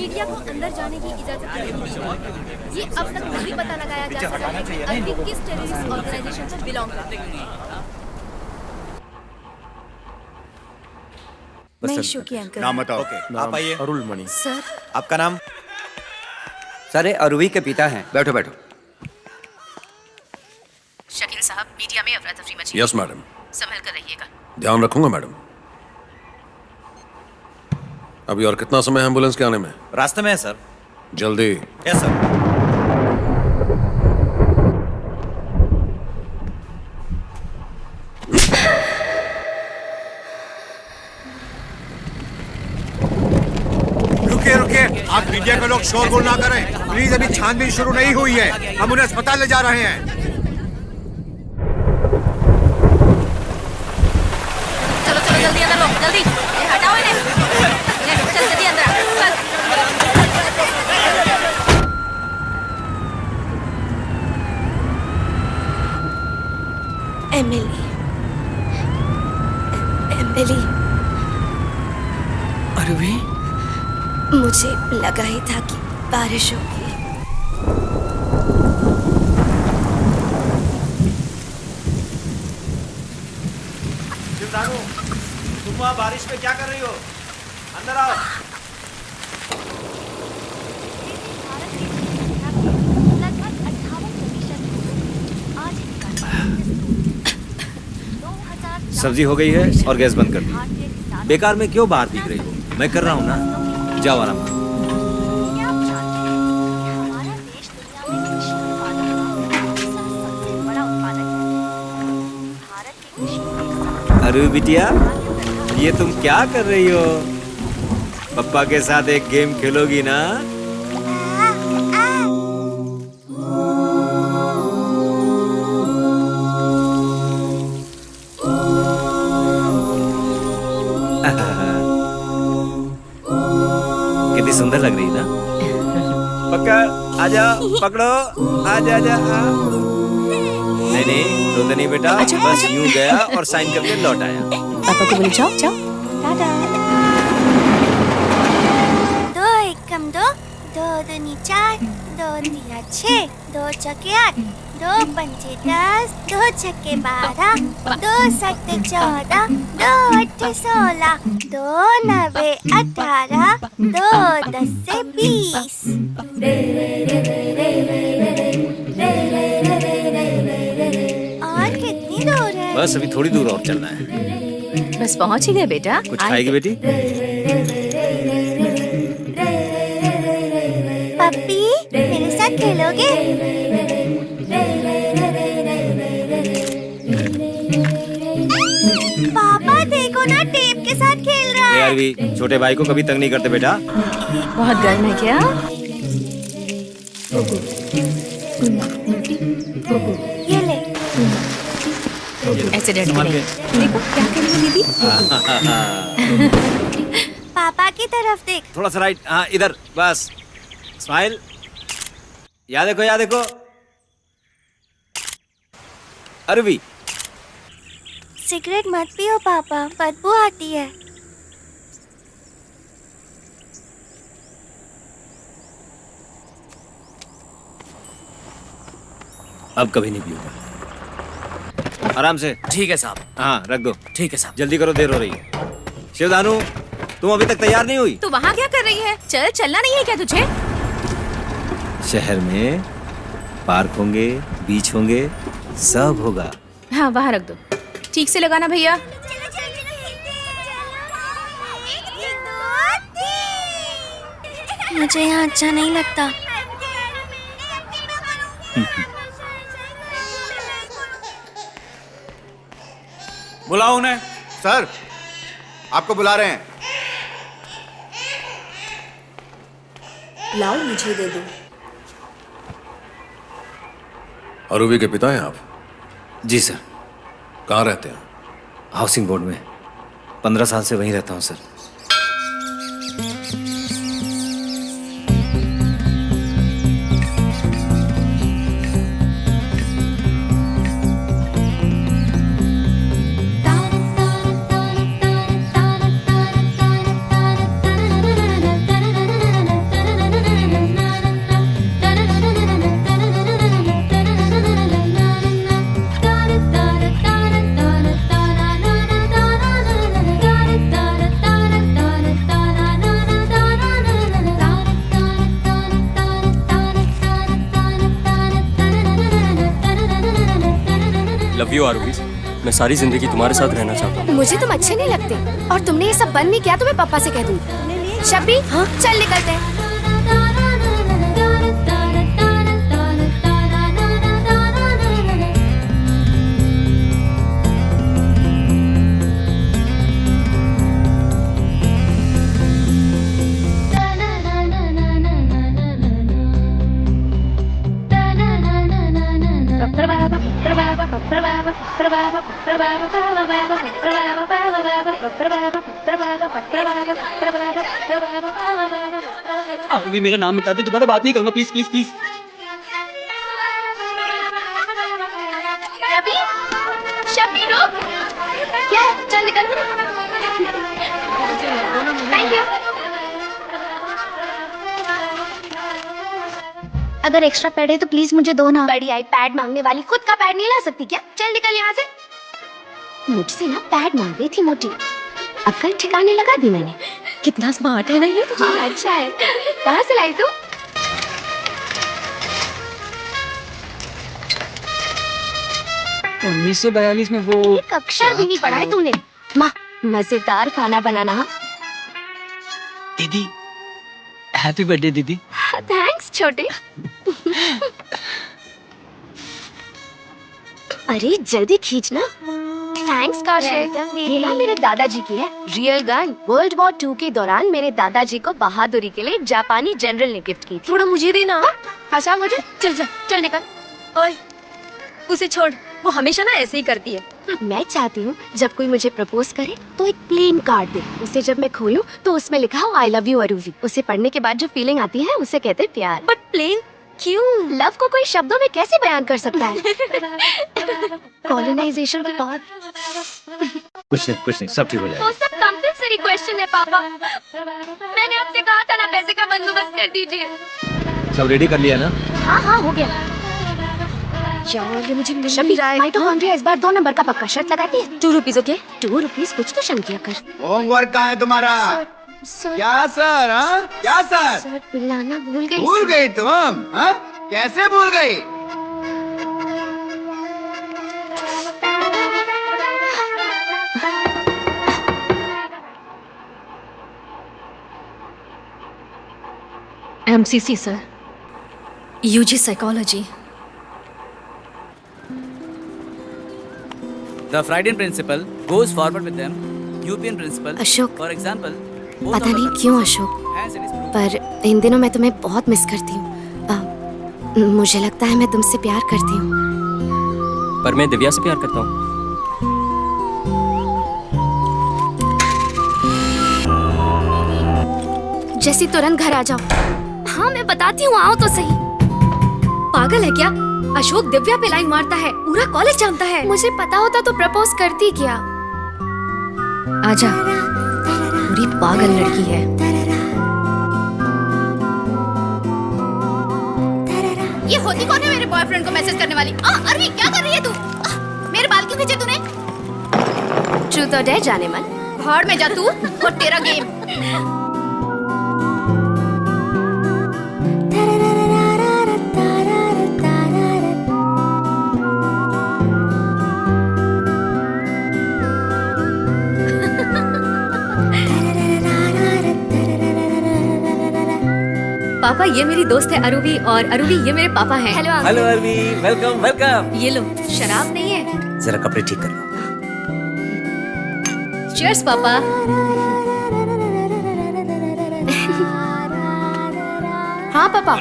Media को अंदर जाने की इजाजत नहीं है। ये अब तक नहीं पता लगाया जा सका है कि अरवी किस टेररिस्ट ऑर्गेनाइजेशन से बिलोंग करते हैं। मैं शुकी अंकल। नाम बताओ। आप आइए। अरुल मणि। सर, आपका नाम? सर ये अरवी के पिता हैं। बैठो बैठो। शकील साहब, मीडिया में अफरा तफरी मची। Yes madam. संभल कर रहिएगा। ध्यान रखूंगा मैडम। अभी और कितना समय है एम्बुलेंस के आने में? रास्ते में है सर। जल्दी। Yes sir. रुकिए रुकिए, आप मीडिया के लोग शोरगुल ना करें प्लीज। अभी छानबीन शुरू नहीं हुई है, हम उन्हें अस्पताल ले जा रहे हैं। चलो चलो जल्दी अंदर लो, जल्दी। ये हटाओ इन्हें। ले, चल जल्दी अंदर आ, चल। एमिली, एमिली, अरवी? मुझे लगा ही था कि बारिश होगी। तुम वहाँ बारिश में क्या कर रही हो? अंदर आओ। सब्जी हो गई है और गैस बंद कर दी। बेकार में क्यों बाहर भीग रही हो? मैं कर रहा हूँ ना, जाओ आराम करो। अरे बिटिया, ये तुम क्या कर रही हो? पप्पा के साथ एक गेम खेलोगी ना? कितनी सुंदर लग रही है ना? पकड़, आजा, पकड़ो, आजा आजा। नहीं नहीं, रोते नहीं बेटा, बस यूं गया और साइन करके लौट आया। पापा को बोले जाओ जाओ। टाटा। दो एकम दो, दो दूनी चार, दो तिया छः, दो चौके आठ, दो पंचे 10, दो छक्के 12, दो सत्ते 14, दो अट्ठे 16, दो नवे 18, दो 10 से 20। और कितनी दूर है? बस अभी थोड़ी दूर और चलना है। बस पहुंच ही गए बेटा। कुछ खाएगी बेटी? पप्पी, मेरे साथ खेलोगे? पापा देखो ना, टेप के साथ खेल रहा है। यार भी छोटे भाई को कभी तंग नहीं करते बेटा। बहुत गर्म है क्या? ये ले। ऐसे डर के देखो क्या कर रही है दीदी। पापा की तरफ देख। थोड़ा सा राइट, हाँ इधर, बस स्माइल। याद देखो, याद देखो। अरवी, सिगरेट मत पियो पापा, बदबू आती है। अब कभी नहीं पीऊंगा। आराम से। ठीक है साहब। हाँ रख दो। ठीक है साहब। जल्दी करो, देर हो रही है। शिवदानु, तुम अभी तक तैयार नहीं हुई? तू वहाँ क्या कर रही है? चल, चलना नहीं है क्या तुझे? शहर में पार्क होंगे, बीच होंगे, सब होगा। हाँ वहाँ रख दो। ठीक से लगाना भैया। मुझे यहाँ अच्छा नहीं लगता। बुलाओ उन्हें। सर, आपको बुला रहे हैं। लाओ मुझे दे दो। अरूबी के पिता हैं आप? जी सर। कहाँ रहते हैं? हाउसिंग बोर्ड में 15 साल से वहीं रहता हूँ सर। Love you आरुवी। मैं सारी जिंदगी तुम्हारे साथ रहना चाहता हूँ। मुझे तुम अच्छे नहीं लगते और तुमने ये सब बंद नहीं किया तो मैं पापा से कह दूंगी। शब्बी, हाँ चल निकलते हैं। अभी मेरा नाम मिटा दे, दोबारा बात नहीं करूंगा, प्लीज प्लीज प्लीज। शब्बी रुक। क्या है? चल निकल। Thank you. अगर एक्स्ट्रा पैड है तो प्लीज मुझे दो ना। बड़ी आई पैड मांगने वाली, खुद का पैड नहीं ला सकती क्या? चल निकल यहाँ से। मुझसे ना पैड मांग रही थी मोटी, अक्ल ठिकाने लगा दी मैंने। कितना स्मार्ट है ना ये। हाँ, अच्छा है। कहाँ से लाई तू? तो 1942 में वो एक अक्षर भी नहीं पढ़ा है तूने। माँ, मजेदार खाना बनाना। दीदी, हैप्पी बर्थडे दीदी। थैंक्स छोटे। अरे जल्दी खींचना। थैंक्स कौशिक। ये ना मेरे दादाजी की है, रियल गन। वर्ल्ड वॉर 2 के दौरान मेरे दादाजी को बहादुरी के लिए जापानी जनरल ने गिफ्ट की थी। थोड़ा मुझे देना। अच्छा मुझे चल चल चल निकल। ओए उसे छोड़, वो हमेशा ना ऐसे ही करती है। मैं चाहती हूँ जब कोई मुझे प्रपोज करे तो एक प्लेन कार्ड दे। उसे जब मैं खोलूं तो उसमें लिखा हो आई लव यू अरुवी। उसे पढ़ने के बाद जो फीलिंग आती है उसे कहते हैं प्यार। बट प्लेन क्यों? लव को कोई शब्दों में कैसे बयान कर सकता है? कॉलोनाइजेशन के बाद। कुछ नहीं, सब ठीक हो जाएगा। वो सब कंपल्सरी क्वेश्चन है पापा। मैंने आपसे कहा था ना पैसे का बंदोबस्त कर दीजिए। सब रेडी कर लिया ना? हाँ हाँ हो गया। यार ये मुझे मिल शबी, नहीं रहा है। माइटोकॉन्ड्रिया इस बार 2 नंबर का पक्का शर्त लगाती है। 2 रुपीज ओके। 2 रुपीज कुछ तो शम किया कर। होमवर्क कहाँ है तुम्हारा? सर, क्या सर? हाँ क्या सर? सर पिलाना भूल गई। भूल गई तुम? हाँ कैसे भूल गई? MCC sir, UG psychology. The Freudian principle goes forward with them. European principle. Ashok, For example, पता नहीं क्यों अशोक, पर इन दिनों मैं तुम्हें बहुत मिस करती हूँ। मुझे लगता है मैं तुमसे प्यार करती हूँ। पर मैं दिव्या से प्यार करता हूँ। जैसी तुरंत घर आ जाओ। हाँ मैं बताती हूँ, आओ तो सही। पागल है क्या? अशोक दिव्या पे लाइन मारता है, पूरा कॉलेज जानता है। मुझे पता होता तो प्रपोज करती क्या? आजा, पूरी पागल लड़की है। ये होती कौन है मेरे बॉयफ्रेंड को मैसेज करने वाली? अरवी क्या कर रही है तू? मेरे बाल क्यों खींचे तूने? ट्रूथ और डेयर जाने मन। भाड़ में जा तू और तेरा गेम। पापा ये मेरी दोस्त है अरुवी, और अरुवी ये मेरे पापा हैं। हेलो हेलो अरवी, वेलकम वेलकम। ये लो, शराब नहीं है। जरा कपड़े ठीक कर लो। चीयर्स पापा। हाँ पापा,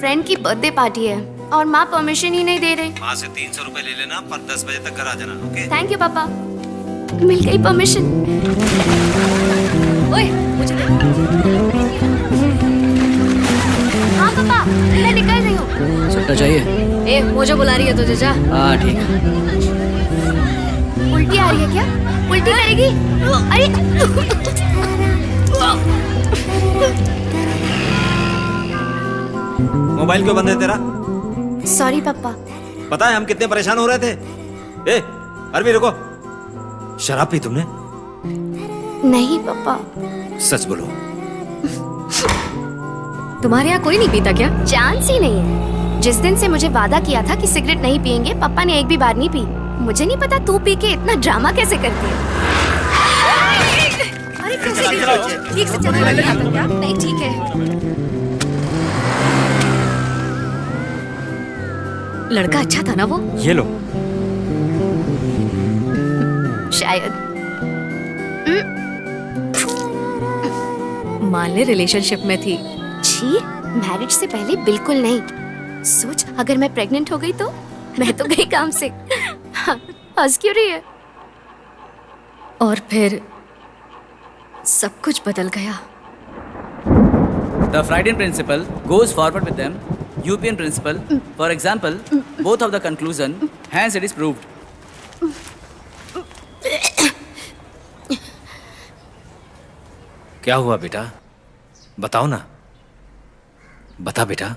फ्रेंड की बर्थडे पार्टी है और माँ परमिशन ही नहीं दे रही। माँ से 300 रुपए ले लेना, पर 10 बजे तक घर आ जाना, ओके? थैंक यू पापा, मिल गई परमिशन। ओए मुझे दे। हाँ पापा, मैं निकल रही हूँ। सट्टा चाहिए? ए मुझे बुला रही है तुझे, जा। हाँ ठीक है। उल्टी आ रही है क्या? उल्टी करेगी? अरे मोबाइल क्यों बंद है तेरा? सॉरी पापा। पता है हम कितने परेशान हो रहे थे। ए अरवी रुको, शराब पी तुमने? नहीं पापा। सच बोलो। तुम्हारे यहाँ कोई नहीं पीता क्या? चांस ही नहीं है। जिस दिन से मुझे वादा किया था कि सिगरेट नहीं पियेंगे, पापा ने एक भी बार नहीं पी। मुझे नहीं पता तू पी के इतना ड्रामा कैसे करती है। अरे कैसे ठीक से चलने नहीं आता क्या? नहीं ठीक है। लड़का अच्छा था ना वो? ये लो। शायद मान ले रिलेशनशिप में थी। छी, मैरिज से पहले बिल्कुल नहीं। सोच अगर मैं प्रेग्नेंट हो गई तो मैं तो गई काम से। हंस क्यों रही है? और फिर सब कुछ बदल गया। The Freudian principle goes forward with them. European principle, for example, both of the conclusion, hence it is proved. क्या हुआ बेटा? बताओ ना, बता बेटा।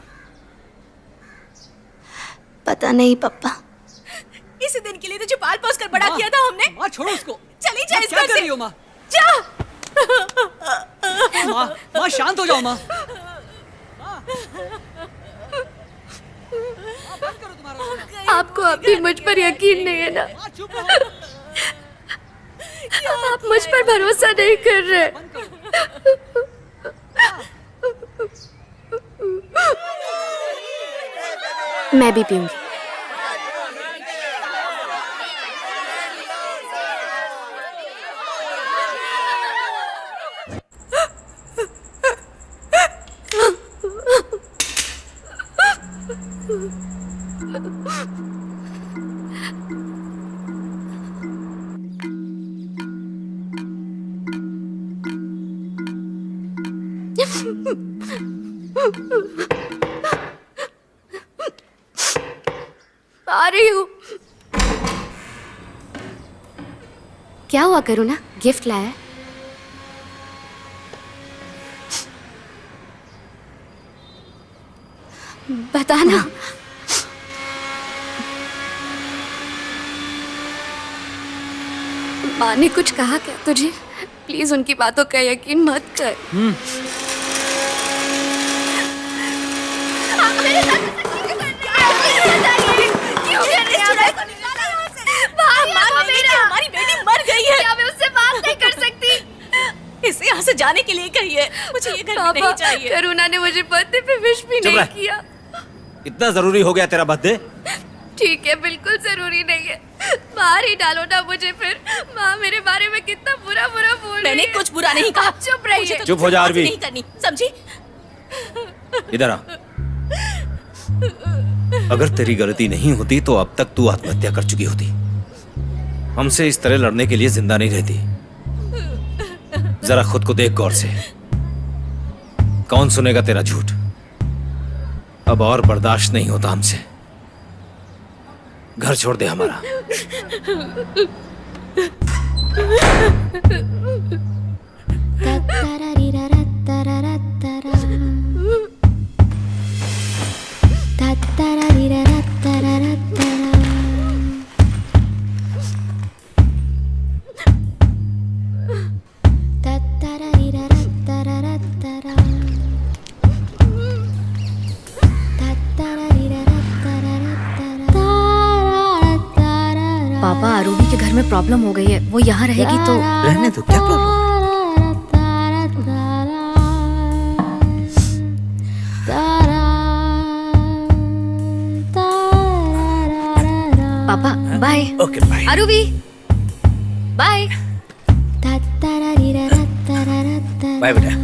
पता नहीं पापा। इसी दिन के लिए तुझे पाल पोस कर बड़ा किया था हमने। माँ छोड़ो उसको। चली जा इस क्या घर कर से। रही हो माँ? जा। माँ शांत हो जाओ माँ। आपको अभी मुझ पर यकीन नहीं है ना? आप मुझ पर भरोसा नहीं कर रहे। मैं भी पीऊंगी। आ रही हूँ। क्या हुआ करुणा? गिफ्ट लाया है? बताना। माँ ने कुछ कहा क्या तुझे? प्लीज उनकी बातों का यकीन मत कर। हमारी बेटी मर गई है। क्या मैं उससे बात नहीं कर सकती? इसे यहाँ से जाने के लिए कही है। मुझे ये घर में नहीं चाहिए। करुणा ने मुझे बर्थडे पे विश भी नहीं किया। इतना जरूरी हो गया तेरा बर्थडे? ठीक है, बिल्कुल जरूरी नहीं है। बाहर ही डालो ना मुझे फिर। माँ मेरे बारे में कितना बुरा बुरा बोल रही है। मैंने कुछ बुरा नहीं कहा। चुप रहिए। तो चुप हो जा आरवी। नहीं करनी, समझी? इधर आ। अगर तेरी गलती नहीं होती तो अब तक तू आत्महत्या कर चुकी होती। हमसे इस तरह लड़ने के लिए जिंदा नहीं रहती। जरा खुद को देख गौर से। कौन सुनेगा तेरा झूठ? अब और बर्दाश्त नहीं होता हमसे। घर छोड़ दे हमारा। पापा, आरूबी के घर में प्रॉब्लम हो गई है। वो यहाँ रहेगी तो रहने दो, क्या प्रॉब्लम? पापा bye. Okay bye. Aruvi bye. Bye बेटा।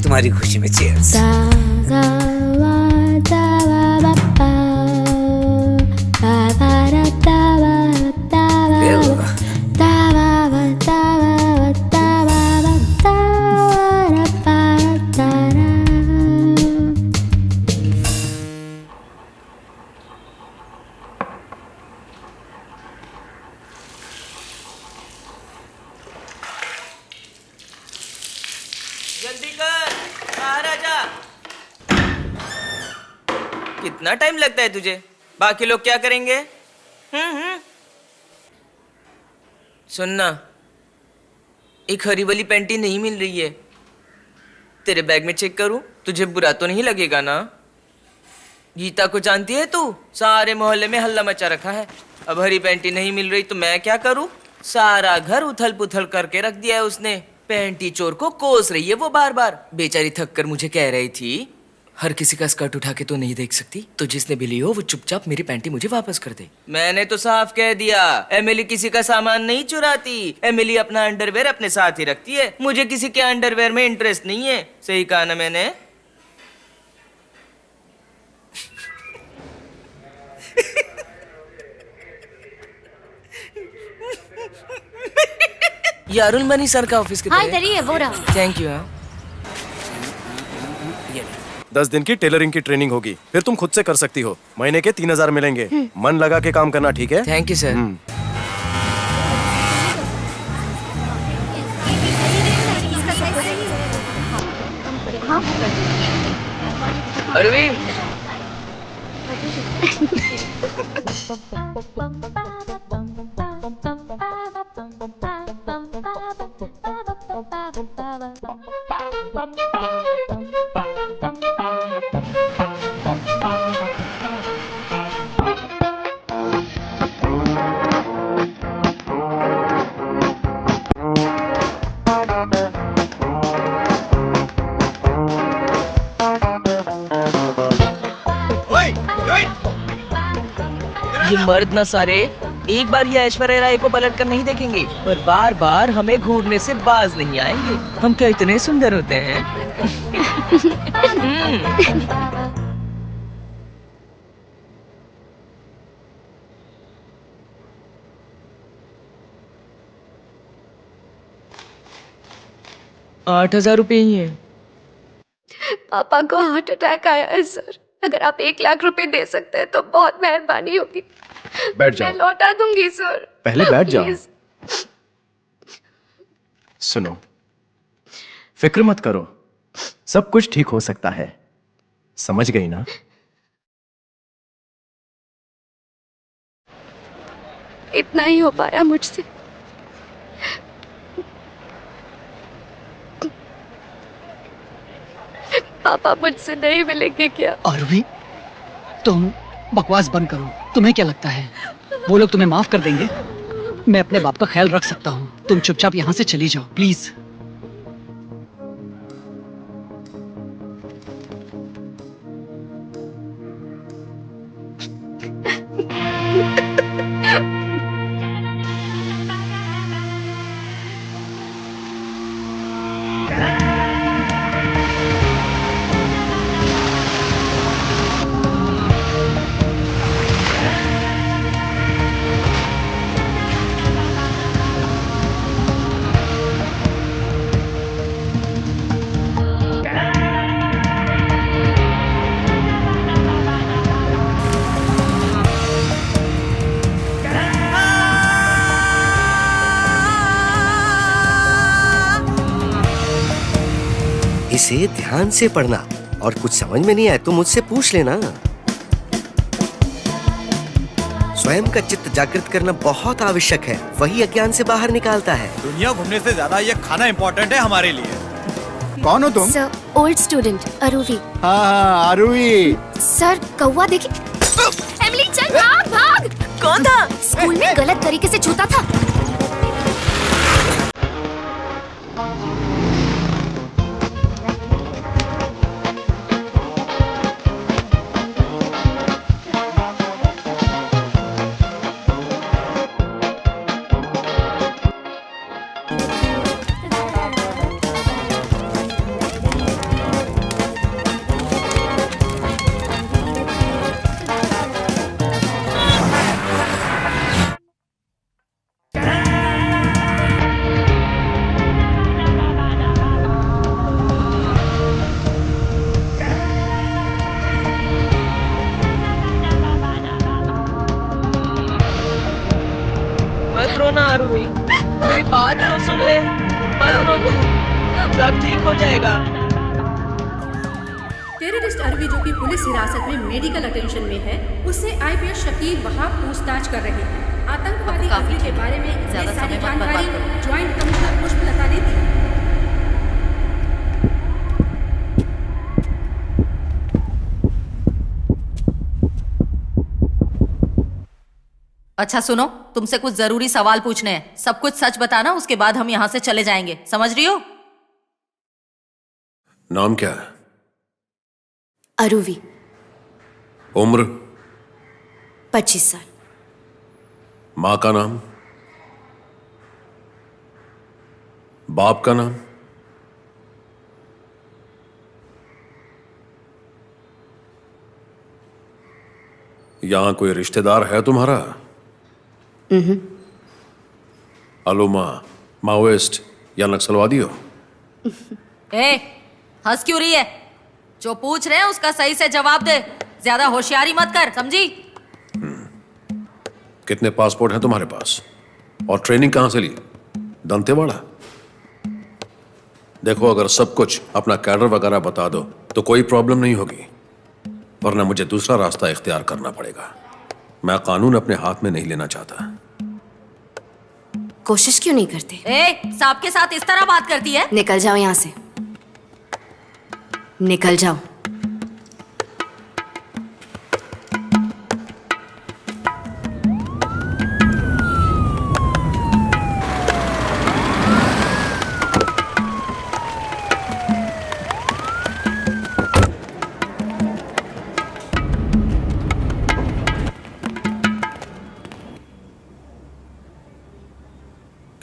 तुम्हारी खुशी में चीयर्स। जल्दी कर, बाहर आ जा। कितना टाइम लगता है तुझे? बाकी लोग क्या करेंगे? सुनना, एक हरी वाली पैंटी नहीं मिल रही है। तेरे बैग में चेक करूं? तुझे बुरा तो नहीं लगेगा ना? गीता को जानती है तू? सारे मोहल्ले में हल्ला मचा रखा है। अब हरी पैंटी नहीं मिल रही तो मैं क्या करूं? सारा घर उथल पुथल करके रख दिया है उसने। पैंटी चोर को कोस रही है वो बार बार। बेचारी थक कर मुझे कह रही थी, हर किसी का स्कर्ट उठा के तो नहीं देख सकती, तो जिसने भी ली हो वो चुपचाप मेरी पैंटी मुझे वापस कर दे। मैंने तो साफ कह दिया, एमिली किसी का सामान नहीं चुराती। एमिली अपना अंडरवेयर अपने साथ ही रखती है। मुझे किसी के अंडरवेयर में इंटरेस्ट नहीं है। सही कहा ना मैंने? ये अरुण मनी सर का ऑफिस किधर है? हाँ इधर ही है, वो रहा। Thank you. 10 दिन की टेलरिंग की ट्रेनिंग होगी, फिर तुम खुद से कर सकती हो। महीने के 3000 मिलेंगे। मन लगा के काम करना, ठीक है? Thank you sir. अरविंद, ये मर्द ना सारे एक बार ये ऐश्वर्या राय को पलट कर नहीं देखेंगे, पर बार बार हमें घूरने से बाज नहीं आएंगे। हम क्या इतने सुंदर होते हैं? ₹8,000 ही है। पापा को हार्ट अटैक आया है सर। अगर आप 1 लाख रुपए दे सकते हैं तो बहुत मेहरबानी होगी। बैठ जाओ। मैं लौटा दूंगी सर। पहले बैठ जाओ। Please। सुनो, फिक्र मत करो, सब कुछ ठीक हो सकता है। समझ गई ना? इतना ही हो पाया मुझसे। पापा मुझसे नहीं मिलेंगे क्या? अरवी, तुम बकवास बंद करो। तुम्हें क्या लगता है वो लोग तुम्हें माफ कर देंगे? मैं अपने बाप का ख्याल रख सकता हूँ। तुम चुपचाप यहाँ से चली जाओ प्लीज। इसे ध्यान से पढ़ना और कुछ समझ में नहीं आए तो मुझसे पूछ लेना। स्वयं का चित्त जागृत करना बहुत आवश्यक है, वही अज्ञान से बाहर निकालता है। दुनिया घूमने से ज्यादा ये खाना इम्पोर्टेंट है हमारे लिए। कौन हो तुम? Sir, old student Aruvi. हाँ अरुवी। सर कौवा देखी। एमिली चल भाग भाग। कौन था? स्कूल में गलत तरीके से छूता था। मत रोना अरुवी, मेरी बात तो सुन ले। मत रो तू, सब ठीक हो जाएगा। टेररिस्ट अभी जो कि पुलिस हिरासत में मेडिकल अटेंशन में है, उससे आईपीएस शकील वहाब पूछताछ कर रहे हैं। आतंकवादी अफरी के बारे में ये सारी जानकारी ज्वाइंट कमिश्नर पुष्पलता ने दी। अच्छा सुनो, तुमसे कुछ जरूरी सवाल पूछने हैं। सब कुछ सच बताना, उसके बाद हम यहाँ से चले जाएंगे। समझ रही हो? नाम क्या है? अरुवी। उम्र? 25 साल। माँ का नाम? बाप का नाम? यहां कोई रिश्तेदार है तुम्हारा? अलोमा, माओइस्ट या नक्सलवादी हो? ए, हंस क्यों रही है? जो पूछ रहे हैं उसका सही से जवाब दे। ज्यादा होशियारी मत कर, समझी? कितने पासपोर्ट हैं तुम्हारे पास? और ट्रेनिंग कहां से ली? दंतेवाड़ा? देखो, अगर सब कुछ अपना कैडर वगैरह बता दो तो कोई प्रॉब्लम नहीं होगी, वरना मुझे दूसरा रास्ता इख्तियार करना पड़ेगा। मैं कानून अपने हाथ में नहीं लेना चाहता। कोशिश क्यों नहीं करते? ए, सांप के साथ इस तरह बात करती है? निकल जाओ यहाँ से, निकल जाओ।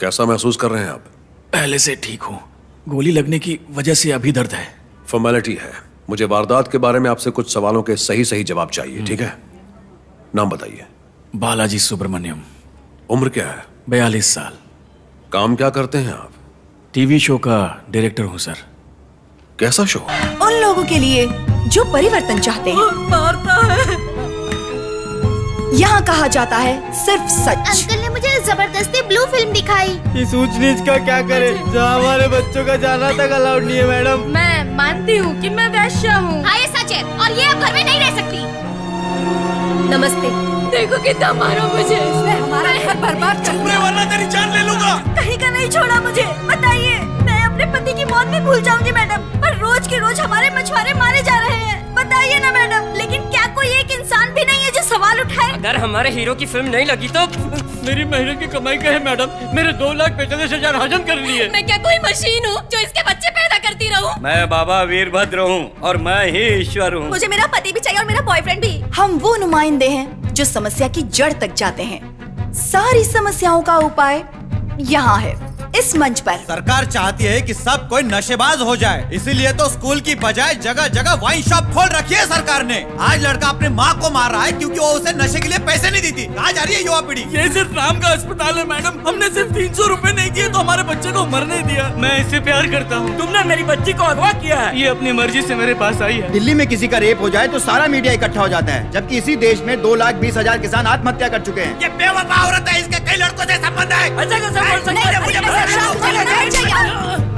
कैसा महसूस कर रहे हैं आप? पहले से ठीक हूँ, गोली लगने की वजह से अभी दर्द है। फॉर्मेलिटी है। मुझे वारदात के बारे में आपसे कुछ सवालों के सही सही जवाब चाहिए, ठीक है? नाम बताइए। बालाजी सुब्रमण्यम। उम्र क्या है? 42 साल। काम क्या करते हैं आप? टीवी शो का डायरेक्टर हूँ सर। कैसा शो? उन लोगों के लिए जो परिवर्तन चाहते हैं। मारता है। यहाँ कहा जाता है सिर्फ सच। अंकल ने मुझे जबरदस्ती ब्लू फिल्म दिखाई। इस ऊंच नीच का क्या करे, जहाँ हमारे बच्चों का जाना तक अलाउड नहीं है मैडम। मैं मानती हूँ कि मैं वैश्य हूँ। हाँ, ये सच है, और ये अब घर में नहीं रह सकती। नमस्ते। देखो कितना मारो मुझे। हमारा घर बर्बाद कर दिया, वरना तेरी जान ले लूंगा। कहीं का नहीं छोड़ा मुझे। बताइए, मैं अपने पति की मौत भी भूल जाऊंगी मैडम, पर रोज के रोज हमारे मछुआरे मारे जा रहे हैं। बताइए ना मैडम, लेकिन क्या कोई एक इंसान भी नहीं है जो सवाल उठाए? अगर हमारे हीरो की फिल्म नहीं लगी तो मेरी महीने की कमाई का है मैडम, मेरे 2,45,000 हजम कर लिए। मैं क्या कोई मशीन हूँ जो इसके बच्चे पैदा करती रहूँ? मैं बाबा वीरभद्र हूँ और मैं ही ईश्वर हूँ। मुझे मेरा पति भी चाहिए और मेरा बॉयफ्रेंड भी। हम वो नुमाइंदे हैं जो समस्या की जड़ तक जाते हैं। सारी समस्याओं का उपाय यहाँ है, इस मंच पर। सरकार चाहती है कि सब कोई नशेबाज हो जाए, इसीलिए तो स्कूल की बजाय जगह जगह वाइन शॉप खोल रखी है सरकार ने। आज लड़का अपने माँ को मार रहा है क्योंकि वो उसे नशे के लिए पैसे नहीं देती। कहाँ जा रही है युवा पीढ़ी? ये सिर्फ नाम का अस्पताल है मैडम, हमने सिर्फ 300 रुपए नहीं दिए तो हमारे बच्चे को मरने दिया। मैं इससे प्यार करता हूँ। तुमने मेरी बच्ची को अगवा किया है। ये अपनी मर्जी से मेरे पास आई है। दिल्ली में किसी का रेप हो जाए तो सारा मीडिया इकट्ठा हो जाता है, जबकि इसी देश में 2,20,000 किसान आत्महत्या कर चुके हैं। ये बेवफा औरत है, इसके कई लड़कों से संबंध है।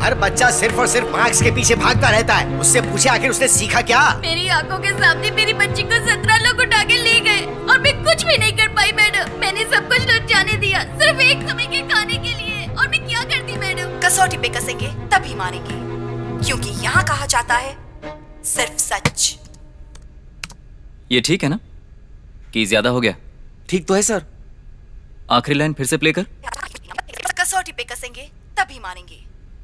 हर बच्चा सिर्फ और सिर्फ मार्क्स के पीछे भागता रहता है। उससे पूछे आखिर उसने सीखा क्या? मेरी आंखों के सामने मेरी बच्ची को 17 लोग उठा के ले गए और मैं कुछ भी नहीं कर पाई मैडम। मैंने सब कुछ लुट जाने दिया सिर्फ एक समय के खाने के लिए, और मैं क्या करती मैडम? कसौटी पे कसेंगे तभी मारेंगे, क्योंकि यहाँ कहा जाता है सिर्फ सच। ये ठीक है ना कि ज्यादा हो गया? ठीक तो है सर। आखिरी लाइन फिर से प्ले कर। कसौटी पे कसेंगे तभी मारेंगे,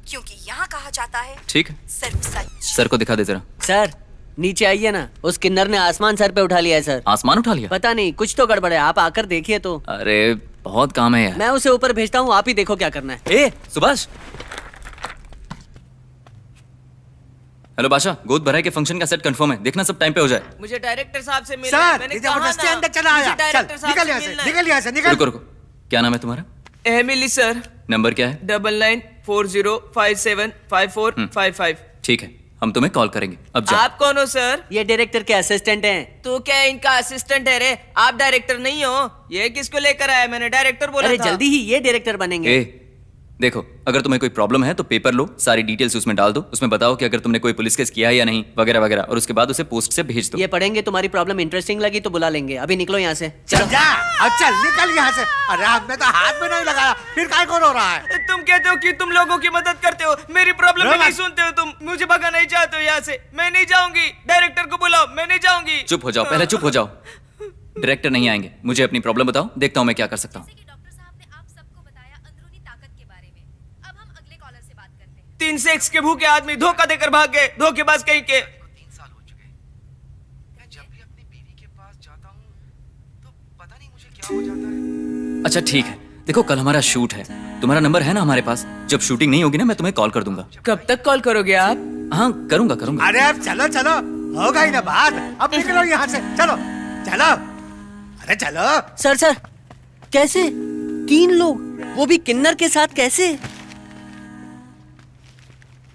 क्योंकि यहाँ कहा जाता है ठीक है, सिर्फ सच। सर को दिखा दे जरा। सर नीचे आइए ना, उस किन्नर ने आसमान सर पे उठा लिया है सर। आसमान उठा लिया? पता नहीं, कुछ तो गड़बड़ है, आप आकर देखिए तो। अरे बहुत काम है यार। मैं उसे ऊपर भेजता हूँ, आप ही देखो क्या करना है। ए सुभाष। हेलो बादशाह, गोद भराई के फंक्शन का सेट कंफर्म है, देखना सब टाइम पे हो जाए। मुझे डायरेक्टर साहब से मिलना सर, मैंने ये कहा जबरदस्ती ना, अंदर चला आया। मुझे डायरेक्टर साहब निकल यहाँ से से, मिलना है। निकल यहाँ से, निकल। रुको रुको, क्या नाम है तुम्हारा? Emily sir. नंबर क्या है? 9940575455। ठीक है, हम तुम्हें कॉल करेंगे। अब जाओ। आप कौन हो सर? ये डायरेक्टर के असिस्टेंट हैं। तो क्या इनका असिस्टेंट है रे? आप डायरेक्टर नहीं हो? ये किसको लेकर आया? मैंने डायरेक्टर बोला अरे था। जल्दी ही ये डायरेक्टर बनेंगे। ए, देखो, अगर तुम्हें कोई प्रॉब्लम है तो पेपर लो, सारी डिटेल्स उसमें डाल दो, उसमें बताओ कि अगर तुमने कोई पुलिस केस किया है या नहीं, वगैरह वगैरह, और उसके बाद उसे पोस्ट से भेज दो। ये पढ़ेंगे, तुम्हारी प्रॉब्लम इंटरेस्टिंग लगी तो बुला लेंगे। अभी निकलो यहाँ से। चल जा, अब चल निकल यहाँ से। अरे आपने तो हाथ में नहीं लगाया, फिर काय को रो रहा है? तुम कहते हो कि तुम लोगों की मदद करते हो, मेरी प्रॉब्लम नहीं सुनते हो तुम। मुझे भगाना नहीं चाहते हो यहाँ से। मैं नहीं जाऊंगी, डायरेक्टर को बुलाओ, मैं नहीं जाऊंगी। चुप हो जाओ, पहले चुप हो जाओ। डायरेक्टर नहीं आएंगे, मुझे अपनी प्रॉब्लम बताओ, देखता हूँ मैं क्या कर सकता हूँ। 3 सेक्स के भूखे आदमी धोखा देकर भाग गए, धोखेबाज कहीं के। 3 साल हो चुके हैं। मैं जब भी अपनी बीवी के पास जाता हूँ तो पता नहीं मुझे क्या हो जाता है। अच्छा ठीक है, देखो कल हमारा शूट है, तुम्हारा नंबर है ना हमारे पास? जब शूटिंग नहीं होगी ना, मैं तुम्हें कॉल कर दूंगा। कब तक कॉल करोगे आप? हाँ करूंगा। अरे अब चलो चलो, होगा ही ना बात। अब निकलो यहाँ से, चलो चलो। अरे चलो। सर कैसे 3 लोग, वो भी किन्नर के साथ, कैसे?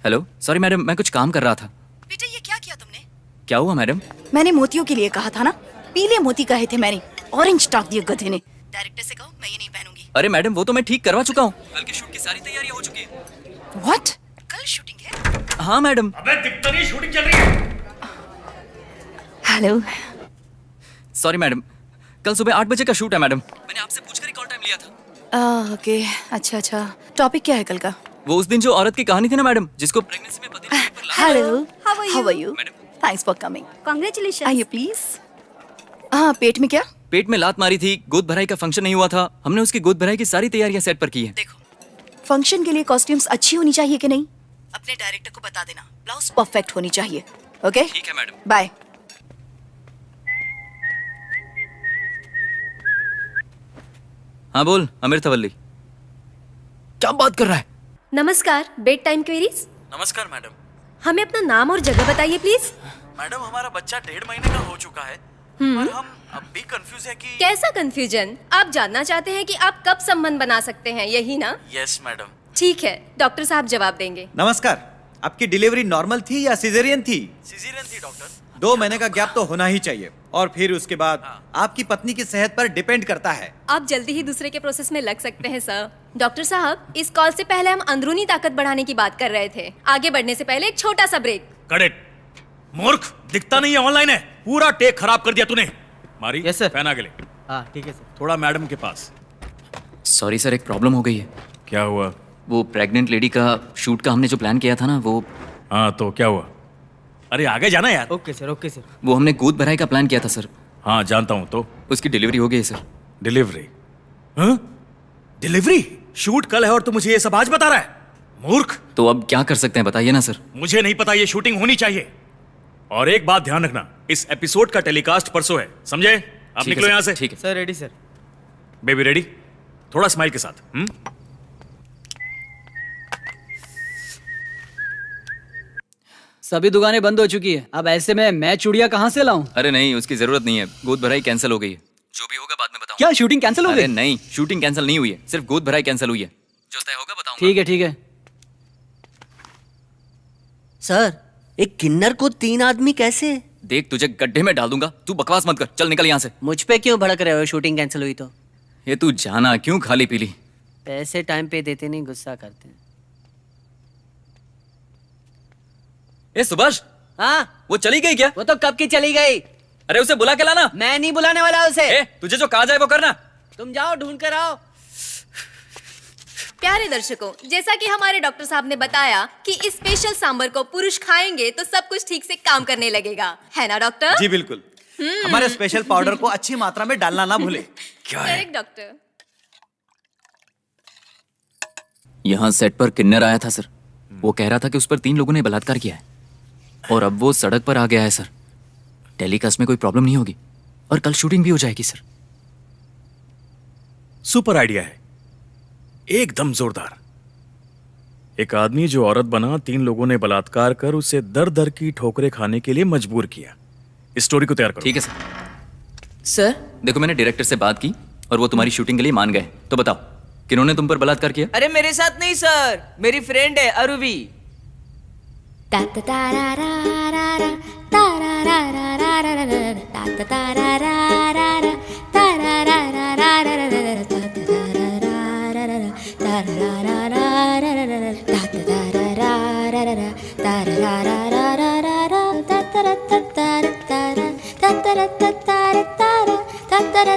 हेलो, सॉरी मैडम, मैं कुछ काम कर रहा था। बेटा ये क्या किया तुमने? क्या हुआ मैडम? मैंने मोतियों के लिए कहा था ना, पीले मोती कहे थे मैंने, ऑरेंज टाक दिए गधे ने। डायरेक्टर से कहो मैं ये नहीं पहनूंगी। अरे मैडम, वो तो मैं ठीक करवा चुका हूँ, कल के शूट की सारी तैयारियां हो चुकी है। व्हाट? कल शूटिंग है? हाँ मैडम। अबे दिखता नहीं, शूटिंग चल रही है। हेलो। सॉरी मैडम, कल सुबह 8 बजे का शूट है मैडम। मैंने आपसे पूछकर ही कॉल टाइम लिया था। ओके, अच्छा। टॉपिक क्या है कल का? वो उस दिन जो औरत की कहानी थी ना मैडम, जिसको प्रेगनेंसी में पति ने पेपर लाया। Hello, how are you? Thanks for coming. Congratulations. आइए प्लीज। हाँ, पेट में क्या? पेट में लात मारी थी, गोद भराई का फंक्शन नहीं हुआ था, हमने उसकी गोद भराई की सारी तैयारियां सेट पर की है। देखो, फंक्शन के लिए कॉस्ट्यूम्स अच्छी होनी चाहिए कि नहीं, अपने डायरेक्टर को बता देना। ब्लाउज परफेक्ट होनी चाहिए। ओके ठीक है मैडम। बाय। हाँ बोल अमृतवल्ली। क्या बात कर रहा है? नमस्कार, बेड टाइम क्वेरीज। नमस्कार मैडम। हमें अपना नाम और जगह बताइए प्लीज। मैडम हमारा बच्चा 1.5 महीने का हो चुका है, पर हम अब भी कंफ्यूज है कि। कैसा कंफ्यूजन? आप जानना चाहते हैं कि आप कब संबंध बना सकते हैं, यही ना? Yes madam. ठीक है, डॉक्टर साहब जवाब देंगे। नमस्कार, आपकी डिलीवरी नॉर्मल थी या सिजेरियन थी? सिजेरियन थी डॉक्टर। 2 महीने का गैप तो होना ही चाहिए, और फिर उसके बाद आपकी पत्नी की सेहत पर डिपेंड करता है। आप जल्दी ही दूसरे के प्रोसेस में लग सकते हैं सर। डॉक्टर साहब, इस कॉल से पहले हम अंदरूनी ताकत बढ़ाने की बात कर रहे थे। आगे बढ़ने से पहले एक छोटा सा ब्रेक। करेक्ट। मूर्ख, दिखता नहीं है, ऑनलाइन है। पूरा टेक खराब कर दिया तूने। मारी? Yes sir. फैन आगे ले। हाँ ठीक है सर। थोड़ा मैडम के पास। सॉरी सर, एक प्रॉब्लम हो गई है। क्या हुआ? वो प्रेग्नेंट लेडी का शूट का हमने जो प्लान किया था ना, वो। हाँ तो क्या हुआ? अरे आगे जाना यार। Okay sir. वो हमने गोद भराई का प्लान किया था सर। हाँ जानता हूँ, तो उसकी डिलीवरी हो गई है सर। डिलीवरी? हाँ? डिलीवरी? शूट कल है और तू मुझे ये सब आज बता रहा है? मूर्ख। तो अब क्या कर सकते हैं बताइए ना सर। मुझे नहीं पता, ये शूटिंग होनी चाहिए। और एक बात ध्यान रखना, इस एपिसोड का टेलीकास्ट परसों है, समझे? अब निकलो यहाँ से। ठीक है sir. Ready sir. Baby ready? थोड़ा स्माइल के साथ। सभी दुकानें बंद हो चुकी है, अब ऐसे में मैं चूड़ियां कहाँ से लाऊं? अरे नहीं, उसकी जरूरत नहीं है, गोद भराई कैंसिल हो गई है। जो भी होगा बाद में बताऊं। क्या शूटिंग कैंसिल हो अरे गई? नहीं, शूटिंग कैंसिल नहीं हुई है, सिर्फ गोद भराई कैंसिल हुई है। जो तय होगा बताऊंगा। ठीक है। सर, एक किन्नर को 3 आदमी कैसे? देख, तुझे गड्ढे में डाल दूंगा, तू बकवास मत कर, चल निकल यहाँ से। मुझ पे क्यों भड़क रहे हो? शूटिंग कैंसिल हुई तो? ये तू जाना क्यों खाली पीली? पैसे टाइम पे देते नहीं, गुस्सा करते हैं। ए सुभाष। हाँ? वो चली गई क्या? वो तो कब की चली गई। अरे उसे बुला के लाना। मैं नहीं बुलाने वाला उसे। तुझे जो कहा जाए वो करना। तुम जाओ, ढूंढ कर आओ। प्यारे दर्शकों, जैसा कि हमारे डॉक्टर साहब ने बताया कि इस स्पेशल सांबर को पुरुष खाएंगे तो सब कुछ ठीक से काम करने लगेगा, है ना डॉक्टर? जी बिल्कुल। हमारे स्पेशल पाउडर को अच्छी मात्रा में डालना ना भूले। क्या है? Correct doctor. यहाँ सेट पर किन्नर आया था सर। वो कह रहा था कि उस पर 3 लोगों ने बलात्कार किया है, और अब वो सड़क पर आ गया है सर। टेलीकास्ट में कोई प्रॉब्लम नहीं होगी, और कल शूटिंग भी हो जाएगी सर। सुपर आइडिया है, एकदम जोरदार। एक आदमी जो औरत बना, 3 लोगों ने बलात्कार कर उसे दर दर की ठोकरें खाने के लिए मजबूर किया। इस स्टोरी को तैयार करो। ठीक है सर। सर देखो, मैंने डायरेक्टर से बात की और वो तुम्हारी शूटिंग के लिए मान गए। तो बताओ, किन्होंने तुम पर बलात्कार किया? अरे मेरे साथ नहीं सर, मेरी फ्रेंड है अरुवी।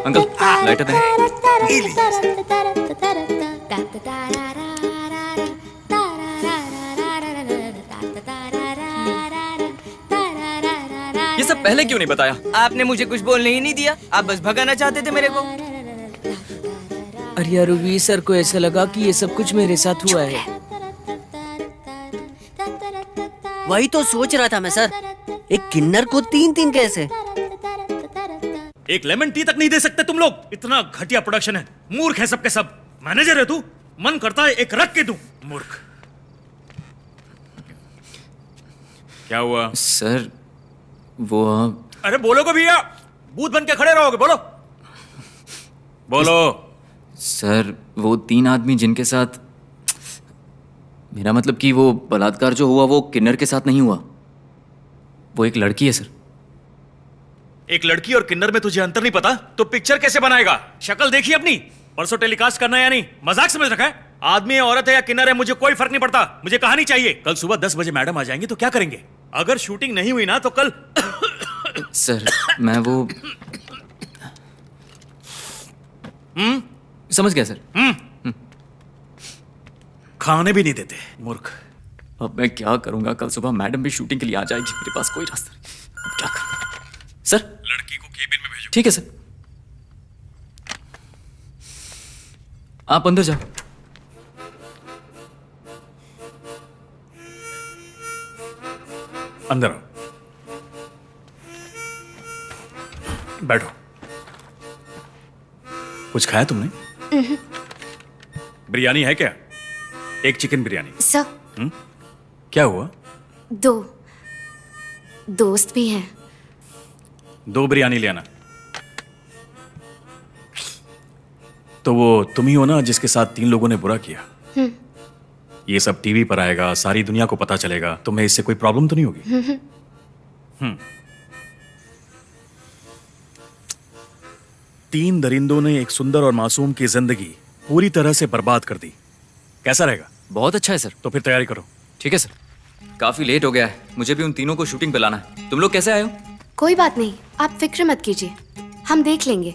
अंकल लाइटर दें। ये सब पहले क्यों नहीं बताया? आपने मुझे कुछ बोलने ही नहीं दिया, आप बस भगाना चाहते थे मेरे को। अरे यार रवि सर को ऐसा लगा कि ये सब कुछ मेरे साथ हुआ है। वही तो सोच रहा था मैं सर, एक किन्नर को 3-3 कैसे? एक लेमन टी तक नहीं दे सकते तुम लोग? इतना घटिया प्रोडक्शन है, मूर्ख है सबके सब। मैनेजर है तू, मन करता है एक रख के दूं। मूर्ख। क्या हुआ सर? वो अरे बोलोगे भैया, भूत बन के खड़े रहोगे, बोलो बोलो। सर वो 3 आदमी जिनके साथ, मेरा मतलब कि वो बलात्कार जो हुआ वो किन्नर के साथ नहीं हुआ, वो एक लड़की है सर। एक लड़की और किन्नर में तुझे अंतर नहीं पता तो पिक्चर कैसे बनाएगा? शक्ल देखी अपनी? परसों टेलीकास्ट करना है या नहीं? मजाक समझ रखा है? आदमी है, औरत है या किन्नर है, मुझे कोई फर्क नहीं पड़ता, मुझे कहानी चाहिए। कल सुबह 10 बजे मैडम आ जाएंगी तो क्या करेंगे? अगर शूटिंग नहीं हुई ना तो कल सर मैं वो समझ गया सर। खाने भी नहीं देते, मूर्ख। अब मैं क्या करूंगा? कल सुबह मैडम भी शूटिंग के लिए आ जाएगी, मेरे पास कोई रास्ता नहीं। अब क्या करूं? सर लड़की को केबिन में भेजो। ठीक है सर, आप अंदर जाओ। अंदर आओ, बैठो। कुछ खाया तुमने? बिरयानी है क्या? एक चिकन बिरयानी। सर क्या हुआ? 2 दोस्त भी हैं। 2 बिरयानी ले आना। तो वो तुम ही हो ना जिसके साथ 3 लोगों ने बुरा किया? ये सब टीवी पर आएगा, सारी दुनिया को पता चलेगा, तुम्हें इससे कोई प्रॉब्लम तो नहीं होगी? 3 दरिंदों ने एक सुंदर और मासूम की जिंदगी पूरी तरह से बर्बाद कर दी। कैसा रहेगा? बहुत अच्छा है सर। तो फिर तैयारी करो। ठीक है सर। काफी लेट हो गया है, मुझे भी उन तीनों को शूटिंग पे लाना है। तुम लोग कैसे आए हो? कोई बात नहीं, आप फिक्र मत कीजिए, हम देख लेंगे।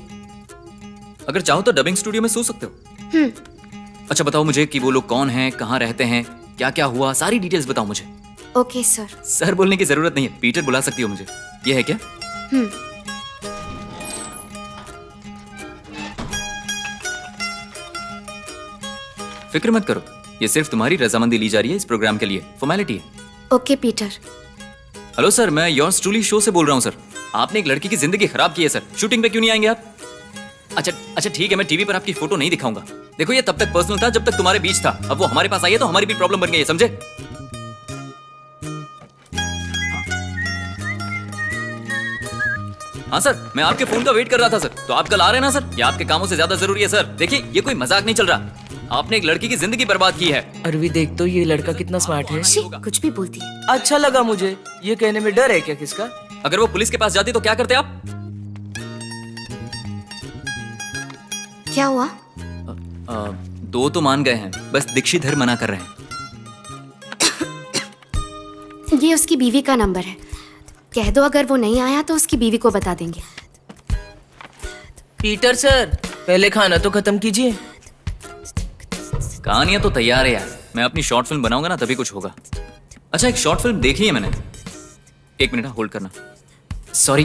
अगर चाहो तो डबिंग स्टूडियो में सो सकते हो। अच्छा बताओ मुझे कि वो लोग कौन हैं, कहाँ रहते हैं, क्या क्या हुआ, सारी डिटेल्स बताओ मुझे। Okay sir. सर बोलने की जरूरत नहीं है, पीटर बुला सकती हो मुझे। ये है क्या? फिक्र मत करो, ये सिर्फ तुम्हारी रजामंदी ली जा रही है इस प्रोग्राम के लिए, फॉर्मेलिटी है। Okay Peter. हेलो सर, मैं योर्स ट्रूली शो से बोल रहा हूँ सर। आपने एक लड़की की जिंदगी खराब की है सर, शूटिंग पे क्यों नहीं आएंगे आप? अच्छा ठीक है, मैं टीवी पर आपकी फोटो नहीं दिखाऊंगा। देखो ये तब तक पर्सनल था जब तक तुम्हारे बीच था, अब वो हमारे पास आई है तो हमारी भी प्रॉब्लम बन गई है, समझे? हाँ सर, मैं आपके फोन का वेट कर रहा था सर। तो आप कल आ रहे हैं ना सर? ये आपके कामों से ज्यादा जरूरी है सर। देखिए ये कोई मजाक नहीं चल रहा, आपने एक लड़की की जिंदगी बर्बाद की है। अरवी देख तो ये लड़का कितना स्मार्ट है। कुछ भी बोलती है। अच्छा लगा मुझे, ये कहने में डर है क्या किसका? अगर वो पुलिस के पास जाती तो क्या करते आप? क्या हुआ? 2 तो मान गए हैं, बस दीक्षिधर मना कर रहे हैं। ये उसकी बीवी का नंबर है, कह दो अगर वो नहीं आया तो उसकी बीवी को बता देंगे। पीटर सर पहले खाना तो खत्म कीजिए। कहानियां तो तैयार है यार, मैं अपनी शॉर्ट फिल्म बनाऊंगा ना तभी कुछ होगा। अच्छा एक शॉर्ट फिल्म देखी है मैंने। 1 मिनट होल्ड करना। सॉरी,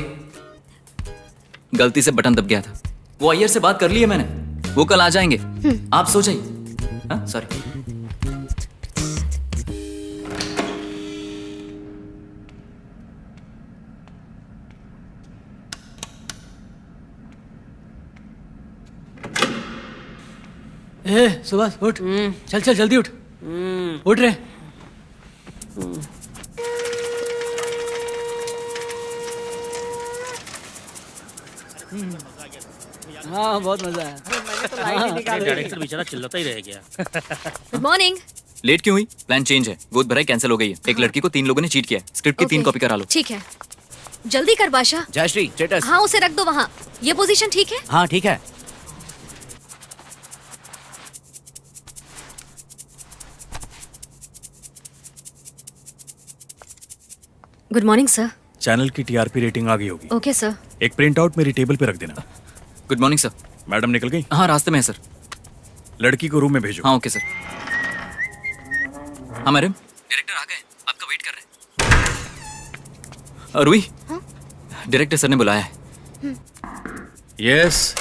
गलती से बटन दब गया था। वो अय्यर से बात कर ली है मैंने, वो कल आ जाएंगे, आप सो जाइए। हाँ सॉरी। सुभाष उठ, चल चल जल्दी उठ, उठ रे। हाँ बहुत मजा आया। डायरेक्टर बेचारा चिल्लाता ही रह गया। Good morning. लेट क्यों हुई? प्लान चेंज है, गोद भराई कैंसिल हो गई है। एक लड़की को 3 लोगों ने चीट किया है। स्क्रिप्ट की 3 कॉपी करा लो। ठीक है, जल्दी कर बादशाह। जयश्री स्टेटस। हाँ उसे रख दो वहाँ। ये पोजीशन ठीक है? हाँ ठीक है। Good morning sir. चैनल की टीआरपी रेटिंग आ गई होगी। Okay sir. एक प्रिंट आउट मेरी टेबल पे रख देना। Good morning sir. मैडम निकल गई? हाँ, रास्ते में है सर। लड़की को रूम में भेजो। हाँ ओके सर। हाँ मैडम, डायरेक्टर आ गए, आपका वेट कर रहे हैं। रुई, डायरेक्टर सर ने बुलाया है। यस,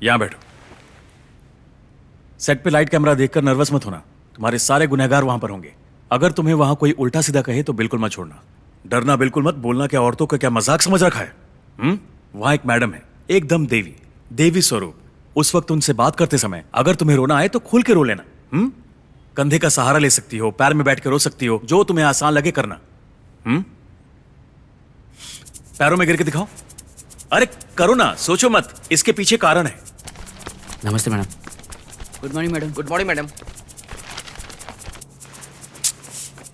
यहां बैठो। सेट पे लाइट कैमरा देखकर नर्वस मत होना, तुम्हारे सारे गुनहगार वहां पर होंगे। अगर तुम्हें वहां कोई उल्टा सीधा कहे तो बिल्कुल मत छोड़ना। डरना बिल्कुल मत, बोलना क्या औरतों का क्या मजाक समझ रखा है। वहां एक मैडम है, एकदम देवी, देवी स्वरूप। उस वक्त उनसे बात करते समय अगर तुम्हें रोना आए तो खुल के रो लेना। कंधे का सहारा ले सकती हो, पैर में बैठ के रो सकती हो, जो तुम्हें आसान लगे करना। पैरों में गिर के दिखाओ। अरे करो ना, सोचो मत, इसके पीछे कारण है। नमस्ते madam. Good morning madam. Good morning madam.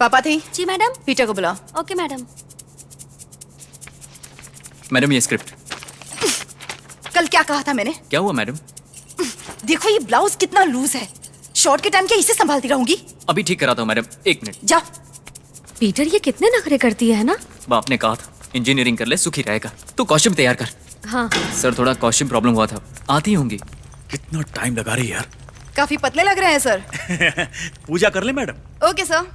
पापा थी जी मैडम। पीटर को बुलाओ। Okay madam. मैडम ये स्क्रिप्ट। कल क्या कहा था मैंने? क्या हुआ मैडम? देखो ये ब्लाउज कितना लूज है, शॉर्ट के टाइम क्या इसे संभालती रहूंगी? अभी ठीक कराता हूँ मैडम, 1 मिनट। जा। पीटर ये कितने नखरे करती है ना? बाप ने कहा था इंजीनियरिंग कर ले, सुखी रहेगा। तो कॉस्ट्यूम तैयार कर। हाँ सर, थोड़ा कॉस्ट्यूम प्रॉब्लम हुआ था, आती होंगी। कितना टाइम लगा रही है यार। काफी पतले लग रहे हैं सर। पूजा कर ले madam. Okay sir.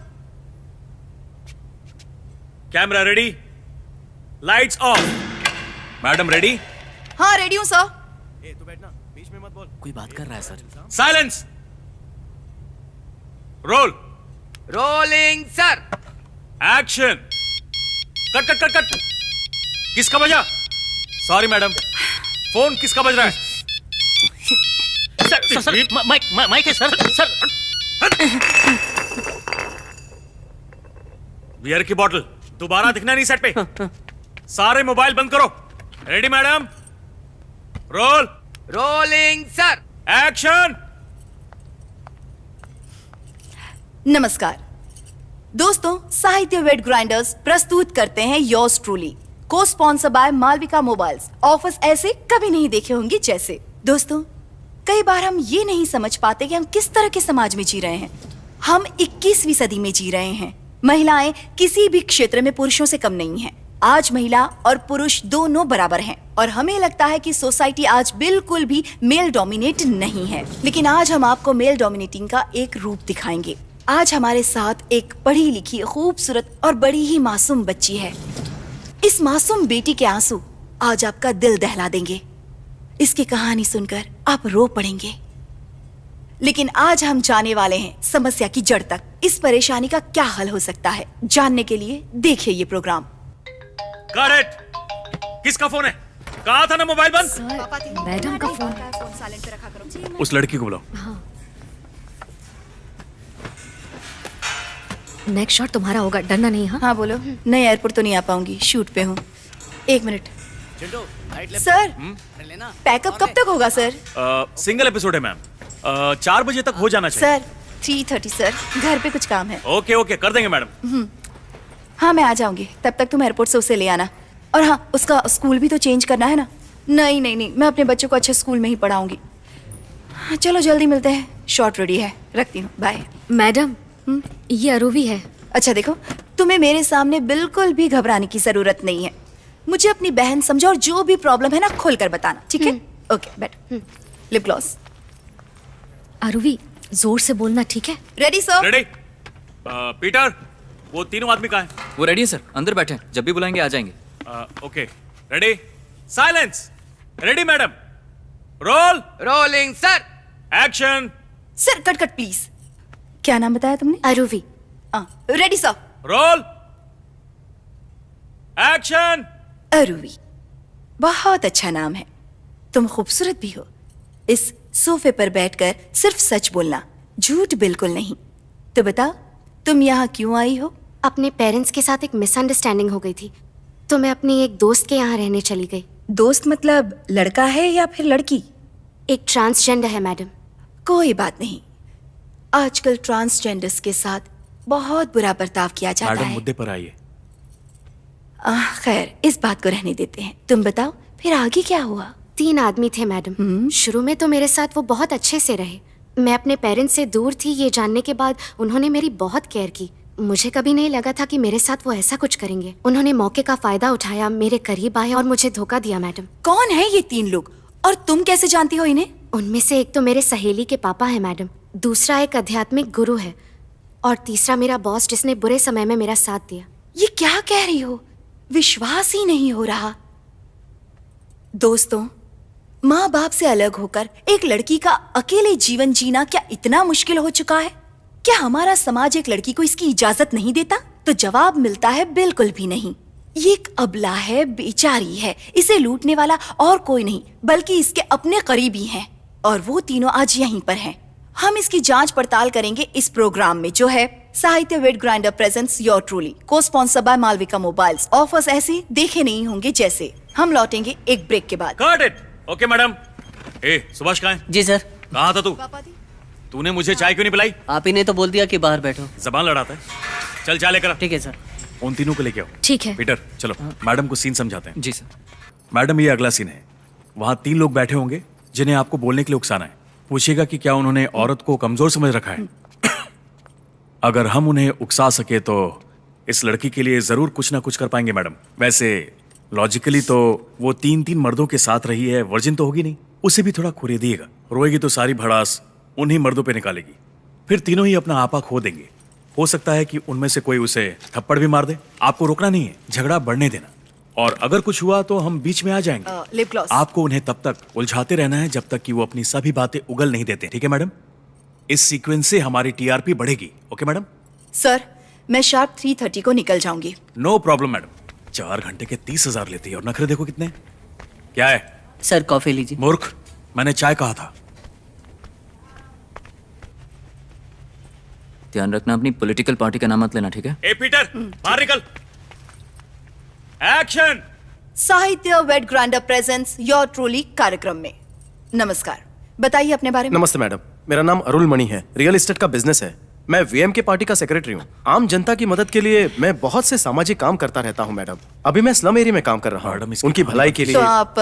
Camera ready, lights off. Madam ready? हाँ रेडी हूँ सर। तू बैठना, बीच में मत बोल। कोई बात कर रहा है sir. Silence. Roll. Rolling sir. Action. Cut cut cut cut. किसका बजा? सॉरी मैडम, फोन किसका बज रहा है? सर सर माइक है सर। सर बियर की बोतल दोबारा दिखना नहीं सेट पे। सारे मोबाइल बंद करो। Ready madam? Roll. Rolling sir. Action. नमस्कार दोस्तों, साहित्य वेट ग्राइंडर्स प्रस्तुत करते हैं योर्स ट्रूली, को sponsor by Malvika mobiles. Offers ऐसे कभी नहीं देखे होंगे जैसे। दोस्तों, कई बार हम ये नहीं समझ पाते कि हम किस तरह के समाज में जी रहे हैं। हम 21वीं सदी में जी रहे हैं। महिलाएं किसी भी क्षेत्र में पुरुषों से कम नहीं हैं। आज महिला और पुरुष दोनों बराबर हैं और हमें लगता है कि सोसाइटी आज बिल्कुल भी मेल डोमिनेट नहीं है। लेकिन आज हम आपको मेल डोमिनेटिंग का एक रूप दिखाएंगे। आज हमारे साथ एक पढ़ी लिखी, खूबसूरत और बड़ी ही मासूम बच्ची है। इस मासूम बेटी के आंसू आज आपका दिल दहला देंगे। इसकी कहानी सुनकर आप रो पड़ेंगे। लेकिन आज हम जाने वाले हैं समस्या की जड़ तक। इस परेशानी का क्या हल हो सकता है, जानने के लिए देखिए ये प्रोग्राम। करेक्ट। किसका फोन है? कहा था ना मोबाइल बंद। मैडम का फोन। साइलेंट पे रखा करो। उस लड़की को बुलाओ। हाँ। नेक्स्ट शॉट तुम्हारा होगा, डरना नहीं। हाँ बोलो। नहीं, एयरपोर्ट तो नहीं आ पाऊंगी, शूट पे हूँ। 1 मिनट सर। पैकअप कब तक होगा सर? सिंगल एपिसोड है मैम, 4 बजे तक हो जाना चाहिए। सर 3:30 सर, घर पे कुछ काम है। ओके ओके, कर देंगे मैडम। हाँ मैं आ जाऊंगी, तब तक तुम एयरपोर्ट से उसे ले आना। और हाँ, उसका स्कूल भी तो चेंज करना है ना। नहीं नहीं नहीं, मैं अपने बच्चों को अच्छे स्कूल में ही पढ़ाऊंगी। हाँ, चलो जल्दी मिलते हैं, शॉट रेडी है, रखती हूँ, बाय। मैडम ये अरूवी है। अच्छा देखो, तुम्हें मेरे सामने बिल्कुल भी घबराने की जरूरत नहीं है। मुझे अपनी बहन समझो और जो भी प्रॉब्लम है ना खोलकर बताना, ठीक है? ओके बैठ। Lip gloss. अरूवी जोर से बोलना, ठीक है? Ready sir? रेडी। पीटर, वो तीनों आदमी कहाँ हैं? वो रेडी है सर, अंदर बैठे हैं, जब भी बुलाएंगे आ जाएंगे। Okay ready. Silence. Ready madam? Roll. Rolling sir. Action. Sir cut cut please. क्या नाम बताया तुमने? Aruvi. Ready sir? Roll. Action. Aruvi, बहुत अच्छा नाम है। तुम खूबसूरत भी हो। इस सोफे पर बैठकर सिर्फ सच बोलना, झूठ बिल्कुल नहीं। तो बताओ, तुम यहाँ क्यों आई हो? अपने पेरेंट्स के साथ एक मिसअंडरस्टैंडिंग हो गई थी, तो मैं अपनी एक दोस्त के यहाँ रहने चली गई। दोस्त मतलब लड़का है या फिर लड़की? एक ट्रांसजेंडर है मैडम। कोई बात नहीं, आजकल ट्रांसजेंडर्स के साथ बहुत बुरा बर्ताव किया जाता मैडम है। मुद्दे पर आइए। खैर, इस बात को रहने देते हैं। तुम बताओ फिर आगे क्या हुआ? 3 आदमी थे मैडम। शुरू में तो मेरे साथ वो बहुत अच्छे से रहे। मैं अपने पेरेंट्स से दूर थी ये जानने के बाद उन्होंने मेरी बहुत केयर की। मुझे कभी नहीं लगा था कि मेरे साथ वो ऐसा कुछ करेंगे। उन्होंने मौके का फायदा उठाया, मेरे करीब आए और मुझे धोखा दिया। मैडम, कौन है ये 3 लोग और तुम कैसे जानती हो इन्हें? उनमें से एक तो मेरे सहेली के पापा है मैडम, दूसरा एक आध्यात्मिक गुरु है और तीसरा मेरा बॉस जिसने बुरे समय में मेरा साथ दिया। ये क्या कह रही हो? विश्वास ही नहीं हो रहा। दोस्तों, माँ बाप से अलग होकर एक लड़की का अकेले जीवन जीना क्या इतना मुश्किल हो चुका है? क्या हमारा समाज एक लड़की को इसकी इजाजत नहीं देता? तो जवाब मिलता है बिल्कुल भी नहीं। ये एक अबला है, बेचारी है। इसे लूटने वाला और कोई नहीं बल्कि इसके अपने करीबी हैं और वो तीनों आज यहीं पर हैं। हम इसकी जांच पड़ताल करेंगे इस प्रोग्राम में, जो है Sahitya wet grinder presents your truly, को sponsor by Malvika mobiles. Offers ऐसे देखे नहीं होंगे जैसे। हम लौटेंगे एक ब्रेक के बाद। Got it. Okay madam. ए सुभाष कहाँ है? जी सर। कहाँ था तू? तूने मुझे चाय क्यों नहीं पिलाई? आप ही ने तो बोल दिया कि बाहर बैठो। जबान लड़ाता है। चल चाय लेकर आ। ठीक है सर। उन तीनों को लेके आओ। ठीक है। पीटर चलो, मैडम को सीन समझाते हैं। जी सर। मैडम, ये अगला सीन है। वहाँ 3 लोग बैठे होंगे जिन्हें आपको बोलने के लिए उकसाना है। पूछिएगा कि क्या उन्होंने औरत को कमजोर समझ रखा है। अगर हम उन्हें उकसा सके तो इस लड़की के लिए जरूर कुछ ना कुछ कर पाएंगे मैडम। वैसे लॉजिकली तो वो 3 मर्दों के साथ रही है, वर्जिन तो होगी नहीं। उसे भी थोड़ा खुरे दिएगा, रोएगी तो सारी भड़ास उन्हीं मर्दों पे निकालेगी, फिर तीनों ही अपना आपा खो देंगे। हो सकता है कि उनमें से कोई उसे थप्पड़ भी मार दे। आपको रोकना नहीं है, झगड़ा बढ़ने देना, और अगर कुछ हुआ तो हम बीच में आ जाएंगे। Lip gloss. आपको उन्हें तब तक उलझाते रहना है जब तक कि वो अपनी सभी बातें उगल नहीं देते। ठीक है मैडम? इस सीक्वेंस से हमारी टीआरपी बढ़ेगी। Okay madam? सर, मैं शार्प 3:30 को निकल जाऊंगी। No problem madam. 4 घंटे के 30,000 लेती है और नखरे देखो कितने। क्या है? सर कॉफी लीजिए। मूर्ख, मैंने चाय कहा था। ध्यान रखना अपनी पॉलिटिकल पार्टी का नाम मत लेना, ठीक है? ए पीटर, बाहर निकल। Action. Sahitya wet grinder presents your truly कार्यक्रम में नमस्कार। बताइए अपने बारे में। नमस्ते मैडम, मेरा नाम अरुल मणि है। रियल एस्टेट का बिजनेस है। मैं वीएमके पार्टी का सेक्रेटरी हूँ। आम जनता की मदद के लिए मैं बहुत से सामाजिक काम करता रहता हूँ मैडम। अभी मैं स्लम एरिया में काम कर रहा हूँ, उनकी भलाई के लिए। तो आप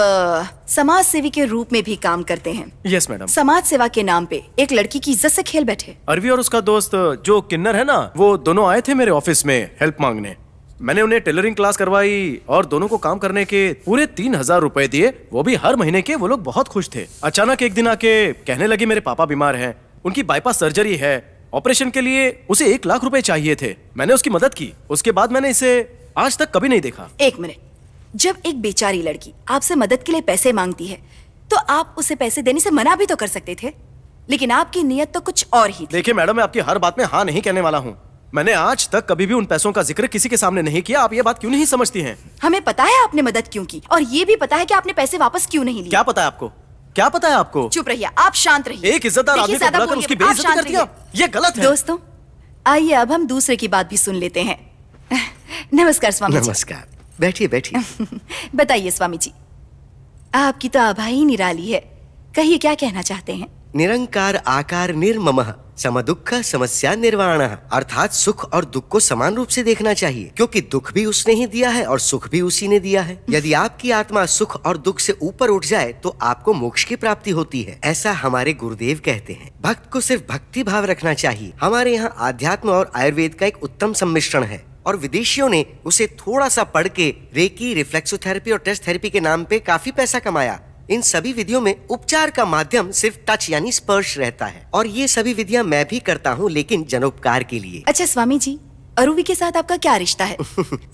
समाज सेवी के रूप में भी काम करते हैं? Yes madam. समाज सेवा के नाम पे एक लड़की की इज्जत से खेल बैठे। अरवी और उसका दोस्त जो किन्नर है ना, वो दोनों आए थे मेरे ऑफिस में हेल्प मांगने। मैंने उन्हें टेलरिंग क्लास करवाई और दोनों को काम करने के पूरे 3,000 रुपए दिए, वो भी हर महीने के। वो लोग बहुत खुश थे। अचानक एक दिन आके कहने लगे मेरे पापा बीमार हैं, उनकी बाईपास सर्जरी है, ऑपरेशन के लिए उसे 1 लाख रुपए चाहिए थे। मैंने उसकी मदद की। उसके बाद मैंने इसे आज तक कभी नहीं देखा। एक मिनट, जब एक बेचारी लड़की आपसे मदद के लिए पैसे मांगती है तो आप उसे पैसे देने से मना भी तो कर सकते थे, लेकिन आपकी नियत तो कुछ और ही थी। देखिए मैडम, मैं आपकी हर बात में हाँ नहीं कहने वाला हूँ। मैंने आज तक कभी भी उन पैसों का जिक्र किसी के सामने नहीं किया। आप ये बात क्यों नहीं समझती हैं? हमें पता है आपने मदद क्यों की और ये भी पता है कि आपने पैसे वापस क्यों नहीं लिए। क्या पता है आपको? क्या पता है आपको? चुप रहिए, आप शांत रहिए। एक इज्जतदार आदमी को बुलाकर उसकी बेइज्जती कर दिया, ये गलत है। दोस्तों, आइए अब हम दूसरे की बात भी सुन लेते हैं। नमस्कार स्वामी जी। नमस्कार, बैठिए बैठिए। बताइए स्वामी जी, आपकी तो आभा ही निराली है। कहिए क्या कहना चाहते हैं? निरंकार आकार निर्ममः समदुःख समस्या निर्वाण, अर्थात सुख और दुख को समान रूप से देखना चाहिए, क्योंकि दुख भी उसने ही दिया है और सुख भी उसी ने दिया है। यदि आपकी आत्मा सुख और दुख से ऊपर उठ जाए तो आपको मोक्ष की प्राप्ति होती है, ऐसा हमारे गुरुदेव कहते हैं। भक्त को सिर्फ भक्ति भाव रखना चाहिए। हमारे यहाँ आध्यात्म और आयुर्वेद का एक उत्तम सम्मिश्रण है और विदेशियों ने उसे थोड़ा सा पढ़ के रेकी, रिफ्लेक्सोथेरेपी और टेस्ट थेरेपी के नाम पे काफी पैसा कमाया। इन सभी विधियों में उपचार का माध्यम सिर्फ टच यानी स्पर्श रहता है, और ये सभी विधियां मैं भी करता हूँ, लेकिन जनोपकार के लिए। अच्छा स्वामी जी, अरुवी के साथ आपका क्या रिश्ता है?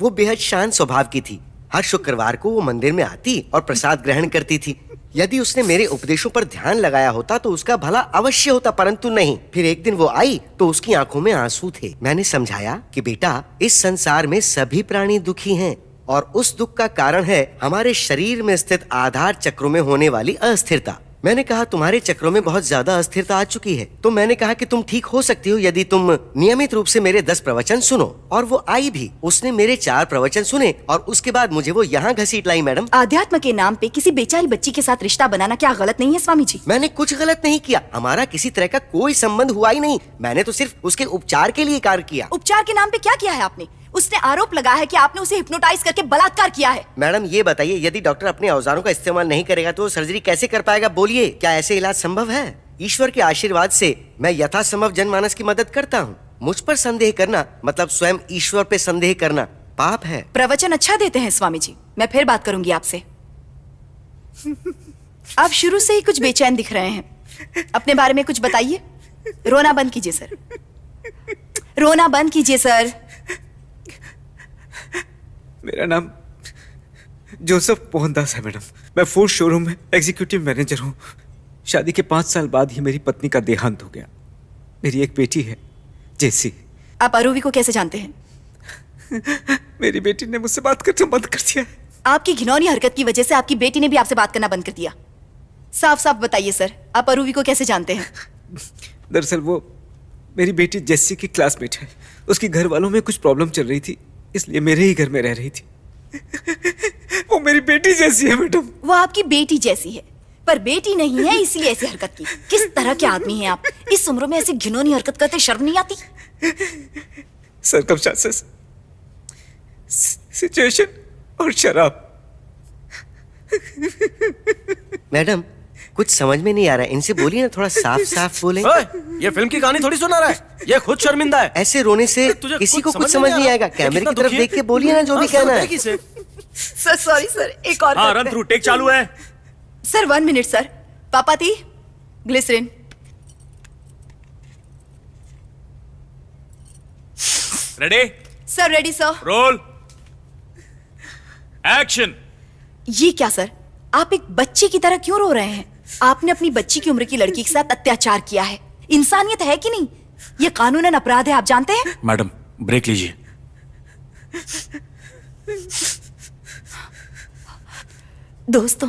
वो बेहद शांत स्वभाव की थी। हर शुक्रवार को वो मंदिर में आती और प्रसाद ग्रहण करती थी। यदि उसने मेरे उपदेशों पर ध्यान लगाया होता तो उसका भला अवश्य होता, परंतु नहीं। फिर एक दिन वो आई तो उसकी आंखों में आंसू थे। मैंने समझाया कि बेटा, इस संसार में सभी प्राणी दुखी हैं और उस दुख का कारण है हमारे शरीर में स्थित आधार चक्रों में होने वाली अस्थिरता। मैंने कहा तुम्हारे चक्रों में बहुत ज्यादा अस्थिरता आ चुकी है, तो मैंने कहा कि तुम ठीक हो सकती हो यदि तुम नियमित रूप से मेरे 10 प्रवचन सुनो। और वो आई भी, उसने मेरे 4 प्रवचन सुने और उसके बाद मुझे वो यहाँ घसीट लाई। मैडम, आध्यात्म के नाम पे किसी बेचारी बच्ची के साथ रिश्ता बनाना क्या गलत नहीं है स्वामी जी? मैंने कुछ गलत नहीं किया। हमारा किसी तरह का कोई संबंध हुआ ही नहीं। मैंने तो सिर्फ उसके उपचार के लिए कार्य किया। उपचार के नाम पे क्या किया है आपने? उसने आरोप लगाया है कि आपने उसे हिप्नोटाइज करके बलात्कार किया है। मैडम ये बताइए, यदि डॉक्टर अपने औजारों का इस्तेमाल नहीं करेगा तो सर्जरी कैसे कर पाएगा? बोलिए, क्या ऐसे इलाज संभव है? ईश्वर के आशीर्वाद से मैं यथासंभव जनमानस की मदद करता हूँ। मुझ पर संदेह करना मतलब स्वयं ईश्वर पे संदेह करना पाप है। प्रवचन अच्छा देते हैं स्वामी जी, मैं फिर बात करूंगी आपसे। आप शुरू से ही कुछ बेचैन दिख रहे हैं, अपने बारे में कुछ बताइए। रोना बंद कीजिए सर, रोना बंद कीजिए सर। मेरा नाम जोसेफ मोहनदास है मैडम। मैं फोर्ड शोरूम में एग्जीक्यूटिव मैनेजर हूँ। शादी के 5 साल बाद ही मेरी पत्नी का देहांत हो गया। मेरी एक बेटी है जेसी। आप अरूवी को कैसे जानते हैं? मेरी बेटी ने मुझसे बात करना बंद कर दिया है। आपकी घिनौनी हरकत की वजह से आपकी बेटी ने भी आपसे बात करना बंद कर दिया। साफ साफ बताइए सर, आप अरूवी को कैसे जानते हैं? दरअसल वो मेरी बेटी जेसी की क्लासमेट है। उसकी घर वालों में कुछ प्रॉब्लम चल रही थी, इसलिए मेरे ही घर में रह रही थी। वो मेरी बेटी जैसी है मैडम। वो आपकी बेटी जैसी है, पर बेटी नहीं है इसलिए ऐसी हरकत की। किस तरह के आदमी हैं आप? इस उम्र में ऐसी घिनौनी हरकत करते शर्म नहीं आती? सर्कमस्टेंसेस, सिचुएशन और शराब। मैडम कुछ समझ में नहीं आ रहा है, इनसे बोलिए ना, थोड़ा साफ साफ बोले। ये फिल्म की कहानी थोड़ी सुना रहा है, ये खुद शर्मिंदा है। ऐसे रोने से किसी को कुछ समझ नहीं आएगा। कैमरे की तरफ देख के बोलिए ना जो भी कहना है। सर सॉरी सर, एक और हाँ रन थ्रू, टेक चालू है। Sir 1 minute sir. पापा थी glycerine. Ready sir ready sir. Roll action. ये क्या सर, आप एक बच्चे की तरह क्यों रो रहे हैं? आपने अपनी बच्ची की उम्र की लड़की के साथ अत्याचार किया है। इंसानियत है कि नहीं? ये कानूनन अपराध है, आप जानते हैं? मैडम ब्रेक लीजिए। दोस्तों,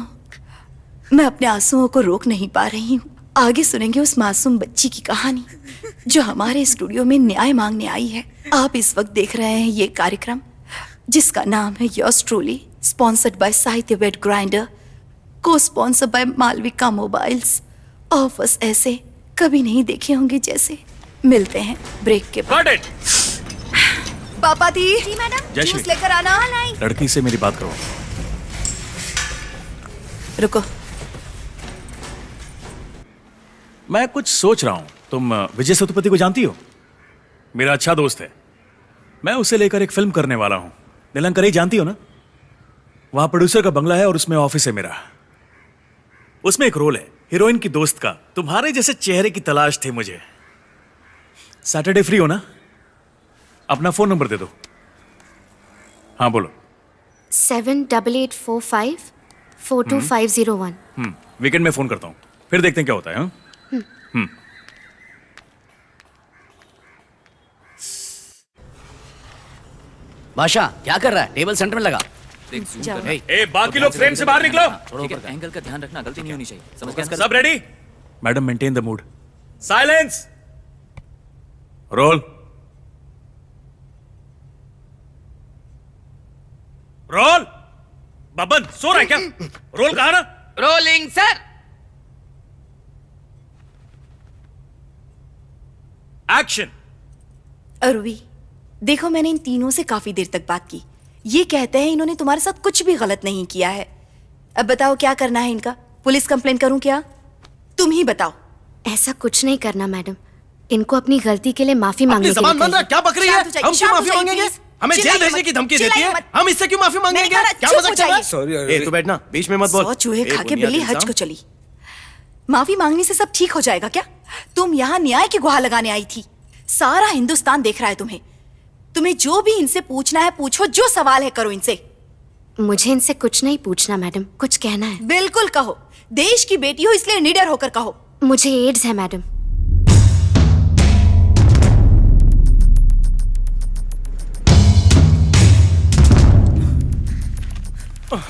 मैं अपने आंसुओं को रोक नहीं पा रही हूँ। आगे सुनेंगे उस मासूम बच्ची की कहानी जो हमारे स्टूडियो में न्याय मांगने आई है। आप इस वक्त देख रहे हैं ये कार्यक्रम जिसका नाम है yours truly, sponsored by Sahitya wet grinder, को sponsor by Malvika mobiles. Offers ऐसे कभी नहीं देखे होंगे जैसे। मिलते हैं ब्रेक के बाद। पापा थी जी मैडम। जूस लेकर आना। लड़की से मेरी बात करो। रुको, मैं कुछ सोच रहा हूं। तुम विजय सेतुपति को जानती हो? मेरा अच्छा दोस्त है। मैं उसे लेकर एक फिल्म करने वाला हूं। नीलंकरी जानती हो ना? वहां प्रोड्यूसर का बंगला है और उसमें ऑफिस है मेरा। उसमें एक रोल है हीरोइन की दोस्त का। तुम्हारे जैसे चेहरे की तलाश थी मुझे। सैटरडे फ्री हो ना? अपना फोन नंबर दे दो। हाँ बोलो। 7845422501। वीकेंड में फोन करता हूँ, फिर देखते हैं क्या होता है। हाँ? बादशाह क्या कर रहा है? टेबल सेंटर में लगा। ए, बाकी लोग फ्रेम से बाहर निकलो। एंगल का ध्यान रखना, गलती नहीं होनी चाहिए। समझ गए? सब ready? Madam maintain the mood. Silence. Roll. Roll. Baban सो रहा है क्या? रोल कहा ना? Rolling sir. एक्शन। अरुवी, देखो मैंने इन तीनों से काफी देर तक बात की। ये कहते हैं इन्होंने तुम्हारे साथ कुछ भी गलत नहीं किया है। अब बताओ क्या करना है इनका? पुलिस कंप्लेन करूं क्या? तुम ही बताओ। ऐसा कुछ नहीं करना मैडम। इनको अपनी गलती के लिए माफी मांगने के लिए जबान बंद रहा, क्या बक रही है? हम क्यों माफी मांगेंगे? हमें जेल भेजने की धमकी देती है, हम इससे क्यों माफी मांगेंगे? क्या मजाक चल रहा है? सॉरी तू बैठना, बीच में मत बोल। 100 चूहे खा के बिल्ली हज को चली। माफी मांगने से सब ठीक हो जाएगा क्या? तुम यहाँ न्याय की गुहार लगाने आई थी। सारा हिंदुस्तान देख रहा है तुम्हें। तुम्हें जो भी इनसे पूछना है पूछो, जो सवाल है करो इनसे। मुझे इनसे कुछ नहीं पूछना मैडम, कुछ कहना है। बिल्कुल कहो। देश की बेटी हो इसलिए निडर होकर कहो। मुझे एड्स है मैडम।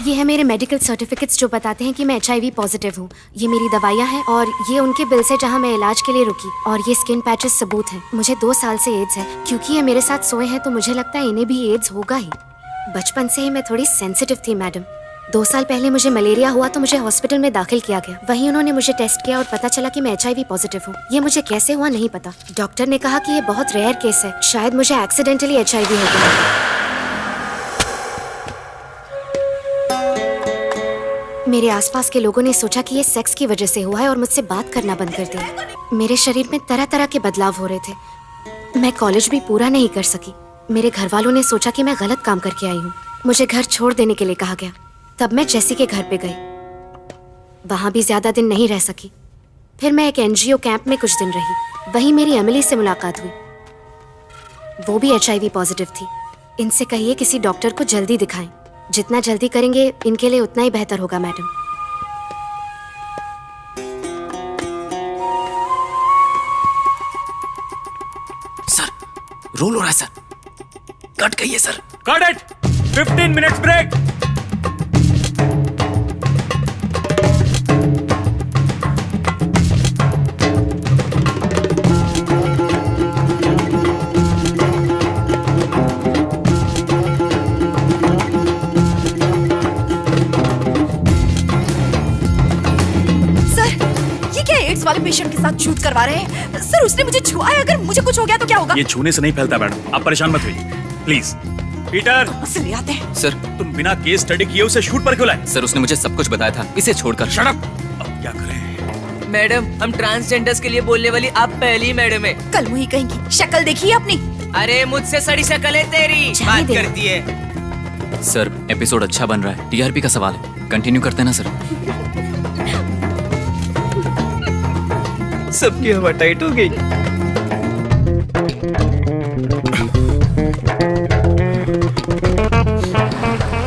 ये है मेरे मेडिकल सर्टिफिकेट्स जो बताते हैं कि मैं HIV पॉजिटिव हूँ। ये मेरी दवाइयाँ हैं और ये उनके बिल से जहाँ मैं इलाज के लिए रुकी। और ये स्किन पैचेस सबूत हैं। मुझे 2 साल से एड्स है। क्योंकि ये मेरे साथ सोए हैं तो मुझे लगता है इन्हें भी एड्स होगा ही। बचपन से ही मैं थोड़ी सेंसिटिव थी मैडम। 2 साल पहले मुझे मलेरिया हुआ तो मुझे हॉस्पिटल में दाखिल किया गया। वहीं उन्होंने मुझे टेस्ट किया और पता चला कि मैं HIV पॉजिटिव हूँ। ये मुझे कैसे हुआ नहीं पता। डॉक्टर ने कहा कि ये बहुत रेयर केस है, शायद मुझे एक्सीडेंटली HIV हो गया। मेरे आसपास के लोगों ने सोचा कि ये सेक्स की वजह से हुआ है और मुझसे बात करना बंद कर दिया। मेरे शरीर में तरह तरह के बदलाव हो रहे थे। मैं कॉलेज भी पूरा नहीं कर सकी। मेरे घर वालों ने सोचा कि मैं गलत काम करके आई हूँ। मुझे घर छोड़ देने के लिए कहा गया। तब मैं जेसी के घर पे गई। वहां भी ज्यादा दिन नहीं रह सकी। फिर मैं एक एनजीओ कैंप में कुछ दिन रही। वहीं मेरी एमिली से मुलाकात हुई। वो भी HIV पॉजिटिव थी। इनसे कहिए किसी डॉक्टर को जल्दी दिखाएं। जितना जल्दी करेंगे इनके लिए उतना ही बेहतर होगा मैडम। सर रोल हो रहा है सर। कट गई है sir. Cut it. 15 minutes break. वाले पेशेंट के साथ शूट करवा रहे हैं। सर उसने मुझे छुआ है, अगर मुझे कुछ हो गया तो क्या होगा? ये छूने से नहीं फैलता मैडम, आप परेशान मत होइए प्लीज। पीटर सर आते हैं। सर तुम बिना केस स्टडी किए उसे शूट पर क्यों लाए? सर उसने मुझे सब कुछ बताया था, इसे छोड़कर। Shut up. अब क्या करें? मैडम हम ट्रांसजेंडर्स के लिए बोलने वाली आप पहली मैडम है। कल मुही कहेंगी। शक्ल देखी है अपनी? अरे मुझसे सड़ी शक्ल है तेरी, बात करती है। सर एपिसोड अच्छा बन रहा है, TRP का सवाल है, कंटिन्यू करते हैं ना सर? सबकी हवा टाइट हो गई।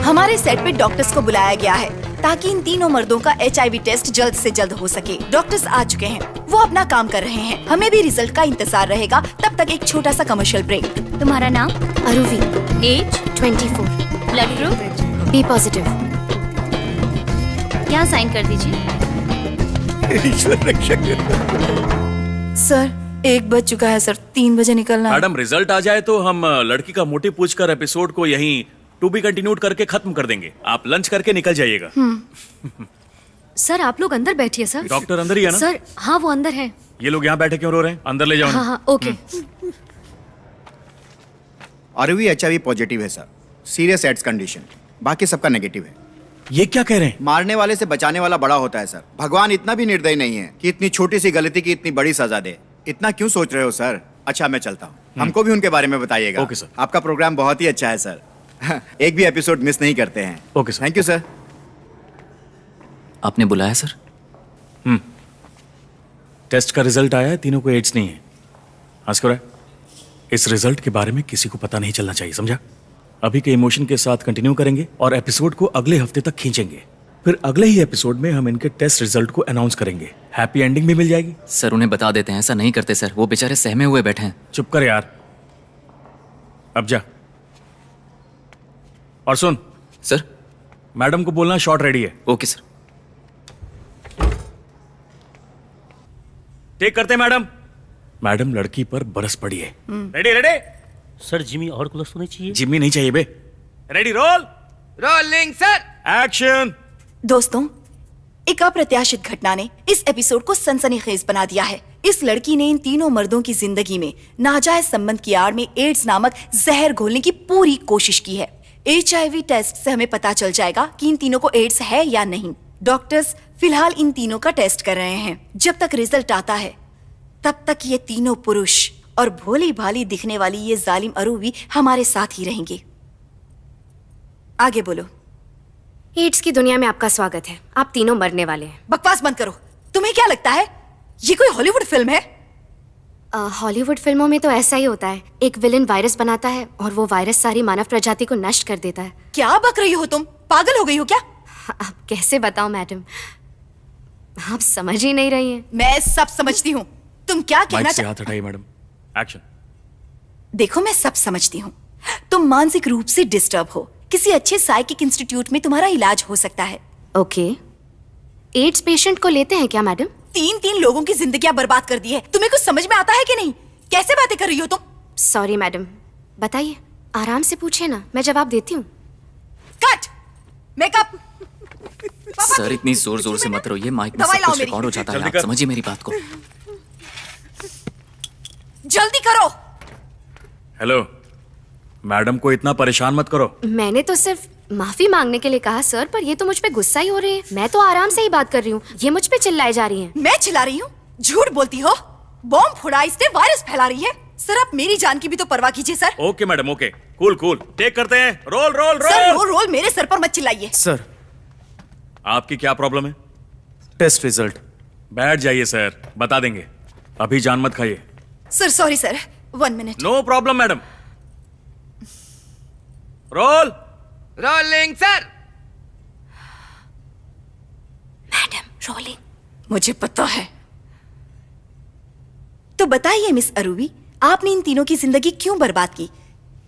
हमारे सेट पे डॉक्टर्स को बुलाया गया है ताकि इन तीनों मर्दों का HIV टेस्ट जल्द से जल्द हो सके। डॉक्टर्स आ चुके हैं, वो अपना काम कर रहे हैं। हमें भी रिजल्ट का इंतजार रहेगा। तब तक एक छोटा सा कमर्शियल ब्रेक। तुम्हारा नाम? Aruvi. Age? 24। Blood group? B positive. यहाँ साइन कर दीजिए। सर 1 बज चुका है सर, 3 बजे निकलना है। मैडम रिजल्ट आ जाए तो हम लड़की का मोटिव पूछकर एपिसोड को यहीं टू बी कंटिन्यूड करके खत्म कर देंगे। आप लंच करके निकल जाइएगा। सर आप लोग अंदर बैठिए सर। डॉक्टर अंदर ही है ना? सर हाँ वो अंदर है। ये लोग यहाँ बैठे क्यों रो रहे हैं? अंदर ले जाओ। हाँ हाँ ओके। आरवी HIV पॉजिटिव है सर, सीरियस एड्स कंडीशन। बाकी सबका नेगेटिव है। ये क्या कह रहे हैं? मारने वाले से बचाने वाला बड़ा होता है सर। भगवान इतना भी निर्दयी नहीं है कि इतनी छोटी सी गलती की इतनी बड़ी सजा दे। इतना क्यों सोच रहे हो सर? अच्छा मैं चलता हूँ, हमको भी उनके बारे में बताइएगा। Okay sir. आपका प्रोग्राम बहुत ही अच्छा है सर। एक भी एपिसोड मिस नहीं करते हैं। Okay sir. Thank you sir. आपने बुलाया सर? टेस्ट का रिजल्ट आया है, तीनों को एड्स नहीं है। हंस क्यों रहा है? इस रिजल्ट के बारे में किसी को पता नहीं चलना चाहिए, समझा? अभी के इमोशन के साथ कंटिन्यू करेंगे और एपिसोड को अगले हफ्ते तक खींचेंगे। फिर अगले ही एपिसोड में हम इनके टेस्ट रिजल्ट को अनाउंस करेंगे। हैप्पी एंडिंग भी मिल जाएगी। सर उन्हें बता देते हैं। ऐसा नहीं करते सर, वो बेचारे सहमे हुए बैठे हैं। चुप कर यार, अब जा। और सुन सर, मैडम को बोलना शॉट रेडी है। Okay sir. टेक करते मैडम। मैडम लड़की पर बरस पड़ी है। Ready ready. सर जिमी और क्लोज होने चाहिए। जिम्मी नहीं चाहिए बे। Ready roll. Rolling sir. Action. दोस्तों एक अप्रत्याशित घटना ने इस एपिसोड को सनसनीखेज बना दिया है। इस लड़की ने इन तीनों मर्दों की जिंदगी में नाजायज संबंध की आड़ में एड्स नामक जहर घोलने की पूरी कोशिश की है। HIV टेस्ट से हमें पता चल जाएगा कि इन तीनों को एड्स है या नहीं। डॉक्टर्स फिलहाल इन तीनों का टेस्ट कर रहे हैं। जब तक रिजल्ट आता है तब तक ये तीनों पुरुष और भोली भाली दिखने वाली ये जालिम अरूवी हमारे साथ ही रहेंगे। आगे बोलो। एड्स की दुनिया में आपका स्वागत है। आप तीनों मरने वाले हैं। बकवास बंद करो। तुम्हें क्या लगता है ये कोई हॉलीवुड फिल्म है? हॉलीवुड फिल्मों में तो ऐसा ही होता है। एक विलन वायरस बनाता है और वो वायरस सारी मानव प्रजाति को नष्ट कर देता है। क्या बक रही हो तुम? पागल हो गई हो क्या? अब कैसे बताऊं मैडम, आप समझ ही नहीं रही हैं। मैं सब समझती हूँ। तुम क्या कहना से हाथ हटाइए मैडम। एक्शन। देखो मैं सब समझती हूँ। तुम मानसिक रूप से डिस्टर्ब हो। किसी अच्छे साइकिक इंस्टीट्यूट में तुम्हारा इलाज हो सकता है। ओके। एड्स पेशेंट को लेते हैं क्या मैडम? 3 लोगों की जिंदगियां बर्बाद कर दी है। तुम्हें कुछ समझ में आता है कि नहीं? कैसे बातें कर रही हो तुम? सॉरी मैडम, बताइए। आराम से पूछिए ना, मैं जवाब देती हूँ। कट। मेकअप। सर इतनी जोर जोर से मत रोइए, माइक में दवाई सब लाओ कुछ मेरी। रिकॉर्ड हो जाता है। जल्दी आप कर। समझिए मेरी बात को। जल्दी करो। हेलो, मैडम को इतना परेशान मत करो। मैंने तो सिर्फ माफी मांगने के लिए कहा सर, पर ये तो मुझ पे गुस्सा ही हो रही है। मैं तो आराम से ही बात कर रही हूँ, ये मुझ पे चिल्लाए जा रही हैं। मैं चिल्ला रही हूँ? झूठ बोलती हो। बॉम्ब फोड़ा, इससे वायरस फैला रही है। सर आप मेरी जान की भी तो परवाह कीजिए sir. Okay madam, okay, cool cool, take करते हैं। Roll roll sir roll. Roll मेरे सर पर मत चिल्लाइए। सर आपकी क्या प्रॉब्लम है? Test result. बैठ जाइए सर, बता देंगे। अभी जान मत खाइए। Sir sorry sir, 1 minute. No problem madam. Roll rolling sir. Madam rolling. मुझे पता है। तो बताइए मिस अरूबी, आपने इन तीनों की जिंदगी क्यों बर्बाद की?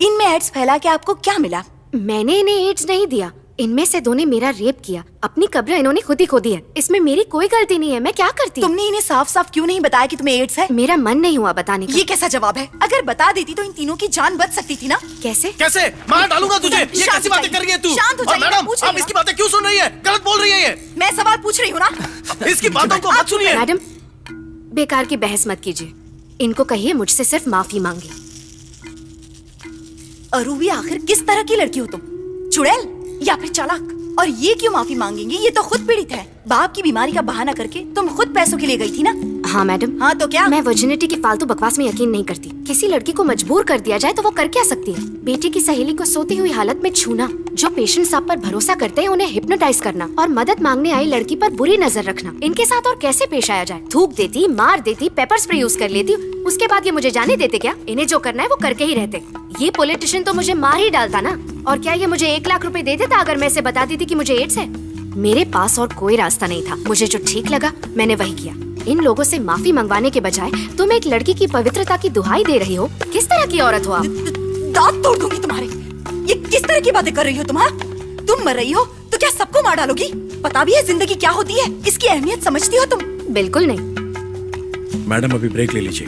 इनमें एड्स फैला के आपको क्या मिला? मैंने इन्हें एड्स नहीं दिया, इनमें से 2 ने मेरा रेप किया। अपनी कब्र इन्होंने खुद ही खोदी है, इसमें मेरी कोई गलती नहीं है। मैं क्या करती? तुमने इन्हें साफ साफ क्यों नहीं बताया कि तुम्हें एड्स है? मेरा मन नहीं हुआ बताने का। ये कैसा जवाब है? अगर बता देती तो इन तीनों की जान बच सकती थी ना। कैसे? कैसे मार डालूंगा तुझे? ये कैसी बातें कर रही है तू? शांत हो और जाइए, मैडम पूछ रही आप हूँ इसकी बातें क्यों सुन रही है? गलत बोल रही है ये। मैं सवाल पूछ रही हूँ ना। इसकी बातों को मत सुनिए। मैडम बेकार की बहस मत कीजिए, इनको कहिए मुझसे सिर्फ माफी मांगे। अरूबी आखिर किस तरह की लड़की हो तुम? चुड़ैल या फिर चालाक? और ये क्यों माफी मांगेंगी? ये तो खुद पीड़ित है। बाप की बीमारी का बहाना करके तुम खुद पैसों के लिए गई थी ना। हाँ मैडम। हाँ तो क्या? मैं वर्जिनिटी की फालतू बकवास में यकीन नहीं करती। किसी लड़की को मजबूर कर दिया जाए तो वो कर क्या सकती है? बेटी की सहेली को सोती हुई हालत में छूना, जो पेशेंट्स आप पर भरोसा करते हैं उन्हें हिप्नोटाइज करना, और मदद मांगने आई लड़की पर बुरी नजर रखना, इनके साथ और कैसे पेश आया जाए? थूक देती, मार देती, पेपर स्प्रे यूज कर लेती, उसके बाद ये मुझे जाने देते क्या? इन्हें जो करना है वो करके ही रहते। ये पॉलिटिशियन तो मुझे मार ही डालता ना। और क्या ये मुझे 1 लाख रुपए दे देता अगर मैं इसे बता देती कि मुझे एड्स है? मेरे पास और कोई रास्ता नहीं था। मुझे जो ठीक लगा मैंने वही किया। इन लोगों से माफी मंगवाने के बजाय तुम एक लड़की की पवित्रता की दुहाई दे रही हो। किस तरह की औरत हो आप? दांत तोड़ दूंगी तुम्हारे। ये किस तरह की बातें कर रही हो तुम? तुम मर रही हो तो क्या सबको मार डालोगी? पता भी है जिंदगी क्या होती है? इसकी अहमियत समझती हो तुम? बिल्कुल नहीं। मैडम अभी ब्रेक ले लीजिए,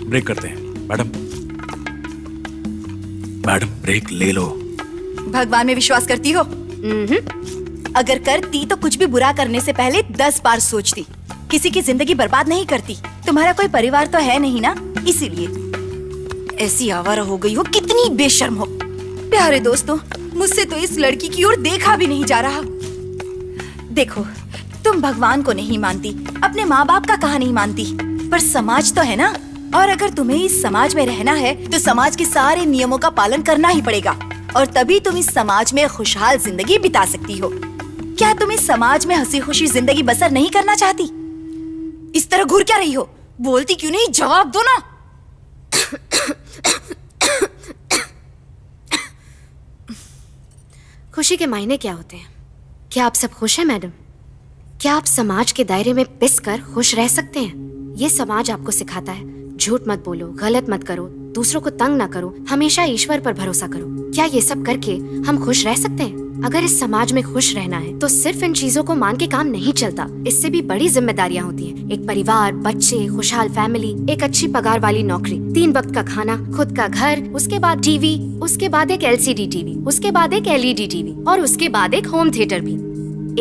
ब्रेक करते हैं। मैडम ब्रेक ले लो। भगवान में विश्वास करती हो? अगर करती तो कुछ भी बुरा करने से पहले 10 बार सोचती। किसी की जिंदगी बर्बाद नहीं करती। तुम्हारा कोई परिवार तो है नहीं ना, इसीलिए ऐसी आवारा हो गई हो। कितनी बेशर्म हो। प्यारे दोस्तों, मुझसे तो इस लड़की की ओर देखा भी नहीं जा रहा। देखो, तुम भगवान को नहीं मानती, अपने माँ बाप का कहा नहीं मानती, पर समाज तो है ना। और अगर तुम्हें इस समाज में रहना है तो समाज के सारे नियमों का पालन करना ही पड़ेगा, और तभी तुम इस समाज में खुशहाल जिंदगी बिता सकती हो। क्या तुम इस समाज में हंसी खुशी जिंदगी बसर नहीं करना चाहती? इस तरह घूर क्या रही हो? बोलती क्यों नहीं? जवाब दो ना। खुशी के मायने क्या होते हैं? क्या आप सब खुश हैं मैडम? क्या आप समाज के दायरे में पिस कर खुश रह सकते हैं? ये समाज आपको सिखाता है झूठ मत बोलो, गलत मत करो, दूसरों को तंग ना करो, हमेशा ईश्वर पर भरोसा करो। क्या ये सब करके हम खुश रह सकते हैं? अगर इस समाज में खुश रहना है तो सिर्फ इन चीजों को मान के काम नहीं चलता। इससे भी बड़ी जिम्मेदारियां होती हैं। एक परिवार, बच्चे, खुशहाल फैमिली, एक अच्छी पगार वाली नौकरी, 3 वक्त का खाना, खुद का घर, उसके बाद टीवी, उसके बाद एक LCD टीवी, उसके बाद एक LED टीवी, और उसके बाद एक होम थिएटर भी,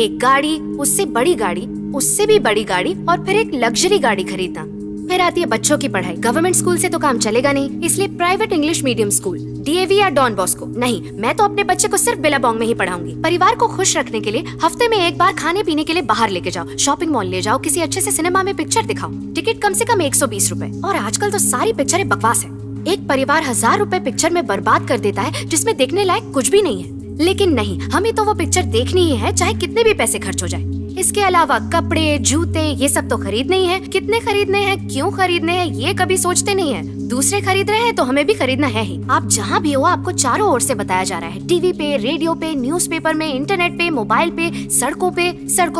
एक गाड़ी, उससे बड़ी गाड़ी, उससे भी बड़ी गाड़ी, और फिर एक लग्जरी गाड़ी खरीदना। फिर आती है बच्चों की पढ़ाई। गवर्नमेंट स्कूल से तो काम चलेगा नहीं, इसलिए private English medium school, DAV या डॉन बॉस्को। नहीं, मैं तो अपने बच्चे को सिर्फ बिलाबोंग में ही पढ़ाऊंगी। परिवार को खुश रखने के लिए हफ्ते में 1 बार खाने पीने के लिए बाहर लेके जाओ, शॉपिंग मॉल ले जाओ, किसी अच्छे से सिनेमा में पिक्चर दिखाओ। टिकट कम से कम 120 रुपए। और आजकल तो सारी पिक्चरें बकवास है। एक परिवार 1000 रुपए पिक्चर में बर्बाद कर देता है जिसमें देखने लायक कुछ भी नहीं है। लेकिन नहीं, हमें तो वो पिक्चर देखनी ही है, चाहे कितने भी पैसे खर्च हो जाए। इसके अलावा कपड़े, जूते, ये सब तो खरीदने ही है। कितने खरीदने हैं, क्यों खरीदने हैं, ये कभी सोचते नहीं है। दूसरे खरीद रहे हैं तो हमें भी खरीदना है ही। आप जहाँ भी हो आपको चारों ओर से बताया जा रहा है, टीवी पे, रेडियो पे, न्यूज़पेपर में, इंटरनेट पे, मोबाइल पे, सड़कों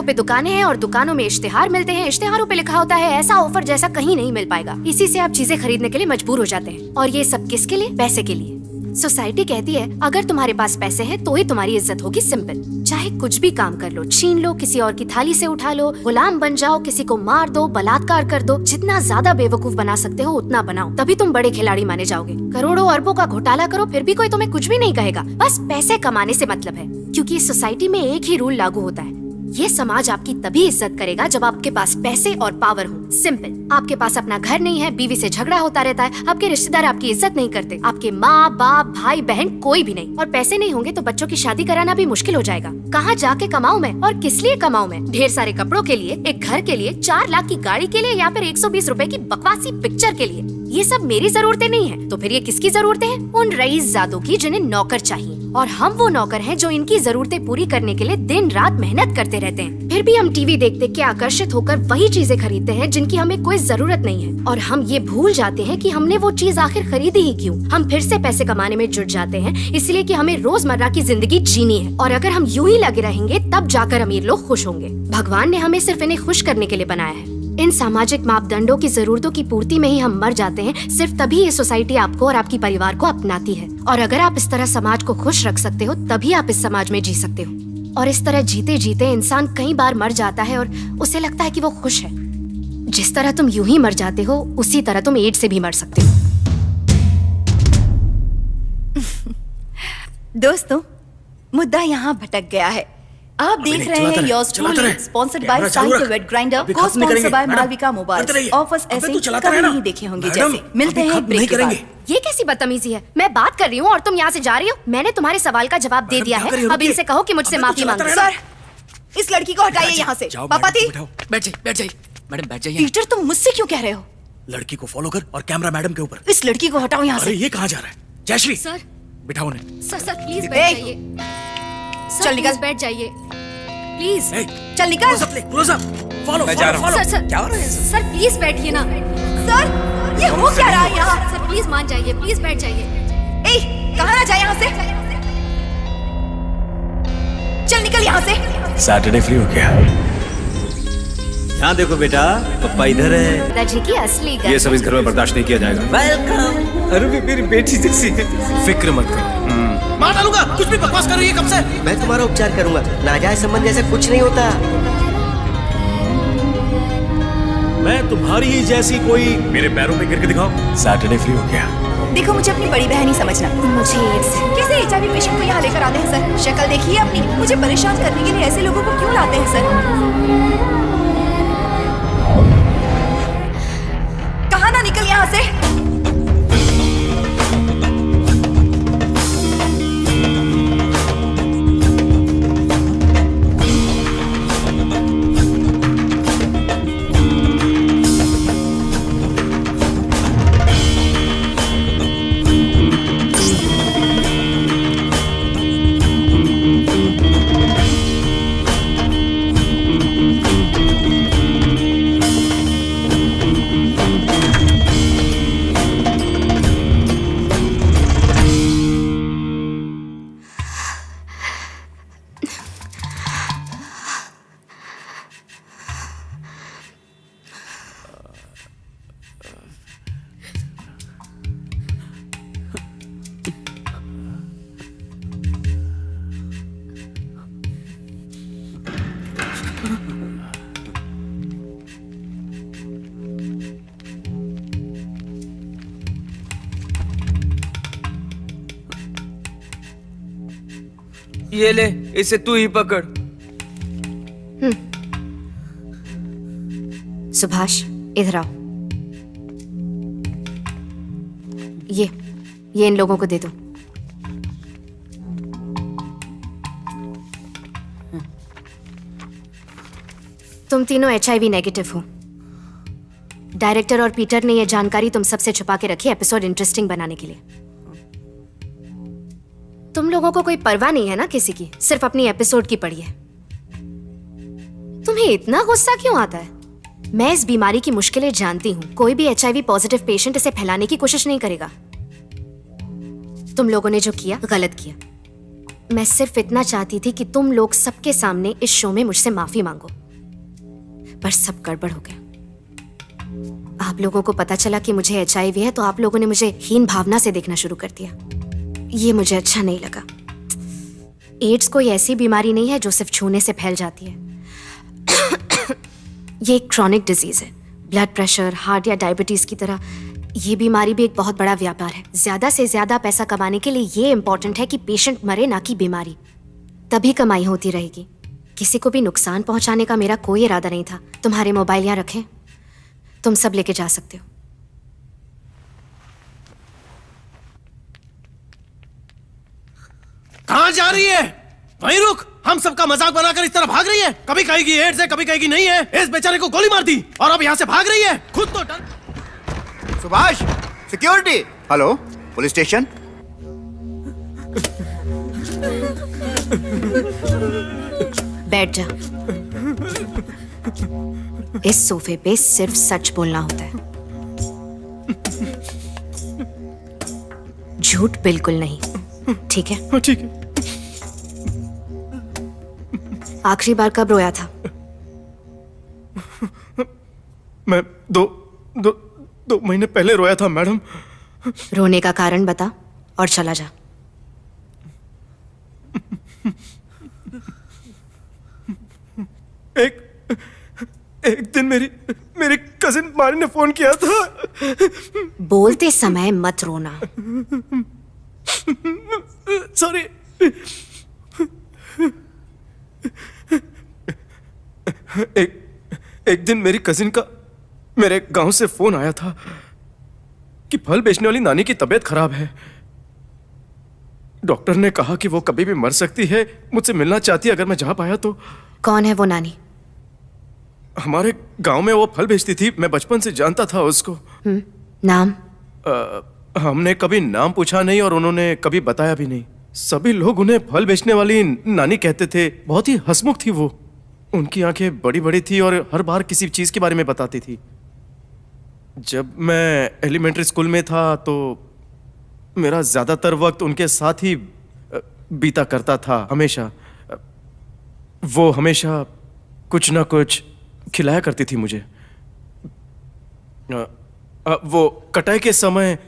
पे दुकानें हैं और दुकानों में इश्तेहार मिलते हैं। इश्तेहारों पे लिखा होता है ऐसा ऑफर जैसा कहीं नहीं मिल पाएगा। इसी से आप चीजें खरीदने के लिए मजबूर हो जाते हैं। और ये सब किसके लिए? पैसे के लिए। सोसाइटी कहती है अगर तुम्हारे पास पैसे हैं तो ही तुम्हारी इज्जत होगी। सिंपल। चाहे कुछ भी काम कर लो, छीन लो, किसी और की थाली से उठा लो, गुलाम बन जाओ, किसी को मार दो, बलात्कार कर दो, जितना ज्यादा बेवकूफ बना सकते हो उतना बनाओ, तभी तुम बड़े खिलाड़ी माने जाओगे। करोड़ों अरबों का घोटाला करो फिर भी कोई तुम्हें कुछ भी नहीं कहेगा। बस पैसे कमाने से मतलब है, क्योंकि इस सोसाइटी में एक ही रूल लागू होता है, ये समाज आपकी तभी इज्जत करेगा जब आपके पास पैसे और पावर हो। सिंपल। आपके पास अपना घर नहीं है, बीवी से झगड़ा होता रहता है, आपके रिश्तेदार आपकी इज्जत नहीं करते, आपके माँ बाप भाई बहन कोई भी नहीं, और पैसे नहीं होंगे तो बच्चों की शादी कराना भी मुश्किल हो जाएगा। कहाँ जाके कमाऊं मैं और किस लिए कमाऊं मैं? ढेर सारे कपड़ों के लिए, एक घर के लिए, 4 लाख की गाड़ी के लिए, या फिर 120 रुपए की बकवासी पिक्चर के लिए? ये सब मेरी जरूरतें नहीं है तो फिर ये किसकी जरूरतें हैं? उन रईसजादों की जिन्हें नौकर चाहिए, और हम वो नौकर हैं जो इनकी जरूरतें पूरी करने के लिए दिन रात मेहनत करते रहते हैं। फिर भी हम टीवी देखते के आकर्षित होकर वही चीजें खरीदते हैं जिनकी हमें कोई जरूरत नहीं है, और हम ये भूल जाते हैं कि हमने वो चीज आखिर खरीदी ही क्यों। हम फिर से पैसे कमाने में जुट जाते हैं इसलिए कि हमें रोजमर्रा की जिंदगी जीनी है, और अगर हम यूं ही लगे रहेंगे तब जाकर अमीर लोग खुश होंगे। भगवान ने हमें सिर्फ इन्हें खुश करने के लिए बनाया है। इन सामाजिक मापदंडों की जरूरतों की पूर्ति में ही हम मर जाते हैं। सिर्फ तभी ये सोसाइटी आपको और आपकी परिवार को अपनाती है, और अगर आप इस तरह समाज को खुश रख सकते हो तभी आप इस समाज में जी सकते हो। और इस तरह जीते जीते इंसान कई बार मर जाता है और उसे लगता है कि वो खुश है। जिस तरह तुम यूं ही मर जाते हो उसी तरह तुम एड्स से भी मर सकते हो। दोस्तों, मुद्दा यहाँ भटक गया है। आप देख रहे हैं yours truly, sponsored by Sahitya wet grinder, cosponsored by Malvika mobiles. Offers ऐसे कभी नहीं देखे होंगे जैसे। मिलते हैं ब्रेक के बाद। ये कैसी बदतमीजी है? मैं बात कर रही हूँ और तुम यहाँ से जा रही हो। मैंने तुम्हारे सवाल का जवाब दे दिया है, अब इनसे कहो कि मुझसे माफी मांगो। सर, इस लड़की को हटाइए यहाँ से। पापा थी, बैठ जाइए मैडम, बैठ जाइए। पीटर, तुम मुझसे क्यों कह रहे हो? लड़की को फॉलो कर और कैमरा मैडम के ऊपर। इस लड़की को हटाओ यहाँ से। ये कहाँ जा रहा है? जयश्री सर, बिठाओ उन्हें। सर प्लीज बैठ जाइए। चल निकल, बैठ जाइए प्लीज। चल निकल। फॉलो मैं जा रहा हूँ। सर प्लीज बैठिए ना। सर, ये हो क्या रहा है यहाँ? सर प्लीज मान जाइए, प्लीज बैठ जाइए। कहाँ ना जाए यहाँ से? चल निकल यहाँ से। सैटरडे फ्री हो गया। यहाँ देखो बेटा, पप्पा इधर है। दादाजी की असली ये सब इस घर में बर्दाश्त नहीं किया जाएगा। वेलकम। अरे मेरी बेटी जैसी है। फिक्र मत करो, मार डालूंगा। कुछ भी बकवास कर रही है कब से? मैं तुम्हारा उपचार करूंगा, नाजायज संबंध जैसा कुछ नहीं होता। मैं तुम्हारी ही जैसी कोई मेरे पैरों पे गिर के दिखाओ। सैटरडे फ्री हो गया। देखो, मुझे अपनी बड़ी बहन ही समझना। मुझे एड्स है। कैसे HIV पेशेंट को यहाँ लेकर आते हैं सर? शक्ल देखिए अपनी। मुझे परेशान करने के लिए ऐसे लोगों को क्यों लाते हैं सर? कहाँ ना निकल यहाँ से। ये ले, इसे तू ही पकड़। सुभाष, इधर आओ। ये इन लोगों को दे दो। तुम तीनों HIV नेगेटिव हो। डायरेक्टर और पीटर ने यह जानकारी तुम सबसे छुपा के रखी एपिसोड इंटरेस्टिंग बनाने के लिए। तुम लोगों को कोई परवाह नहीं है ना किसी की, सिर्फ अपनी एपिसोड की पड़ी है। तुम्हें इतना गुस्सा क्यों आता है? मैं इस बीमारी की मुश्किलें जानती हूं। कोई भी HIV पॉजिटिव पेशेंट इसे फैलाने की कोशिश नहीं करेगा। तुम लोगों ने जो किया गलत किया। मैं सिर्फ इतना चाहती थी कि तुम लोग सबके सामने इस शो में मुझसे माफी मांगो, पर सब गड़बड़ हो गया। आप लोगों को पता चला कि मुझे HIV है तो आप लोगों ने मुझे हीन भावना से देखना शुरू कर दिया। ये मुझे अच्छा नहीं लगा। एड्स कोई ऐसी बीमारी नहीं है जो सिर्फ छूने से फैल जाती है। ये एक क्रॉनिक डिजीज है। ब्लड प्रेशर, हार्ट या डायबिटीज की तरह ये बीमारी भी एक बहुत बड़ा व्यापार है। ज्यादा से ज्यादा पैसा कमाने के लिए ये इंपॉर्टेंट है कि पेशेंट मरे, ना कि बीमारी। तभी कमाई होती रहेगी। किसी को भी नुकसान पहुंचाने का मेरा कोई इरादा नहीं था। तुम्हारे मोबाइल यहाँ रखें, तुम सब लेके जा सकते हो। कहाँ जा रही है? वहीं रुक। हम सबका मजाक बनाकर इस तरह भाग रही है। कभी कहेगी एड्स है, कभी कहेगी नहीं है। इस बेचारे को गोली मार दी और अब यहाँ से भाग रही है। खुद तो डर। Subhash, security. Hello, police station. बैठ जा। इस सोफे पे सिर्फ सच बोलना होता है, झूठ बिल्कुल नहीं। ठीक है? ठीक है। आखिरी बार कब रोया था? मैं दो महीने पहले रोया था मैडम। रोने का कारण बता और चला जा। एक दिन मेरी कजिन मारी ने फोन किया था। बोलते समय मत रोना। सॉरी। एक दिन मेरी कजिन का मेरे गांव से फोन आया था कि फल बेचने वाली नानी की तबीयत खराब है। डॉक्टर ने कहा कि वो कभी भी मर सकती है, मुझसे मिलना चाहती है अगर मैं जा पाया तो। कौन है वो नानी? हमारे गांव में वो फल बेचती थी, मैं बचपन से जानता था उसको। नाम? हमने कभी नाम पूछा नहीं और उन्होंने कभी बताया भी नहीं। सभी लोग उन्हें फल बेचने वाली नानी कहते थे। बहुत ही हंसमुख थी वो। उनकी आंखें बड़ी बड़ी थी और हर बार किसी चीज के बारे में बताती थी। जब मैं एलिमेंट्री स्कूल में था तो मेरा ज्यादातर वक्त उनके साथ ही बीता करता था। हमेशा वो हमेशा कुछ ना कुछ खिलाया करती थी मुझे। वो कटाई के समय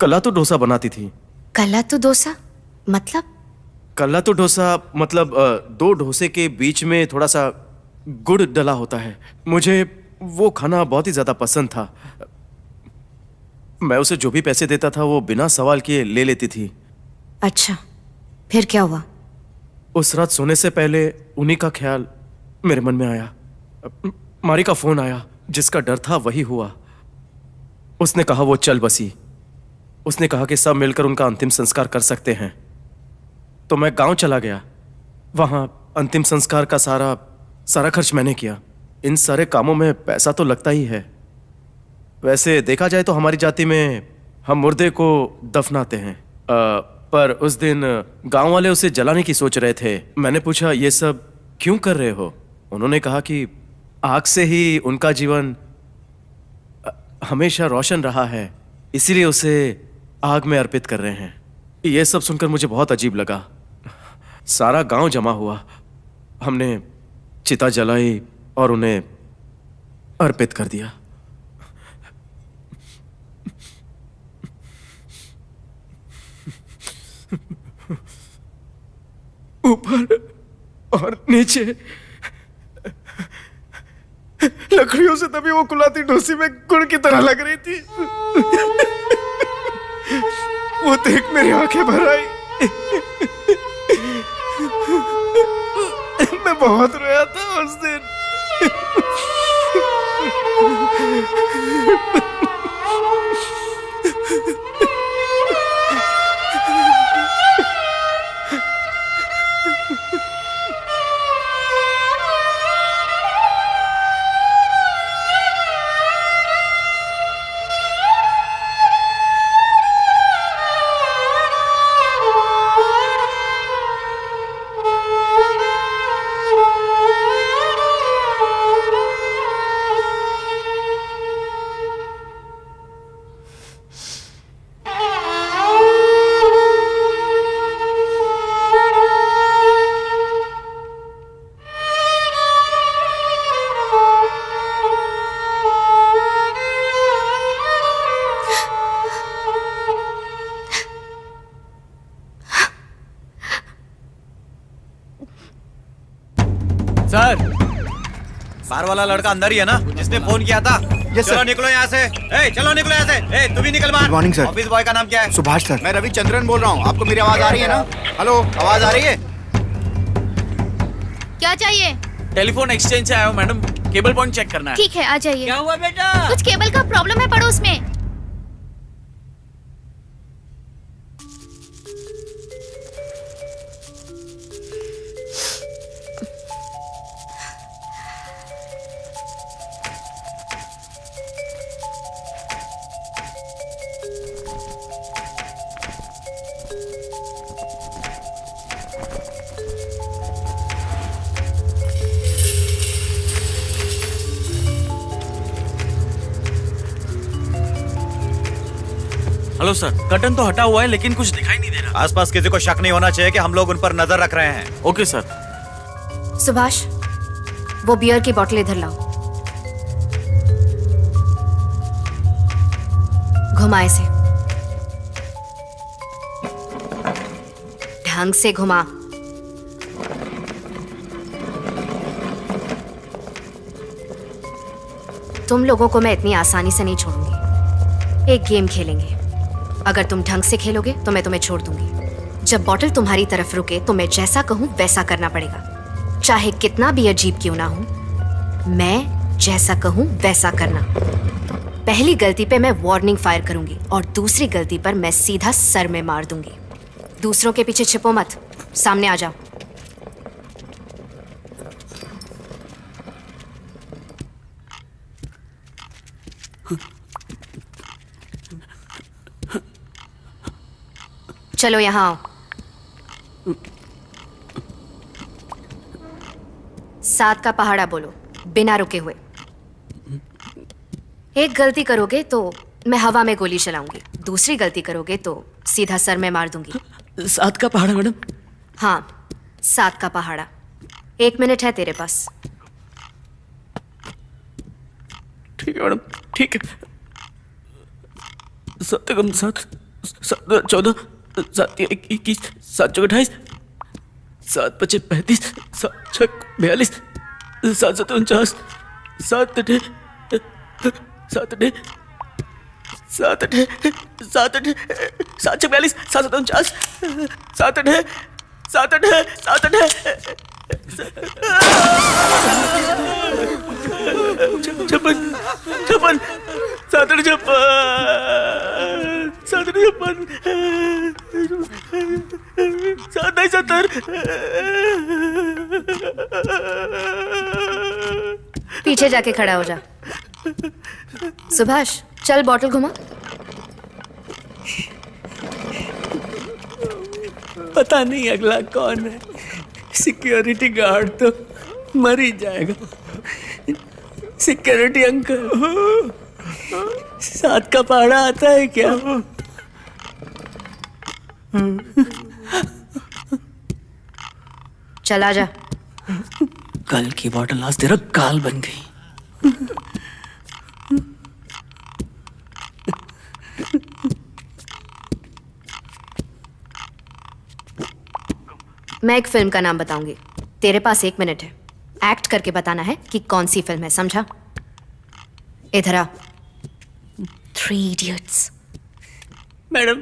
कलातू डोसा बनाती थी। कलातू डोसा मतलब? कलातू डोसा मतलब दो डोसे के बीच में थोड़ा सा गुड़ डला होता है। मुझे वो खाना बहुत ही ज्यादा पसंद था। मैं उसे जो भी पैसे देता था वो बिना सवाल किए ले लेती थी। अच्छा, फिर क्या हुआ? उस रात सोने से पहले उन्हीं का ख्याल मेरे मन में आया। मारी का फोन आया। जिसका डर था वही हुआ। उसने कहा वो चल बसी। उसने कहा कि सब मिलकर उनका अंतिम संस्कार कर सकते हैं। तो मैं गांव चला गया। वहां अंतिम संस्कार का सारा खर्च मैंने किया। इन सारे कामों में पैसा तो लगता ही है। वैसे देखा जाए तो हमारी जाति में हम मुर्दे को दफनाते हैं। पर उस दिन गांव वाले उसे जलाने की सोच रहे थे। मैंने पूछा ये सब क्यों कर रहे हो? उन्होंने कहा कि आग से ही उनका जीवन हमेशा रोशन रहा है, इसीलिए उसे आग में अर्पित कर रहे हैं। ये सब सुनकर मुझे बहुत अजीब लगा। सारा गांव जमा हुआ। हमने चिता जलाई और उन्हें अर्पित कर दिया। ऊपर और नीचे लकड़ियों से तभी वो कुलाती डोसी में गुड़ की तरह लग रही थी। वो देख मेरी आंखें भर आई। मैं बहुत रोया था उस दिन। सर, बार वाला लड़का अंदर ही है ना जिसने फोन किया था? यस चलो सर। निकलो यहाँ से। चलो निकलो यहाँ से। तू भी निकल बाहर। Good morning sir. Office boy का नाम क्या है? सुभाष सर। मैं रविचंद्रन बोल रहा हूँ। आपको मेरी आवाज आ रही है ना? हेलो, आवाज आ रही है? क्या क्या चाहिए? टेलीफोन एक्सचेंज से आया हूँ मैडम, केबल पॉइंट चेक करना है। ठीक है, आ जाइए। क्या हुआ बेटा? कुछ केबल का प्रॉब्लम है पड़ोस में। हेलो सर, कर्टन तो हटा हुआ है लेकिन कुछ दिखाई नहीं दे रहा। आसपास किसी को शक नहीं होना चाहिए कि हम लोग उन पर नजर रख रहे हैं। Okay sir. सुभाष, वो बियर की बोतल इधर लाओ। घुमा इसे, ढंग से घुमा। तुम लोगों को मैं इतनी आसानी से नहीं छोड़ूंगी। एक गेम खेलेंगे, अगर तुम ढंग से खेलोगे तो मैं तुम्हें छोड़ दूंगी। जब बॉटल तुम्हारी तरफ रुके तो मैं जैसा कहूं वैसा करना पड़ेगा, चाहे कितना भी अजीब क्यों ना हो। मैं जैसा कहूं वैसा करना। पहली गलती पे मैं वार्निंग फायर करूंगी और दूसरी गलती पर मैं सीधा सर में मार दूंगी। दूसरों के पीछे छिपो मत, सामने आ जाओ। चलो यहाँ आओ। 7 का पहाड़ा बोलो बिना रुके हुए। एक गलती करोगे तो मैं हवा में गोली चलाऊंगी, दूसरी गलती करोगे तो सीधा सर में मार दूंगी। 7 का पहाड़ा मैडम? हाँ, 7 का पहाड़ा। 1 मिनट है तेरे पास। ठीक है मैडम, ठीक है। 7 कम 7, 14, 7 21, 7 28, 7 5 35, 7 6 42, 7 7 49, 7 8 7 8 7 8 7 8 7 42, 7 49, 7 8 7 8 7 8 छप्पन 7 8 7 56 7 70। पीछे जाके खड़ा हो जा। सुभाष, चल बॉटल घुमा। पता नहीं अगला कौन है। सिक्योरिटी गार्ड तो मर ही जाएगा। सिक्योरिटी अंकल, 7 का पहाड़ा आता है क्या? चला जा। कल की बॉटल आज तेरा काल बन गई। मैं एक फिल्म का नाम बताऊंगी, तेरे पास 1 मिनट है। एक्ट करके बताना है कि कौन सी फिल्म है, समझा? इधर आ। 3 इडियट्स। मैडम,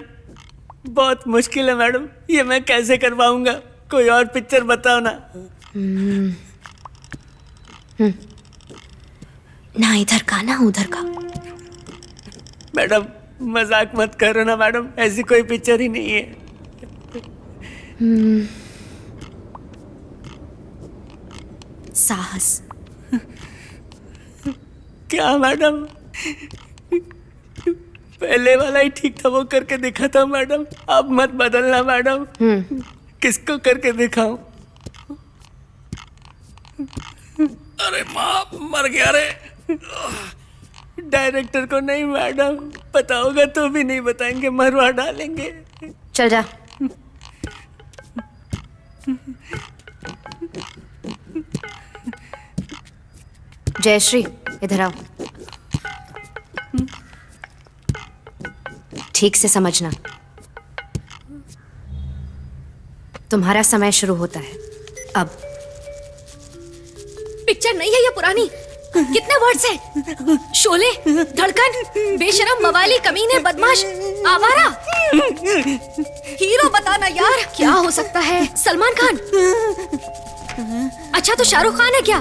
बहुत मुश्किल है मैडम, ये मैं कैसे कर पाऊंगा? कोई और पिक्चर बताओ ना। ना इधर का ना उधर का। मैडम, मजाक मत करो ना मैडम, ऐसी कोई पिक्चर ही नहीं है। साहस। क्या मैडम? पहले वाला ही ठीक था, वो करके दिखा था मैडम। अब मत बदलना मैडम। किसको करके दिखाऊं? अरे माँ, मर गया रे। डायरेक्टर को नहीं मैडम, पता होगा तो भी नहीं बताएंगे, मरवा डालेंगे। चल जा। जयश्री, इधर आओ। ठीक से समझना, तुम्हारा समय शुरू होता है अब। पिक्चर नहीं है ये पुरानी। कितने वर्ड्स हैं? शोले, धड़कन, बेशरम, मवाली, कमीने, बदमाश, आवारा। हीरो बताना यार। क्या हो सकता है? सलमान खान। अच्छा तो शाहरुख खान है क्या?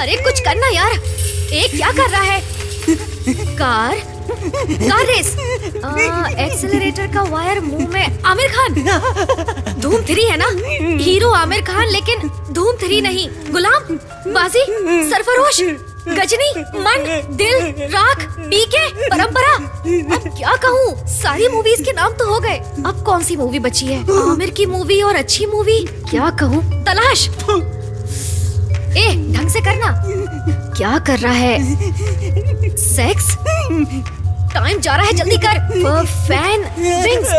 अरे कुछ करना यार। क्या कर रहा है? Car race. एक्सेलरेटर का वायर मुंह में। आमिर खान। धूम 3 है ना? हीरो आमिर खान लेकिन धूम 3 नहीं। गुलाम, बाजी, सरफरोश, गजनी, मन, दिल, राख, पीके, परंपरा। अब क्या कहूँ? सारी मूवीज के नाम तो हो गए। अब कौन सी मूवी बची है? आमिर की मूवी और अच्छी मूवी क्या कहूँ? तलाश। ढंग से करना। क्या कर रहा है? सेक्स? टाइम जा रहा है, जल्दी कर। Fan, wings,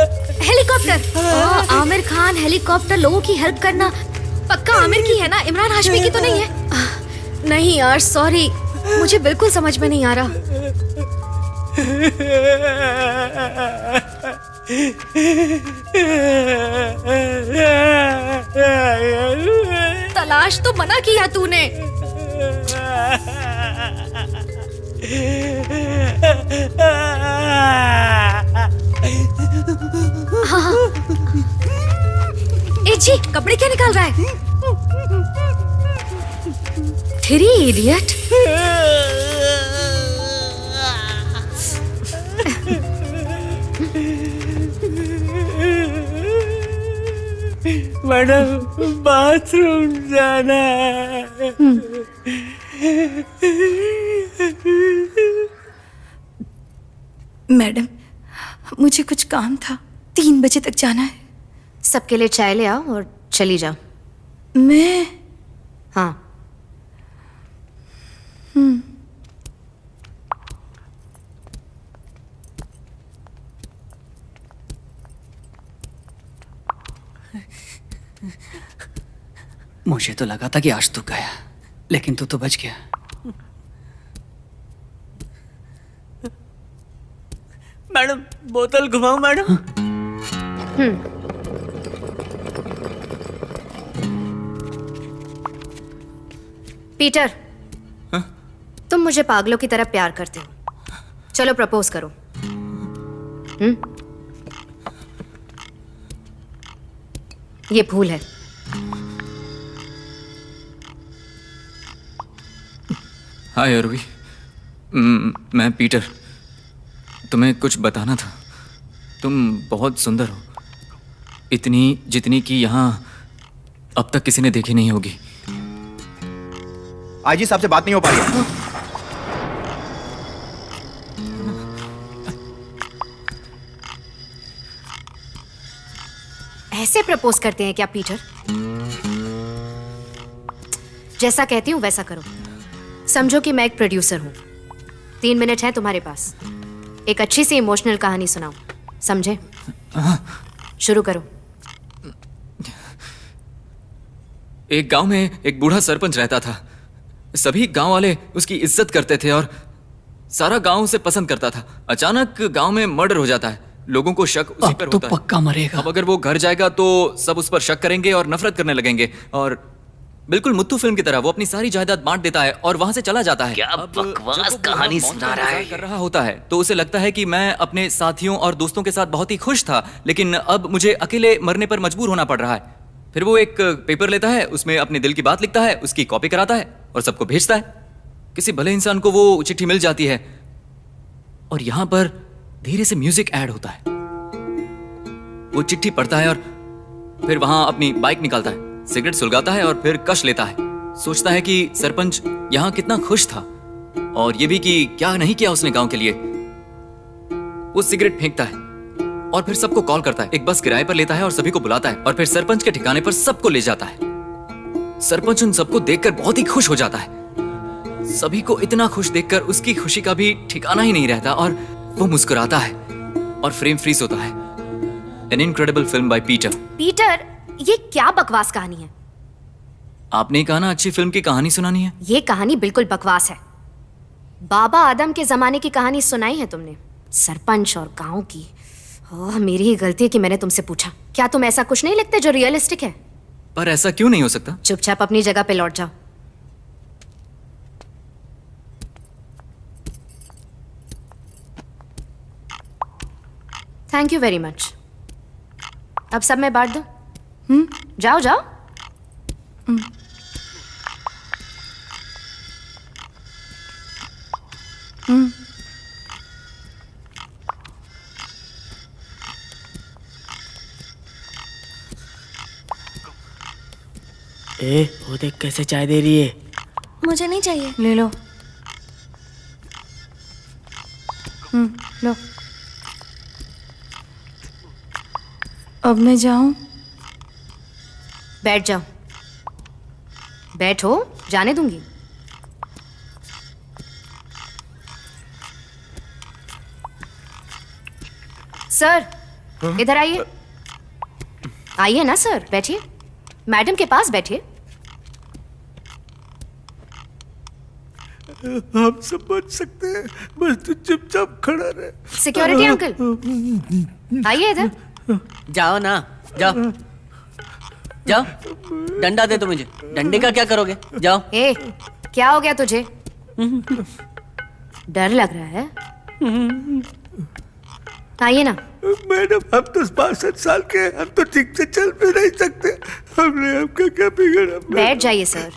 helicopter. Aamir Khan, helicopter, लोगों की हेल्प करना। पक्का आमिर की है ना? इमरान हाशमी की तो नहीं है? नहीं यार, सॉरी, मुझे बिल्कुल समझ में नहीं आ रहा। तलाश तो मना किया तूने। हाँ। जी, कपड़े क्या निकाल रहा है? 3 इडियट। मैडम, बाथरूम जाना है। मैडम, मुझे कुछ काम था। 3 बजे तक जाना है। सबके लिए चाय ले आओ और चली जाओ। मैं? हाँ। मुझे तो लगा था कि आज तू गया, लेकिन तू तो बच गया। मैडम, बोतल घुमाओ मैडम। पीटर, तुम मुझे पागलों की तरह प्यार करते हो। चलो प्रपोज करो। ये फूल है। हाय अरवी, मैं पीटर। तुम्हें कुछ बताना था। तुम बहुत सुंदर हो, इतनी जितनी कि यहाँ अब तक किसी ने देखी नहीं होगी। आईजी साहब से बात नहीं हो पा रही है। ऐसे प्रपोज करते हैं क्या पीटर? जैसा कहती हूँ वैसा करो। समझो कि मैं एक प्रोड्यूसर हूँ। 3 मिनट है तुम्हारे पास। एक अच्छी सी इमोशनल कहानी सुनाओ, समझे? शुरू करो। एक गांव में एक बूढ़ा सरपंच रहता था। सभी गांव वाले उसकी इज्जत करते थे और सारा गांव उसे पसंद करता था। अचानक गांव में मर्डर हो जाता है। लोगों को शक उसी पर होता है। पक्का मरेगा। अब अगर वो घर जाएगा तो सब उस पर शक करेंगे और नफरत करने लगेंगे। और बिल्कुल मुत्तू फिल्म की तरह वो अपनी सारी जायदाद बांट देता है और वहां से चला जाता है। क्या बकवास कहानी सुना रहा है। कर रहा होता है तो उसे लगता है कि मैं अपने साथियों और दोस्तों के साथ बहुत ही खुश था, लेकिन अब मुझे अकेले मरने पर मजबूर होना पड़ रहा है। फिर वो एक पेपर लेता है, उसमें अपने दिल की बात लिखता है, उसकी कॉपी कराता है और सबको भेजता है। किसी भले इंसान को वो चिट्ठी मिल जाती है और यहां पर धीरे से म्यूजिक ऐड होता है। वो चिट्ठी पढ़ता है और फिर वहां अपनी बाइक निकालता है, सिगरेट सुलगाता है और फिर कश लेता है। सोचता है कि सरपंच यहां कितना खुश था और ये भी कि क्या नहीं किया उसने गांव के लिए। वो सिगरेट फेंकता है और फिर सबको कॉल करता है। एक बस किराए पर लेता है और सभी को बुलाता है और फिर सरपंच के ठिकाने पर सबको ले जाता है। सरपंच उन सबको देखकर बहुत ही खुश हो जाता है। सभी को इतना खुश देखकर उसकी खुशी का भी ठिकाना ही नहीं रहता और वो मुस्कुराता है और फ्रेम फ्रीज होता है। An incredible film by Peter. Peter, ये क्या बकवास कहानी है? आपने कहा ना अच्छी फिल्म की कहानी सुनानी है। ये कहानी बिल्कुल बकवास है। बाबा आदम के जमाने की कहानी सुनाई है तुमने, सरपंच और गांव की। मेरी ही गलती है कि मैंने तुमसे पूछा। क्या तुम ऐसा कुछ नहीं लिखते जो रियलिस्टिक है? पर ऐसा क्यों नहीं हो सकता? चुपचाप अपनी जगह पे लौट जाओ। Thank you very much. अब सब मैं बांट दूं? जाओ जाओ। वो देख कैसे चाय दे रही है। मुझे नहीं चाहिए। ले लो। लो। अब मैं जाऊं? बैठ जाओ। बैठो, जाने दूंगी। सर, इधर आइए। आइए ना सर, बैठिए। मैडम के पास बैठिए। हम सब बच सकते हैं, बस तू चुपचाप खड़ा रहे। सिक्योरिटी अंकल, आइए इधर। जाओ ना, जाओ जाओ। डंडा दे दो मुझे। डंडे का क्या करोगे? जाओ। ए, क्या हो गया तुझे? डर लग रहा है? आइए ना। मैडम, हम तो 62 साल के हैं, हम तो ठीक से चल भी नहीं सकते। हमने आपका क्या बिगड़ा? बैठ जाइए सर।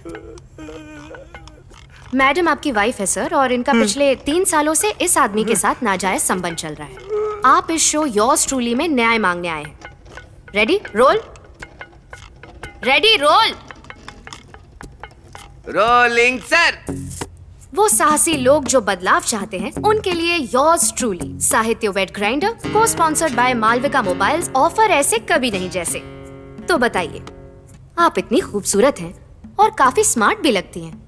मैडम आपकी वाइफ है सर, और इनका पिछले 3 सालों से इस आदमी के साथ नाजायज संबंध चल रहा है। आप इस शो योर्स ट्रूली में न्याय मांगने आए हैं। Ready roll. Ready roll. Rolling sir. वो साहसी लोग जो बदलाव चाहते हैं, उनके लिए yours truly Sahitya wet grinder cosponsored by Malvika mobiles offer ऐसे कभी नहीं जैसे। तो बताइए, आप इतनी खूबसूरत हैं और काफी स्मार्ट भी लगती हैं।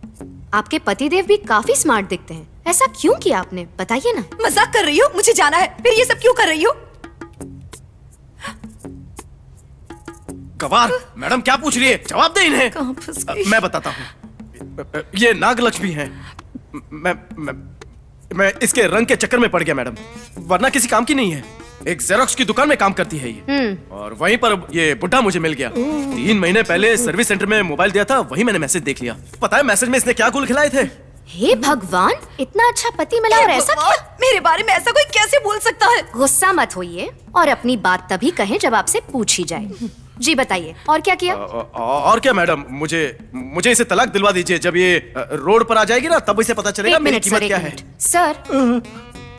आपके पतिदेव भी काफी स्मार्ट दिखते हैं। ऐसा क्यों किया आपने, बताइए ना। मजाक कर रही हो? मुझे जाना है, फिर ये सब क्यों कर रही हो? गवार, मैडम क्या पूछ रही है? जवाब दे इन्हें। कहाँ फंस गई? मैं बताता हूँ। ये नागलक्ष्मी है। मैं इसके रंग के चक्कर में पड़ गया मैडम, वरना किसी काम की नहीं है। एक जेरोक्स की दुकान में काम करती है ये, और वहीं पर ये बुड्ढा मुझे मिल गया। 3 महीने पहले सर्विस सेंटर में मोबाइल दिया था, वहीं मैंने मैसेज देख लिया। पता है मैसेज में इसने क्या गुल खिलाए थे? हे भगवान, इतना अच्छा पति मिला और ऐसा क्या? मेरे बारे में ऐसा कोई कैसे बोल सकता है? गुस्सा मत होइए और अपनी बात तभी कहें जब आपसे पूछी जाए। जी बताइए, और क्या किया? और क्या मैडम, मुझे इसे तलाक दिलवा दीजिए। जब ये रोड पर आ जाएगी ना, तब इसे पता चलेगा मेरी कीमत क्या है। सर,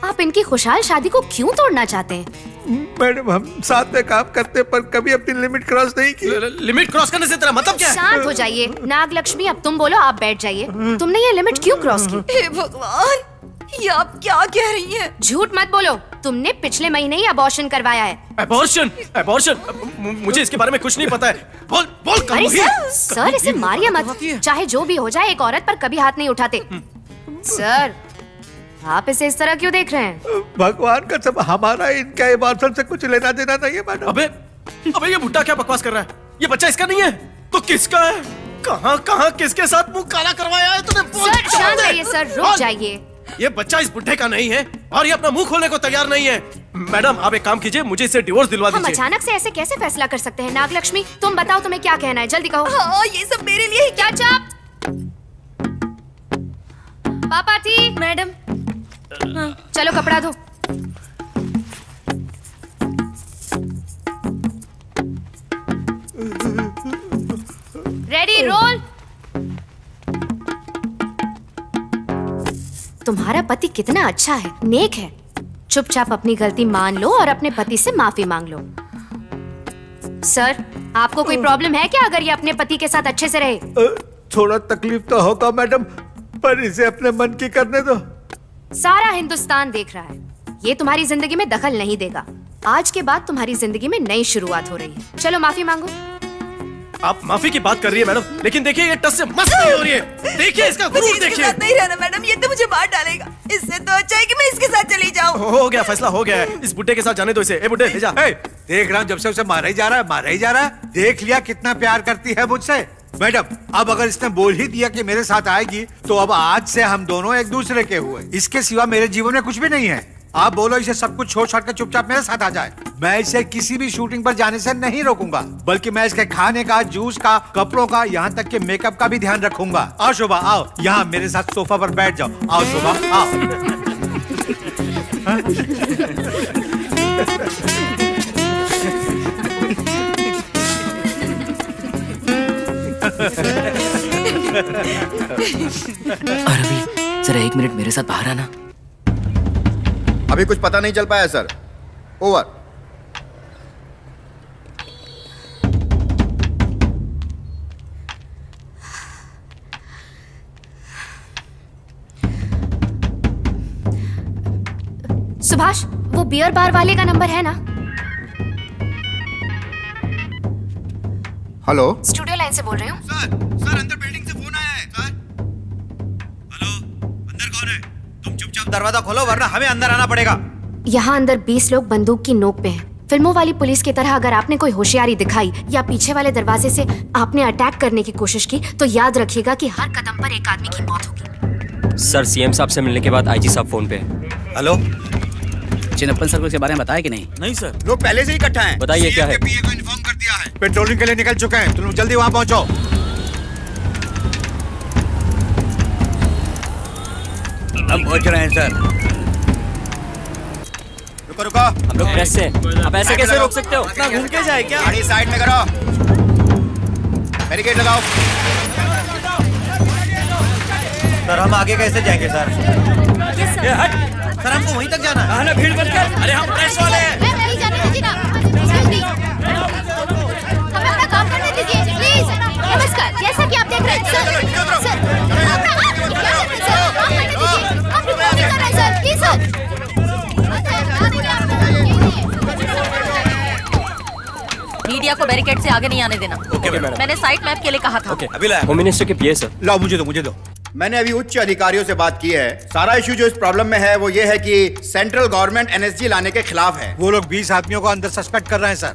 आप इनकी खुशहाल शादी को क्यों तोड़ना चाहते हैं? मैडम, हम साथ में काम करते पर कभी अपनी लिमिट क्रॉस नहीं की। लिमिट क्रॉस करने से तेरा मतलब क्या है? शांत हो जाइए। नागलक्ष्मी, अब तुम बोलो, आप बैठ जाइए। तुमने ये लिमिट क्यों क्रॉस की? हे भगवान, ये आप क्या कह रही हैं? झूठ मत बोलो। तुमने पिछले महीने ही अबॉर्शन करवाया है। अबॉर्शन? मुझे इसके बारे में कुछ नहीं पता है। बोल अरे सर, इसे मारिए मत। चाहे जो भी हो जाए, एक औरत पर कभी हाथ नहीं उठाते। सर, आप इसे इस तरह क्यों देख रहे हैं? भगवान का सब, हमारा इनका अबॉर्शन से कुछ लेना देना नहीं है मैडम। अबे ये बुड्ढा क्या बकवास कर रहा है? ये बच्चा इसका नहीं है तो किसका है? कहाँ किसके साथ मुंह काला करवाया है तूने? सर शांत रहिए सर, रुक जाइए। ये बच्चा इस बुड्ढे का नहीं है और ये अपना मुंह खोलने को तैयार नहीं है। मैडम, आप एक काम कीजिए, मुझे इसे डिवोर्स दिलवा हम दीजिए। अचानक से ऐसे कैसे फैसला कर सकते हैं? नागलक्ष्मी, तुम बताओ, तुम्हें क्या कहना है? जल्दी कहो। हाँ, ये सब मेरे लिए ही। क्या चाप? पापा थी मैडम। चलो कपड़ा दो। Ready roll. तुम्हारा पति कितना अच्छा है, नेक है। चुपचाप अपनी गलती मान लो और अपने पति से माफी मांग लो। सर, आपको कोई प्रॉब्लम है क्या अगर ये अपने पति के साथ अच्छे से रहे? थोड़ा तकलीफ तो होगा मैडम, पर इसे अपने मन की करने दो। सारा हिंदुस्तान देख रहा है। ये तुम्हारी जिंदगी में दखल नहीं देगा। आज के बाद तुम्हारी जिंदगी में नई शुरुआत हो रही है। चलो माफी मांगो। आप माफी की बात कर रही है मैडम, लेकिन देखिए ये टस से मस्त नहीं हो रही है। देखिए इसका गुरूर देखिए। नहीं रहना मैडम, ये तो मुझे मार डालेगा। इससे तो अच्छा है कि मैं इसके साथ चली जाऊं। हो गया, फैसला हो गया है। इस बुड्ढे के साथ जाने दो इसे। ए बुड्ढे, ले जा। देख रहा हूँ जब से उसे मारा ही जा रहा है। देख लिया कितना प्यार करती है मुझसे। मैडम, अब अगर इसने बोल ही दिया कि मेरे साथ आएगी, तो अब आज से हम दोनों एक दूसरे के हुए। इसके सिवा मेरे जीवन में कुछ भी नहीं है। आप बोलो इसे सब कुछ छोड़ छाड़ कर चुपचाप मेरे साथ आ जाए। मैं इसे किसी भी शूटिंग पर जाने से नहीं रोकूंगा, बल्कि मैं इसके खाने का, जूस का, कपड़ों का, यहाँ तक कि मेकअप का भी ध्यान रखूंगा। आओ शोभा, आओ यहाँ मेरे साथ सोफा पर बैठ जाओ। आओ शोभा, आओ। रवि जरा 1 मिनट मेरे साथ बाहर आना। अभी कुछ पता नहीं चल पाया सर। ओवर। सुभाष, वो बियर बार वाले का नंबर है ना? हेलो, स्टूडियो लाइन से बोल रही हूँ। सर अंदर बिल्डिंग से फोन आया है सर। हेलो, अंदर कौन है? तुम चुपचाप दरवाजा खोलो वरना हमें अंदर आना पड़ेगा। यहाँ अंदर 20 लोग बंदूक की नोक पे हैं। फिल्मों वाली पुलिस की तरह अगर आपने कोई होशियारी दिखाई या पीछे वाले दरवाजे से आपने अटैक करने की कोशिश की तो याद रखिएगा कि हर कदम पर एक आदमी की मौत होगी। सर सीएम साहब से मिलने के बाद आईजी साहब फोन पे हैं। हेलो, चिन्नप्पन सर को इसके बारे में बताया कि नहीं? नहीं सर, लोग पहले से ही इकट्ठा हैं। बताइए क्या है? पीए को इन्फॉर्म कर दिया है। पेट्रोलिंग के लिए निकल चुके हैं। तुम लोग जल्दी वहां पहुंचो। हम पहुंच रहे हैं सर। रुको रुको, हम लोग प्रेस से आप ऐसे कैसे रोक सकते हो? इतना घूम के जाए क्या? गाड़ी साइड में करो, बैरिकेड लगाओ। सर हम आगे कैसे जाएंगे सर? ये हट सर, हमको वहीं तक जाना है। भीड़ मत कर। अरे हम प्रेस वाले हैं। नहीं जाने दीजिए ना, जल्दी। हमें अपना काम करने दीजिए प्लीज। नमस्कार, जैसा कि आप देख रहे हैं सर, आप रिपोर्टिंग कर रहे हैं सर, प्लीज सर। मीडिया को बैरिकेड से आगे नहीं आने देना। Okay madam. मैंने साइट मैप के लिए कहा था। ओके, अभी लाया। होम मिनिस्टर के पीए सर। लाओ, मुझे दो। मैंने अभी उच्च अधिकारियों से बात की है। सारा इशू जो इस प्रॉब्लम में है वो ये है कि सेंट्रल गवर्नमेंट एनएसजी लाने के खिलाफ है। वो लोग 20 आदमियों को अंदर सस्पेक्ट कर रहे हैं सर।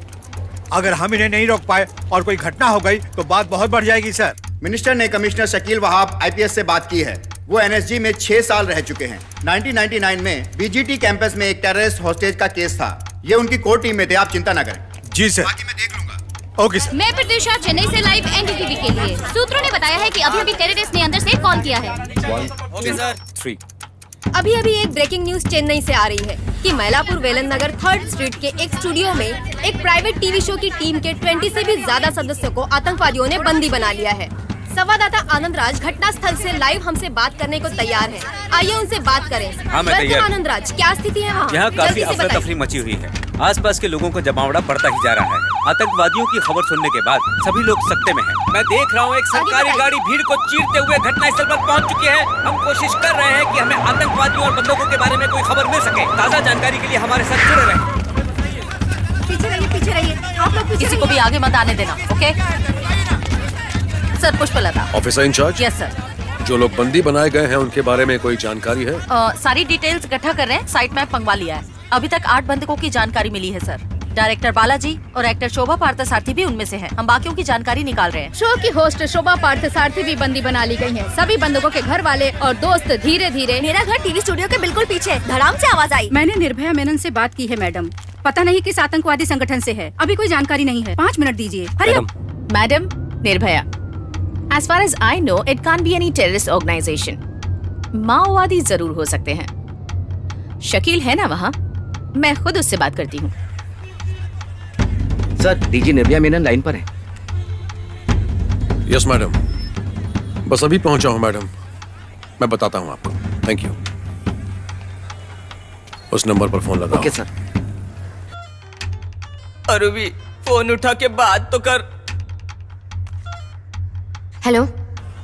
अगर हम इन्हें नहीं रोक पाए और कोई घटना हो गई तो बात बहुत बढ़ जाएगी सर। मिनिस्टर ने कमिश्नर शकील वहाब आईपीएस से बात की है। वो एनएसजी में 6 साल रह चुके हैं। 1999 में बीजीटी कैंपस में एक टेररिस्ट हॉस्टेज का केस था। ये उनकी कोर टीम में थे, आप चिंता ना करें। जी सर। बाकी मैं देख लूंगा। Okay sir. मैं प्रत्युषा, चेन्नई से लाइव एनडीटीवी के लिए। सूत्रों ने बताया है कि अभी टेररिस्ट ने अंदर से कॉल किया है। 1 2 3। अभी एक ब्रेकिंग न्यूज चेन्नई से आ रही है कि मैलापुर वेलन नगर 3rd स्ट्रीट के एक स्टूडियो में एक प्राइवेट टीवी शो की टीम के 20 से भी ज्यादा सदस्यों को आतंकवादियों ने बंदी बना लिया है। संवाददाता आनंद राज घटना स्थल से लाइव हमसे बात करने को तैयार है। आइए उनसे बात करें। हाँ, मैं तैयार हूं। आनंद राज, क्या स्थिति है वहाँ? यहाँ काफी जल्दी से अफरा बताइए। तफरी मची हुई है। आसपास के लोगों का जमावड़ा बढ़ता ही जा रहा है। आतंकवादियों की खबर सुनने के बाद सभी लोग सकते में हैं। मैं देख रहा हूँ एक सरकारी गाड़ी भीड़ को चीरते हुए घटनास्थल पर पहुँच चुकी है। हम कोशिश कर रहे हैं कि हमें आतंकवादियों और बंदूकों के बारे में कोई खबर मिल सके। ताज़ा जानकारी के लिए हमारे साथ जुड़े रहें। पीछे रहिए, आप लोग किसी को भी आगे मत आने देना, okay? Sir Pushpalata. Officer in charge. Yes sir. जो लोग बंदी बनाए गए हैं उनके बारे में कोई जानकारी है? सारी डिटेल्स इकट्ठा कर रहे हैं, साइट मैप मंगवा लिया है। अभी तक 8 बंधकों की जानकारी मिली है सर। डायरेक्टर बालाजी और एक्टर शोभा पार्थसारथी भी उनमें से हैं। हम बाकियों की जानकारी निकाल रहे हैं। शो की होस्ट शोभा पार्थसारथी भी बंदी बना ली गई हैं। सभी बंधकों के घर वाले और दोस्त धीरे धीरे। मेरा घर टीवी स्टूडियो के बिल्कुल पीछे। धड़ाम से आवाज आई। मैंने निर्भया मेनन से बात की है मैडम। पता नहीं किस आतंकवादी संगठन से है, अभी कोई जानकारी नहीं है। 5 मिनट दीजिए। Madam Nirbhaya, as far as I know, it can't be any terrorist organization. माओवादी जरूर हो सकते हैं। शकील है ना वहाँ? मैं खुद उससे बात करती हूँ। Sir DG Nirbhaya Menon line पर है। यस मैडम, बस अभी पहुंचा हूं मैडम। मैं बताता हूं आपको। Thank you. उस नंबर पर फोन लगाओ। Okay sir. अरुवी, फोन उठा के बात तो कर। हेलो।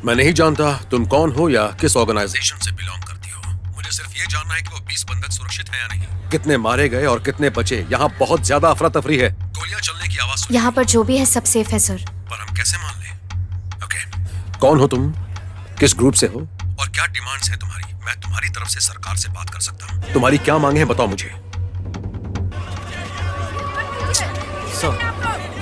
मैं नहीं जानता तुम कौन हो या किस ऑर्गेनाइजेशन से बिलोंग करती हो। मुझे सिर्फ ये जानना है कि वो 20 बंधक सुरक्षित हैं या नहीं। कितने मारे गए और कितने बचे। यहाँ बहुत ज्यादा अफरा तफरी है। गोलियां चलने की आवाज सुनी। यहाँ पर जो भी है सब सेफ है सर। पर हम कैसे मान लें? ओके, कौन हो तुम, किस ग्रुप से हो और क्या डिमांड्स है तुम्हारी? मैं तुम्हारी तरफ से सरकार से बात कर सकता हूँ। तुम्हारी क्या मांगे हैं बताओ मुझे।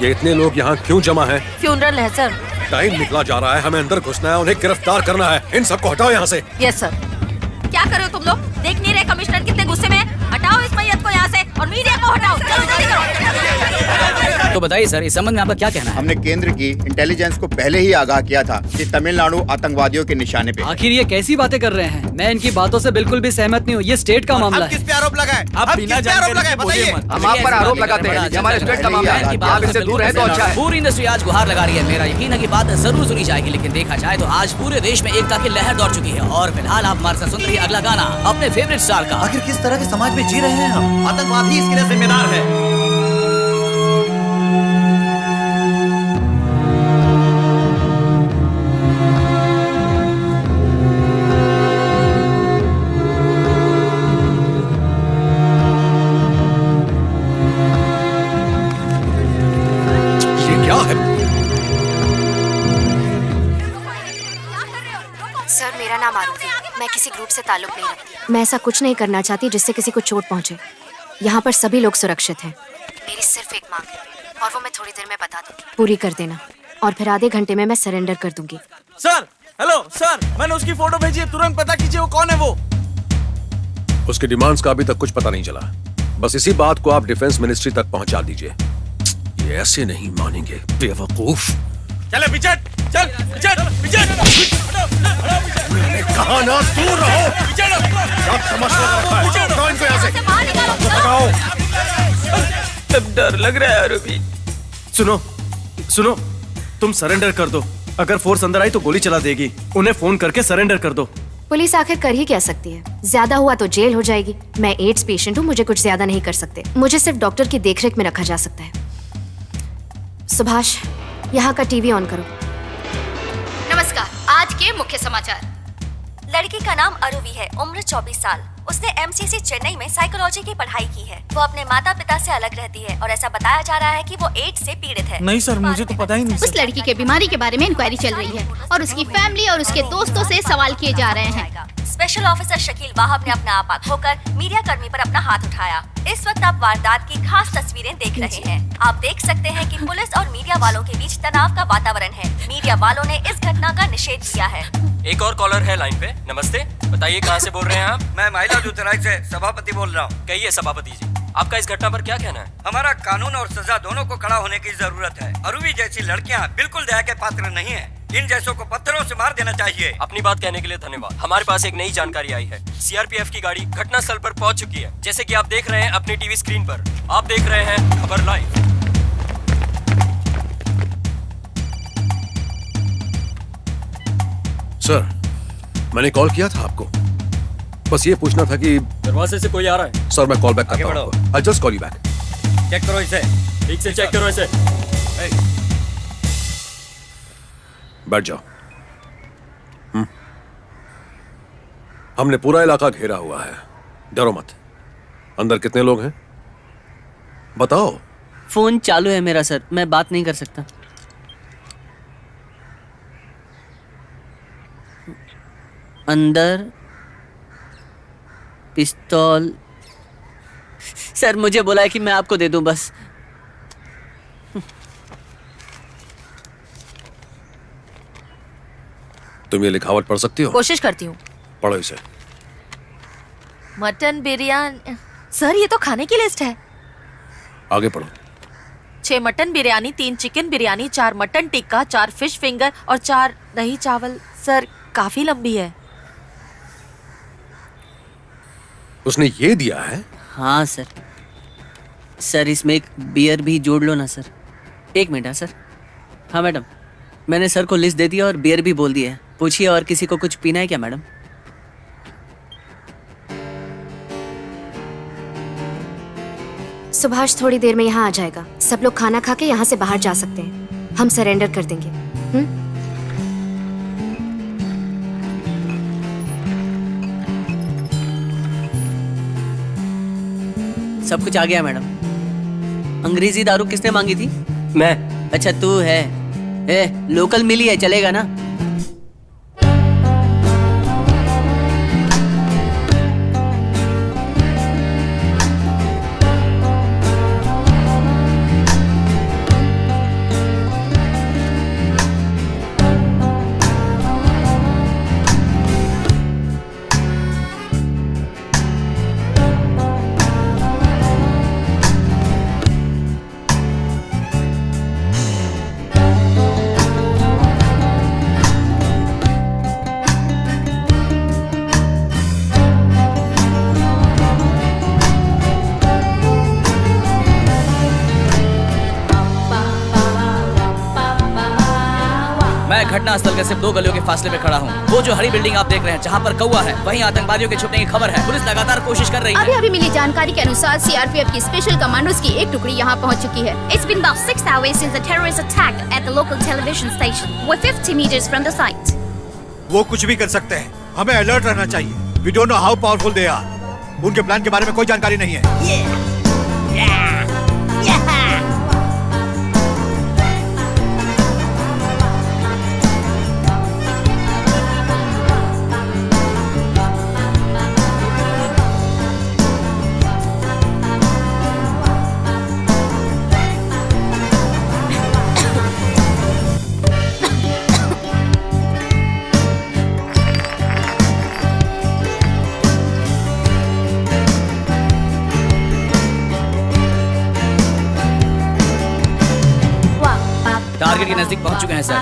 ये इतने लोग यहाँ क्यों जमा हैं? फ्यूनरल है सर। टाइम निकला जा रहा है, हमें अंदर घुसना है, उन्हें गिरफ्तार करना है। इन सबको हटाओ यहाँ से। Yes sir. क्या कर रहे हो तुम लोग? देख नहीं रहे कमिश्नर कितने गुस्से में हैं? हटाओ इस मैयत को यहाँ से। और मीडिया को हटाओ। चलो जल्दी करो। तो बताइए सर, इस संबंध में आपका क्या कहना है? हमने केंद्र की इंटेलिजेंस को पहले ही आगाह किया था कि तमिलनाडु आतंकवादियों के निशाने पे। आखिर ये कैसी बातें कर रहे हैं? मैं इनकी बातों से बिल्कुल भी सहमत नहीं हूँ। ये स्टेट का मामला है। किस पे आरोप लगाए? आप बिना जानकारी बताइए। हम आप पर आरोप लगाते हैं, ये हमारे स्टेट का मामला है। आप इससे दूर है तो अच्छा है। पूरी इंडस्ट्री आज गुहार लगा रही है। मेरा यकीन है कि बात जरूर सुनी जाएगी, लेकिन देखा जाए तो आज पूरे देश में एकता की लहर दौड़ चुकी है। और फिलहाल आप हमारे साथ सुन रही है अगला गाना अपने फेवरेट स्टार का। आखिर किस तरह के समाज में जी रहे हैं हम? आतंकवाद ही इसके लिए जिम्मेदार है। ये क्या है? सर, मेरा नाम आरुषि। मैं किसी ग्रुप से ताल्लुक नहीं रखती। मैं ऐसा कुछ नहीं करना चाहती जिससे किसी को चोट पहुंचे। यहाँ पर सभी लोग सुरक्षित हैं। मेरी सिर्फ एक मांग है और वो मैं थोड़ी देर में बता दूंगी। पूरी कर देना और फिर आधे घंटे में मैं सरेंडर कर दूंगी। सर, हेलो सर, मैंने उसकी फोटो भेजी है, तुरंत पता कीजिए वो कौन है वो। उसकी डिमांड्स का अभी तक कुछ पता नहीं चला। बस इसी बात को आप डिफेंस मिनिस्ट्री तक पहुंचा दीजिए। ये ऐसे नहीं मानेंगे, बेवकूफ। चले पिचट, चल पिचट, पिचट। कहा ना दूर रहो। सब समझ लो, इनको यहाँ से भगाओ। अब डर लग रहा है आरोपी। सुनो सुनो, तुम सरेंडर कर दो। अगर फोर्स अंदर आई तो गोली चला देगी। उन्हें फोन करके सरेंडर कर दो। पुलिस आखिर कर ही क्या सकती है? ज्यादा हुआ तो जेल हो जाएगी। मैं एड्स पेशेंट हूँ, मुझे कुछ ज्यादा नहीं कर सकते। मुझे सिर्फ डॉक्टर की देखरेख में रखा जा सकता है। सुभाष, यहाँ का टीवी ऑन करो। नमस्कार, आज के मुख्य समाचार। लड़की का नाम अरुवी है, उम्र 24 साल। उसने एमसीसी चेन्नई में साइकोलॉजी की पढ़ाई की है। वो अपने माता पिता से अलग रहती है और ऐसा बताया जा रहा है कि वो एड्स से पीड़ित है। नहीं सर, मुझे तो पता ही नहीं। उस लड़की के बीमारी के बारे में इंक्वायरी चल रही है और उसकी फैमिली और उसके दोस्तों से सवाल किए जा रहे हैं। स्पेशल ऑफिसर शकील वाहब ने अपना आपा खोकर मीडिया कर्मी पर अपना हाथ उठाया। इस वक्त आप वारदात की खास तस्वीरें देख रहे हैं। आप देख सकते हैं कि पुलिस और मीडिया वालों के बीच तनाव का वातावरण है। मीडिया वालों ने इस घटना का निषेध किया है। एक और कॉलर है लाइन पे। नमस्ते, बताइए कहाँ से बोल रहे हैं आप? मैं महिला दूतराई से सभापति बोल रहा हूँ। कहिए सभापति जी, आपका इस घटना पर क्या कहना है? हमारा कानून और सजा दोनों को कड़ा होने की जरूरत है। अरुवी जैसी लड़कियाँ बिल्कुल दया के पात्र नहीं है। इन जैसों को पत्थरों से मार देना चाहिए। अपनी बात कहने के लिए धन्यवाद। हमारे पास एक नई जानकारी आई है। सीआरपीएफ की गाड़ी घटना स्थल पर पहुंच चुकी है। जैसे कि आप देख रहे हैं अपनी टीवी स्क्रीन पर। आप देख रहे हैं खबर लाइव। सर, मैंने कॉल किया था आपको। बस ये पूछना था कि दरवाजे से कोई आ रहा है। सर, मैं कॉल बैक करता हूँ। I'll just call you back. Check करो इसे। ठीक से चेक करो इसे। बैठ जाओ। हमने पूरा इलाका घेरा हुआ है। डरो मत। अंदर कितने लोग हैं बताओ। फोन चालू है मेरा सर, मैं बात नहीं कर सकता। अंदर पिस्तौल। सर, मुझे बोला है कि मैं आपको दे दूं बस। तुम ये लिखावट पढ़ सकती हो? कोशिश करती हूँ। पढ़ो इसे। मटन बिरयानी। सर, ये तो खाने की लिस्ट है। आगे पढ़ो। 6 mutton biryani, 3 chicken biryani, 4 mutton tikka, 4 fish finger और 4 दही चावल। सर, काफी लंबी है। उसने ये दिया है? हाँ सर। सर, इसमें एक बियर भी जोड़ लो ना सर। एक मिनट। सर। हाँ मैडम, मैंने सर को लिस्ट दे दिया और बियर भी बोल दिया है। पूछिए और किसी को कुछ पीना है क्या मैडम? सुभाष थोड़ी देर में यहाँ आ जाएगा। सब लोग खाना खा के यहाँ से बाहर जा सकते हैं। हम सरेंडर कर देंगे। सब कुछ आ गया मैडम। अंग्रेजी दारू किसने मांगी थी? मैं। अच्छा, तू है। लोकल मिली है, चलेगा ना? घटना स्थल के सिर्फ 2 गलियों के फासले में खड़ा हूँ। वो जो हरी बिल्डिंग आप देख रहे हैं जहाँ पर कौवा है, वहीं आतंकवादियों के छुपने की खबर है। पुलिस लगातार कोशिश कर रही है। अभी मिली जानकारी के अनुसार सीआरपीएफ की स्पेशल कमांडोज की एक टुकड़ी यहाँ पहुँच चुकी है। It's been about 6 hours since the terrorist attack at the local television station. We're 50 meters from the site. वो कुछ भी कर सकते हैं, हमें अलर्ट रहना चाहिए। We don't know how powerful they are. उनके प्लान के बारे में कोई जानकारी नहीं है। टारगेट के नजदीक पहुंच चुके हैं सर।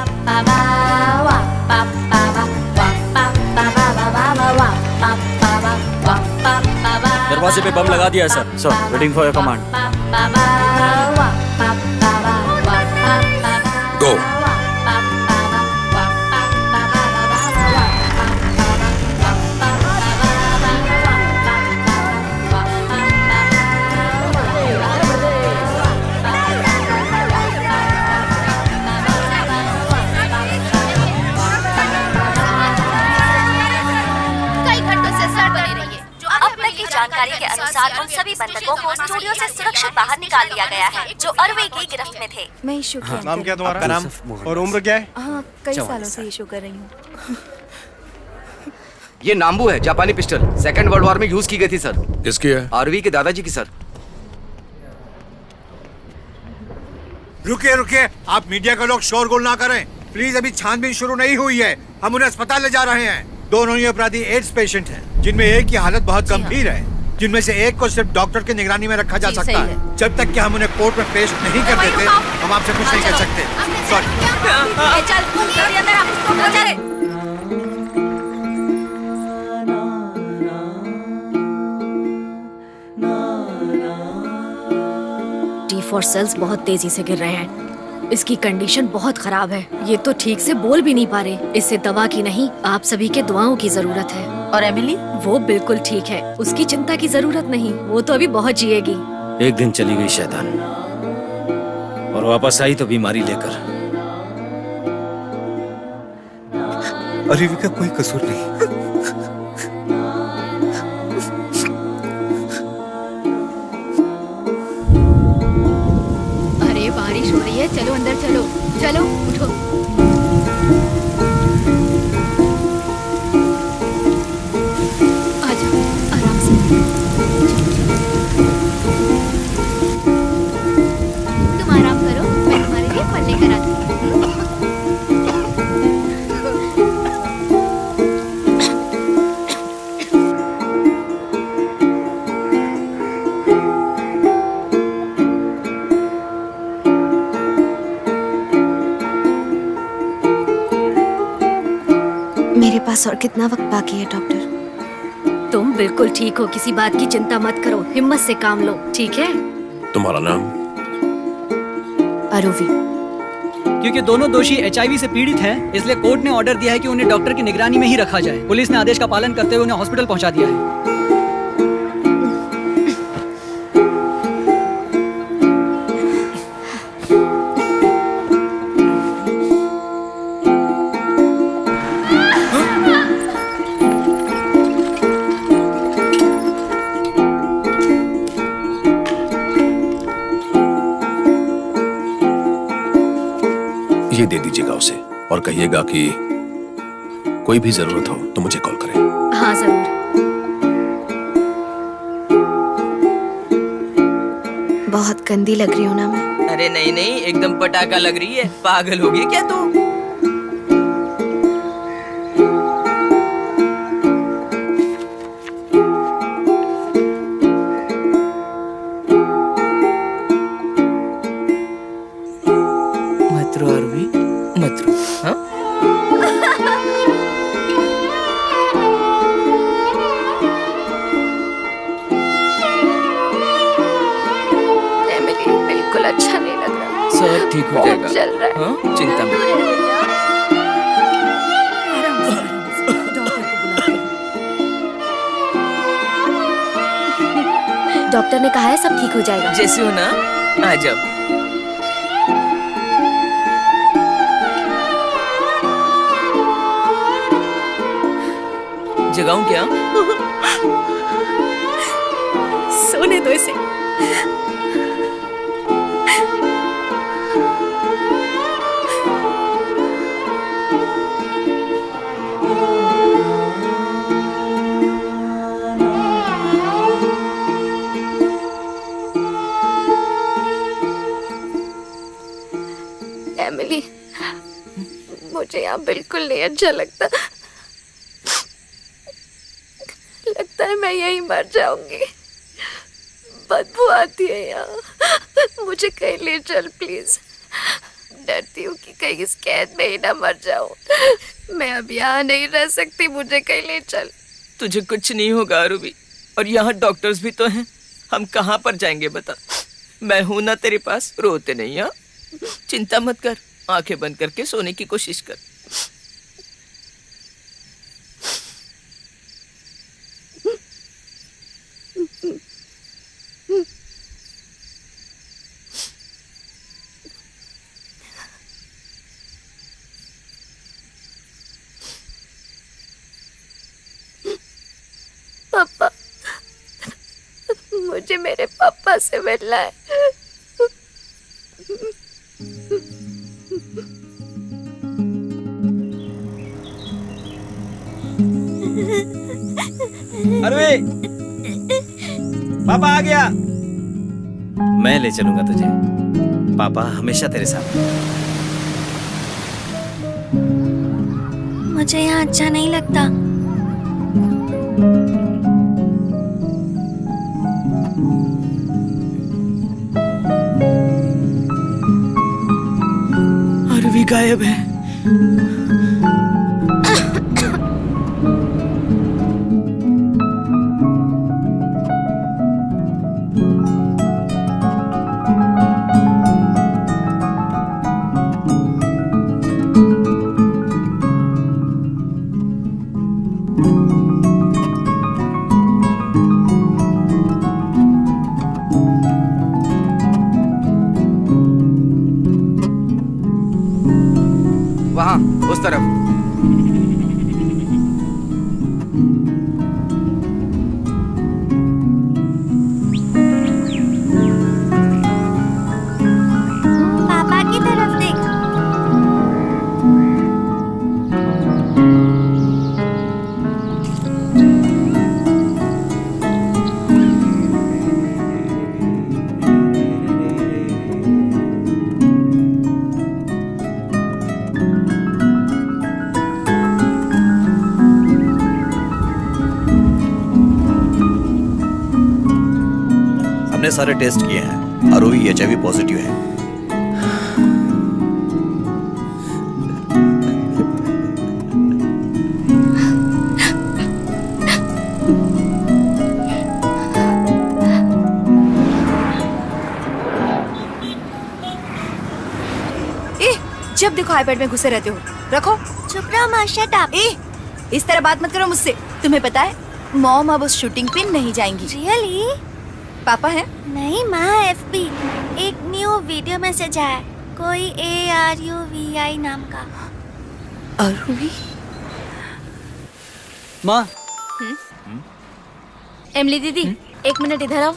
दरवाजे पे बम लगा दिया है sir. Sir, waiting for your command. Go. जानकारी के अनुसार उन सभी बंधकों को स्टूडियो से सुरक्षित बाहर निकाल लिया गया है जो अरवे की गिरफ्त में थे। मैं इशू हाँ, नाम क्या तुम्हारा? नाम और उम्र क्या है? हाँ, कई सालों से इशू कर रही हूँ। ये नाम्बू है, जापानी पिस्टल, सेकंड वर्ल्ड वॉर में यूज की गई थी सर। किसकी है? आरवी के दादाजी की सर। रुकिए रुकिए, आप मीडिया के लोग शोरगुल ना करें प्लीज। अभी छानबीन शुरू नहीं हुई है, हम उन्हें अस्पताल ले जा रहे हैं। दोनों ही अपराधी एड्स पेशेंट हैं, जिनमें एक की हालत बहुत गंभीर है, जिनमें से एक को सिर्फ डॉक्टर की निगरानी में रखा जा सकता है। जब तक कि हम उन्हें कोर्ट में पेश नहीं कर देते, हम आपसे कुछ नहीं कह सकते। T4 सेल्स बहुत तेजी से गिर रहे हैं। इसकी कंडीशन बहुत खराब है। ये तो ठीक से बोल भी नहीं पा रहे। इसे दवा की नहीं, आप सभी के दुआओं की जरूरत है। और एमिली? वो बिल्कुल ठीक है, उसकी चिंता की जरूरत नहीं। वो तो अभी बहुत जिएगी। एक दिन चली गई शैतान और वापस आई तो बीमारी लेकर। अरवी का कोई कसूर नहीं। अरे बारिश हो रही है, चलो अंदर चलो। चलो उठो। आजाओ आराम से। तुम आराम करो, मैं तुम्हारे लिए फल लेकर आती हूँ। मेरे पास और कितना वक्त बाकी है डॉक्टर? तुम बिल्कुल ठीक हो, किसी बात की चिंता मत करो, हिम्मत से काम लो, ठीक है? तुम्हारा नाम? अरुवी। क्योंकि दोनों दोषी HIV से पीड़ित हैं, इसलिए कोर्ट ने ऑर्डर दिया है कि उन्हें डॉक्टर की निगरानी में ही रखा जाए। पुलिस ने आदेश का पालन करते हुए उन्हें हॉस्पिटल पहुंचा दिया है। ये दे दीजिएगा उसे और कहिएगा कि कोई भी जरूरत हो तो मुझे कॉल करें। हाँ जरूर। बहुत गंदी लग रही हूँ ना मैं? अरे नहीं नहीं, एकदम पटाखा लग रही है। पागल हो गई क्या तू? बिल्कुल अच्छा नहीं लग रहा। सब ठीक हो जाएगा। चल रहा है। हाँ? चिंता मत। डॉक्टर ने कहा है सब ठीक हो जाएगा। जैसे हो ना, आ जाओ। जगाऊं क्या? सोने दो इसे। एमिली, मुझे यहाँ बिल्कुल नहीं अच्छा लगता। लगता है मैं यहीं मर जाऊंगी। बदबू आती है यहाँ। मुझे कहीं ले चल प्लीज। डरती हूँ कि कहीं इस कैद में ही ना मर जाऊं। मैं अब यहाँ नहीं रह सकती, मुझे कहीं ले चल। तुझे कुछ नहीं होगा रूबी, और यहाँ डॉक्टर्स भी तो हैं। हम कहाँ पर जाएंगे बता? मैं हूं ना तेरे पास। रोते नहीं, हाँ? चिंता मत कर, आंखें बंद करके सोने की कोशिश कर। पापा, मुझे मेरे पापा से मिलना है। अरे पापा आ गया। मैं ले चलूंगा तुझे। पापा हमेशा तेरे साथ। मुझे यहाँ अच्छा नहीं लगता। अरवी गायब है। वहाँ उस तरफ। पापा की तरफ देख। हमने सारे टेस्ट किए हैं। आरोही HIV पॉजिटिव है। जब देखो आईपैड में घुसे रहते हो। रखो। चुप रहो माँ, शट अप। इस तरह बात मत करो मुझसे। तुम्हें पता है मॉम अब उस शूटिंग पे नहीं जाएंगी। रियली? पापा है? नहीं माँ, FB एक न्यू वीडियो मैसेज आया, कोई ARUVI नाम का। अरुवी? माँ। एमिली दीदी, एक मिनट इधर आओ।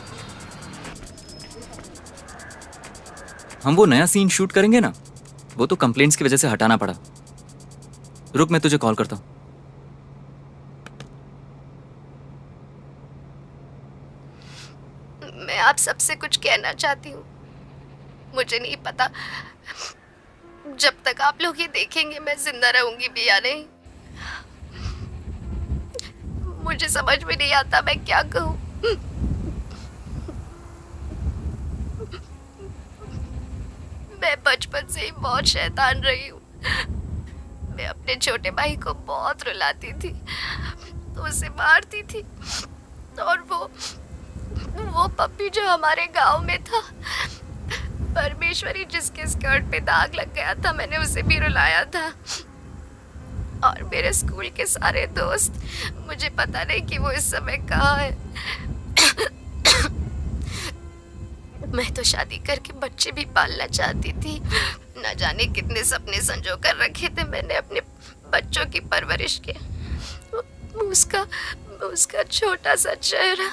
हम वो नया सीन शूट करेंगे ना, वो तो कंप्लेंट्स की वजह से हटाना पड़ा। रुक, मैं तुझे कॉल करता हूँ। मैं आप सबसे कुछ कहना चाहती हूँ। मुझे नहीं पता जब तक आप लोग ये देखेंगे मैं जिंदा रहूंगी भी या नहीं। मुझे समझ में नहीं आता मैं क्या कहूँ। मैं बचपन से ही बहुत शैतान रही हूँ। मैं अपने छोटे भाई को बहुत रुलाती थी, तो उसे मारती थी, और वो पप्पी जो हमारे गांव में था, परमेश्वरी, जिसके स्कर्ट पे दाग लग गया था, मैंने उसे भी रुलाया था। और मेरे स्कूल के सारे दोस्त, मुझे पता नहीं कि वो इस समय कहाँ है। मैं तो शादी करके बच्चे भी पालना चाहती थी। न जाने कितने सपने संजो कर रखे थे मैंने अपने बच्चों की परवरिश के। उसका छोटा सा चेहरा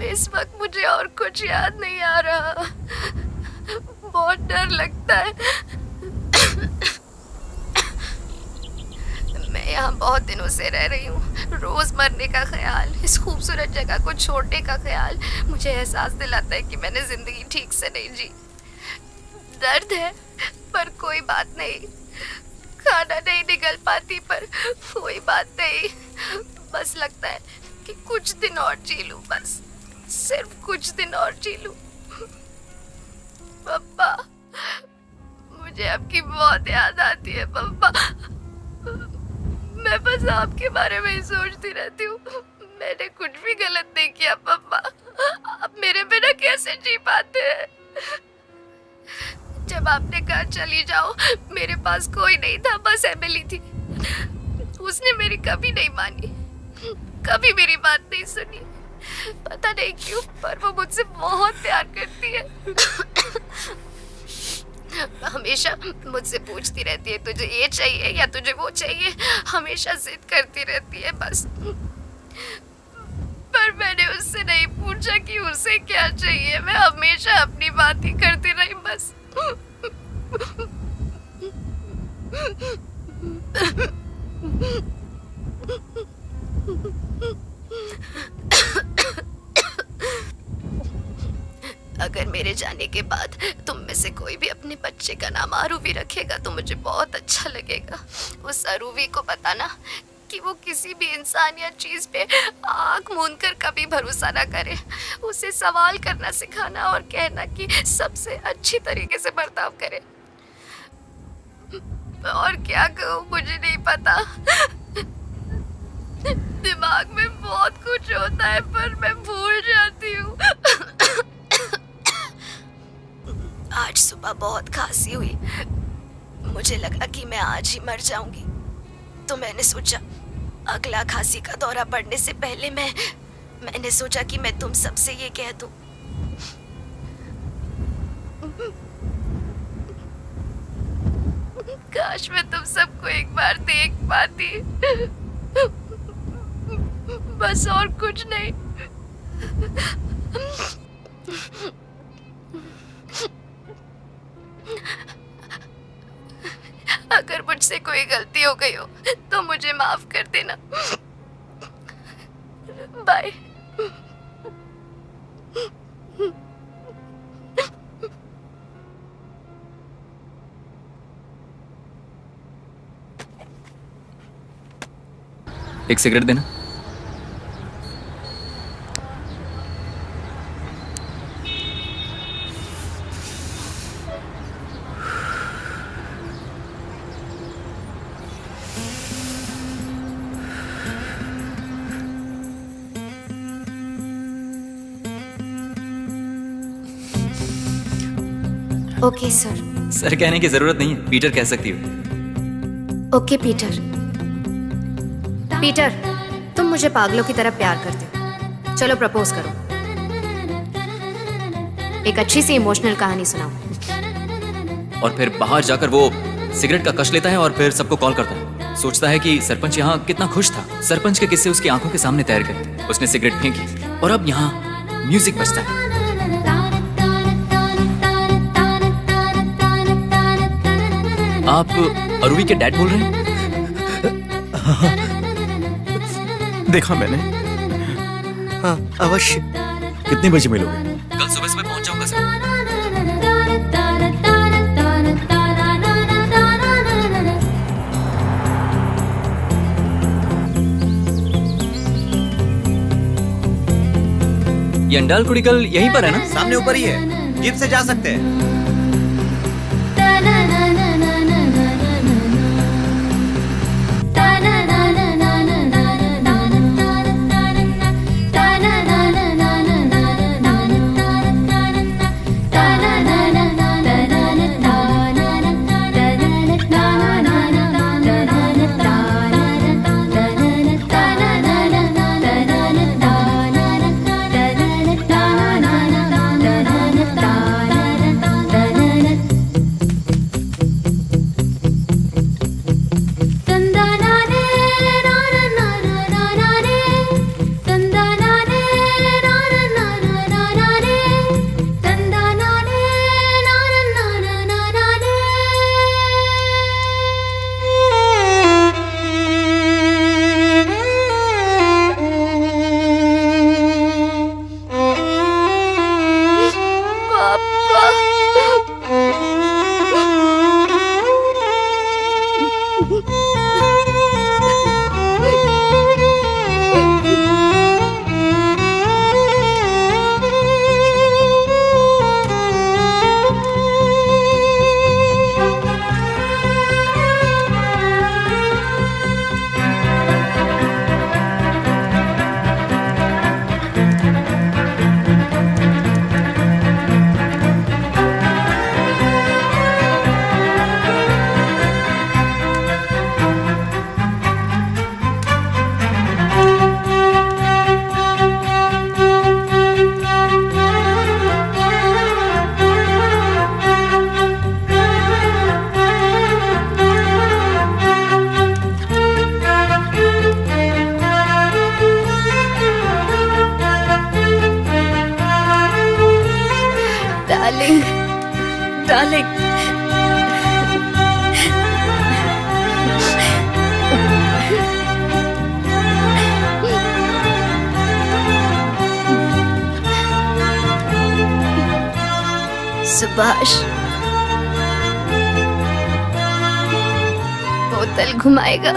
इस वक्त मुझे और कुछ याद नहीं आ रहा। बहुत डर लगता है। मैं यहाँ बहुत दिनों से रह रही हूँ। रोज मरने का ख्याल, इस खूबसूरत जगह को छोड़ने का ख्याल मुझे एहसास दिलाता है कि मैंने जिंदगी ठीक से नहीं जी। दर्द है पर कोई बात नहीं, खाना नहीं निकल पाती पर कोई बात नहीं। बस लगता है कि कुछ दिन और जी लूं, बस सिर्फ कुछ दिन और जी लूं। पप्पा, मुझे आपकी बहुत याद आती है पप्पा। मैं बस आपके बारे में ही सोचती रहती हूँ। मैंने कुछ भी गलत नहीं किया पप्पा। आप मेरे बिना कैसे जी पाते हैं? जब आपने कहा चली जाओ, मेरे पास कोई नहीं था, बस एमिली थी। उसने मेरी कभी नहीं मानी, कभी मेरी बात नहीं सुनी। पता नहीं क्यों, पर वो मुझसे बहुत प्यार करती है। हमेशा मुझसे पूछती रहती है तुझे ये चाहिए या तुझे वो चाहिए। हमेशा जिद करती रहती है बस। पर मैंने उससे नहीं पूछा कि उसे क्या चाहिए। मैं हमेशा अपनी बात ही करती रही बस। अगर मेरे जाने के बाद तुम में से कोई भी अपने बच्चे का नाम आरूवी रखेगा तो मुझे बहुत अच्छा लगेगा। उस आरूवी को बताना कि वो किसी भी इंसान या चीज पे आंख मूंद कर कभी भरोसा ना करे। उसे सवाल करना सिखाना और कहना कि सबसे अच्छी तरीके से बर्ताव करे। और क्या कहूँ मुझे नहीं पता। दिमाग में बहुत कुछ होता है पर मैं भूल जाती हूँ। आज सुबह बहुत खांसी हुई। मुझे लगा कि मैं आज ही मर जाऊंगी, तो मैंने सोचा अगला खांसी का दौरा पड़ने से पहले मैंने सोचा कि मैं तुम सबसे ये कह दूं। काश मैं तुम सबको एक बार देख पाती, बस और कुछ नहीं। अगर मुझसे कोई गलती हो गई हो तो मुझे माफ कर देना। बाय। एक सिगरेट देना। Okay sir. सर कहने की जरूरत नहीं है, पीटर कह सकती हो। Okay Peter. पीटर, तुम मुझे पागलों की तरह प्यार करते हो। चलो प्रपोज करो। एक अच्छी सी इमोशनल कहानी सुनाओ। और फिर बाहर जाकर वो सिगरेट का कश लेता है और फिर सबको कॉल करता है। सोचता है कि सरपंच यहाँ कितना खुश था। सरपंच के किस्से उसकी आंखों के सामने तैर गए। उसने सिगरेट फेंकी और अब यहाँ म्यूजिक बजता है। आप अरूवी के डैड बोल रहे हैं? देखा मैंने। हाँ अवश्य। कितने बजे मिलोगे? कल सुबह सुबह पहुंच जाऊंगा सर। ये अंडाल कुड़िकल यहीं पर है ना? सामने ऊपर ही है, जीप से जा सकते हैं। डार्लिंग। सुभाष बोतल घुमाएगा।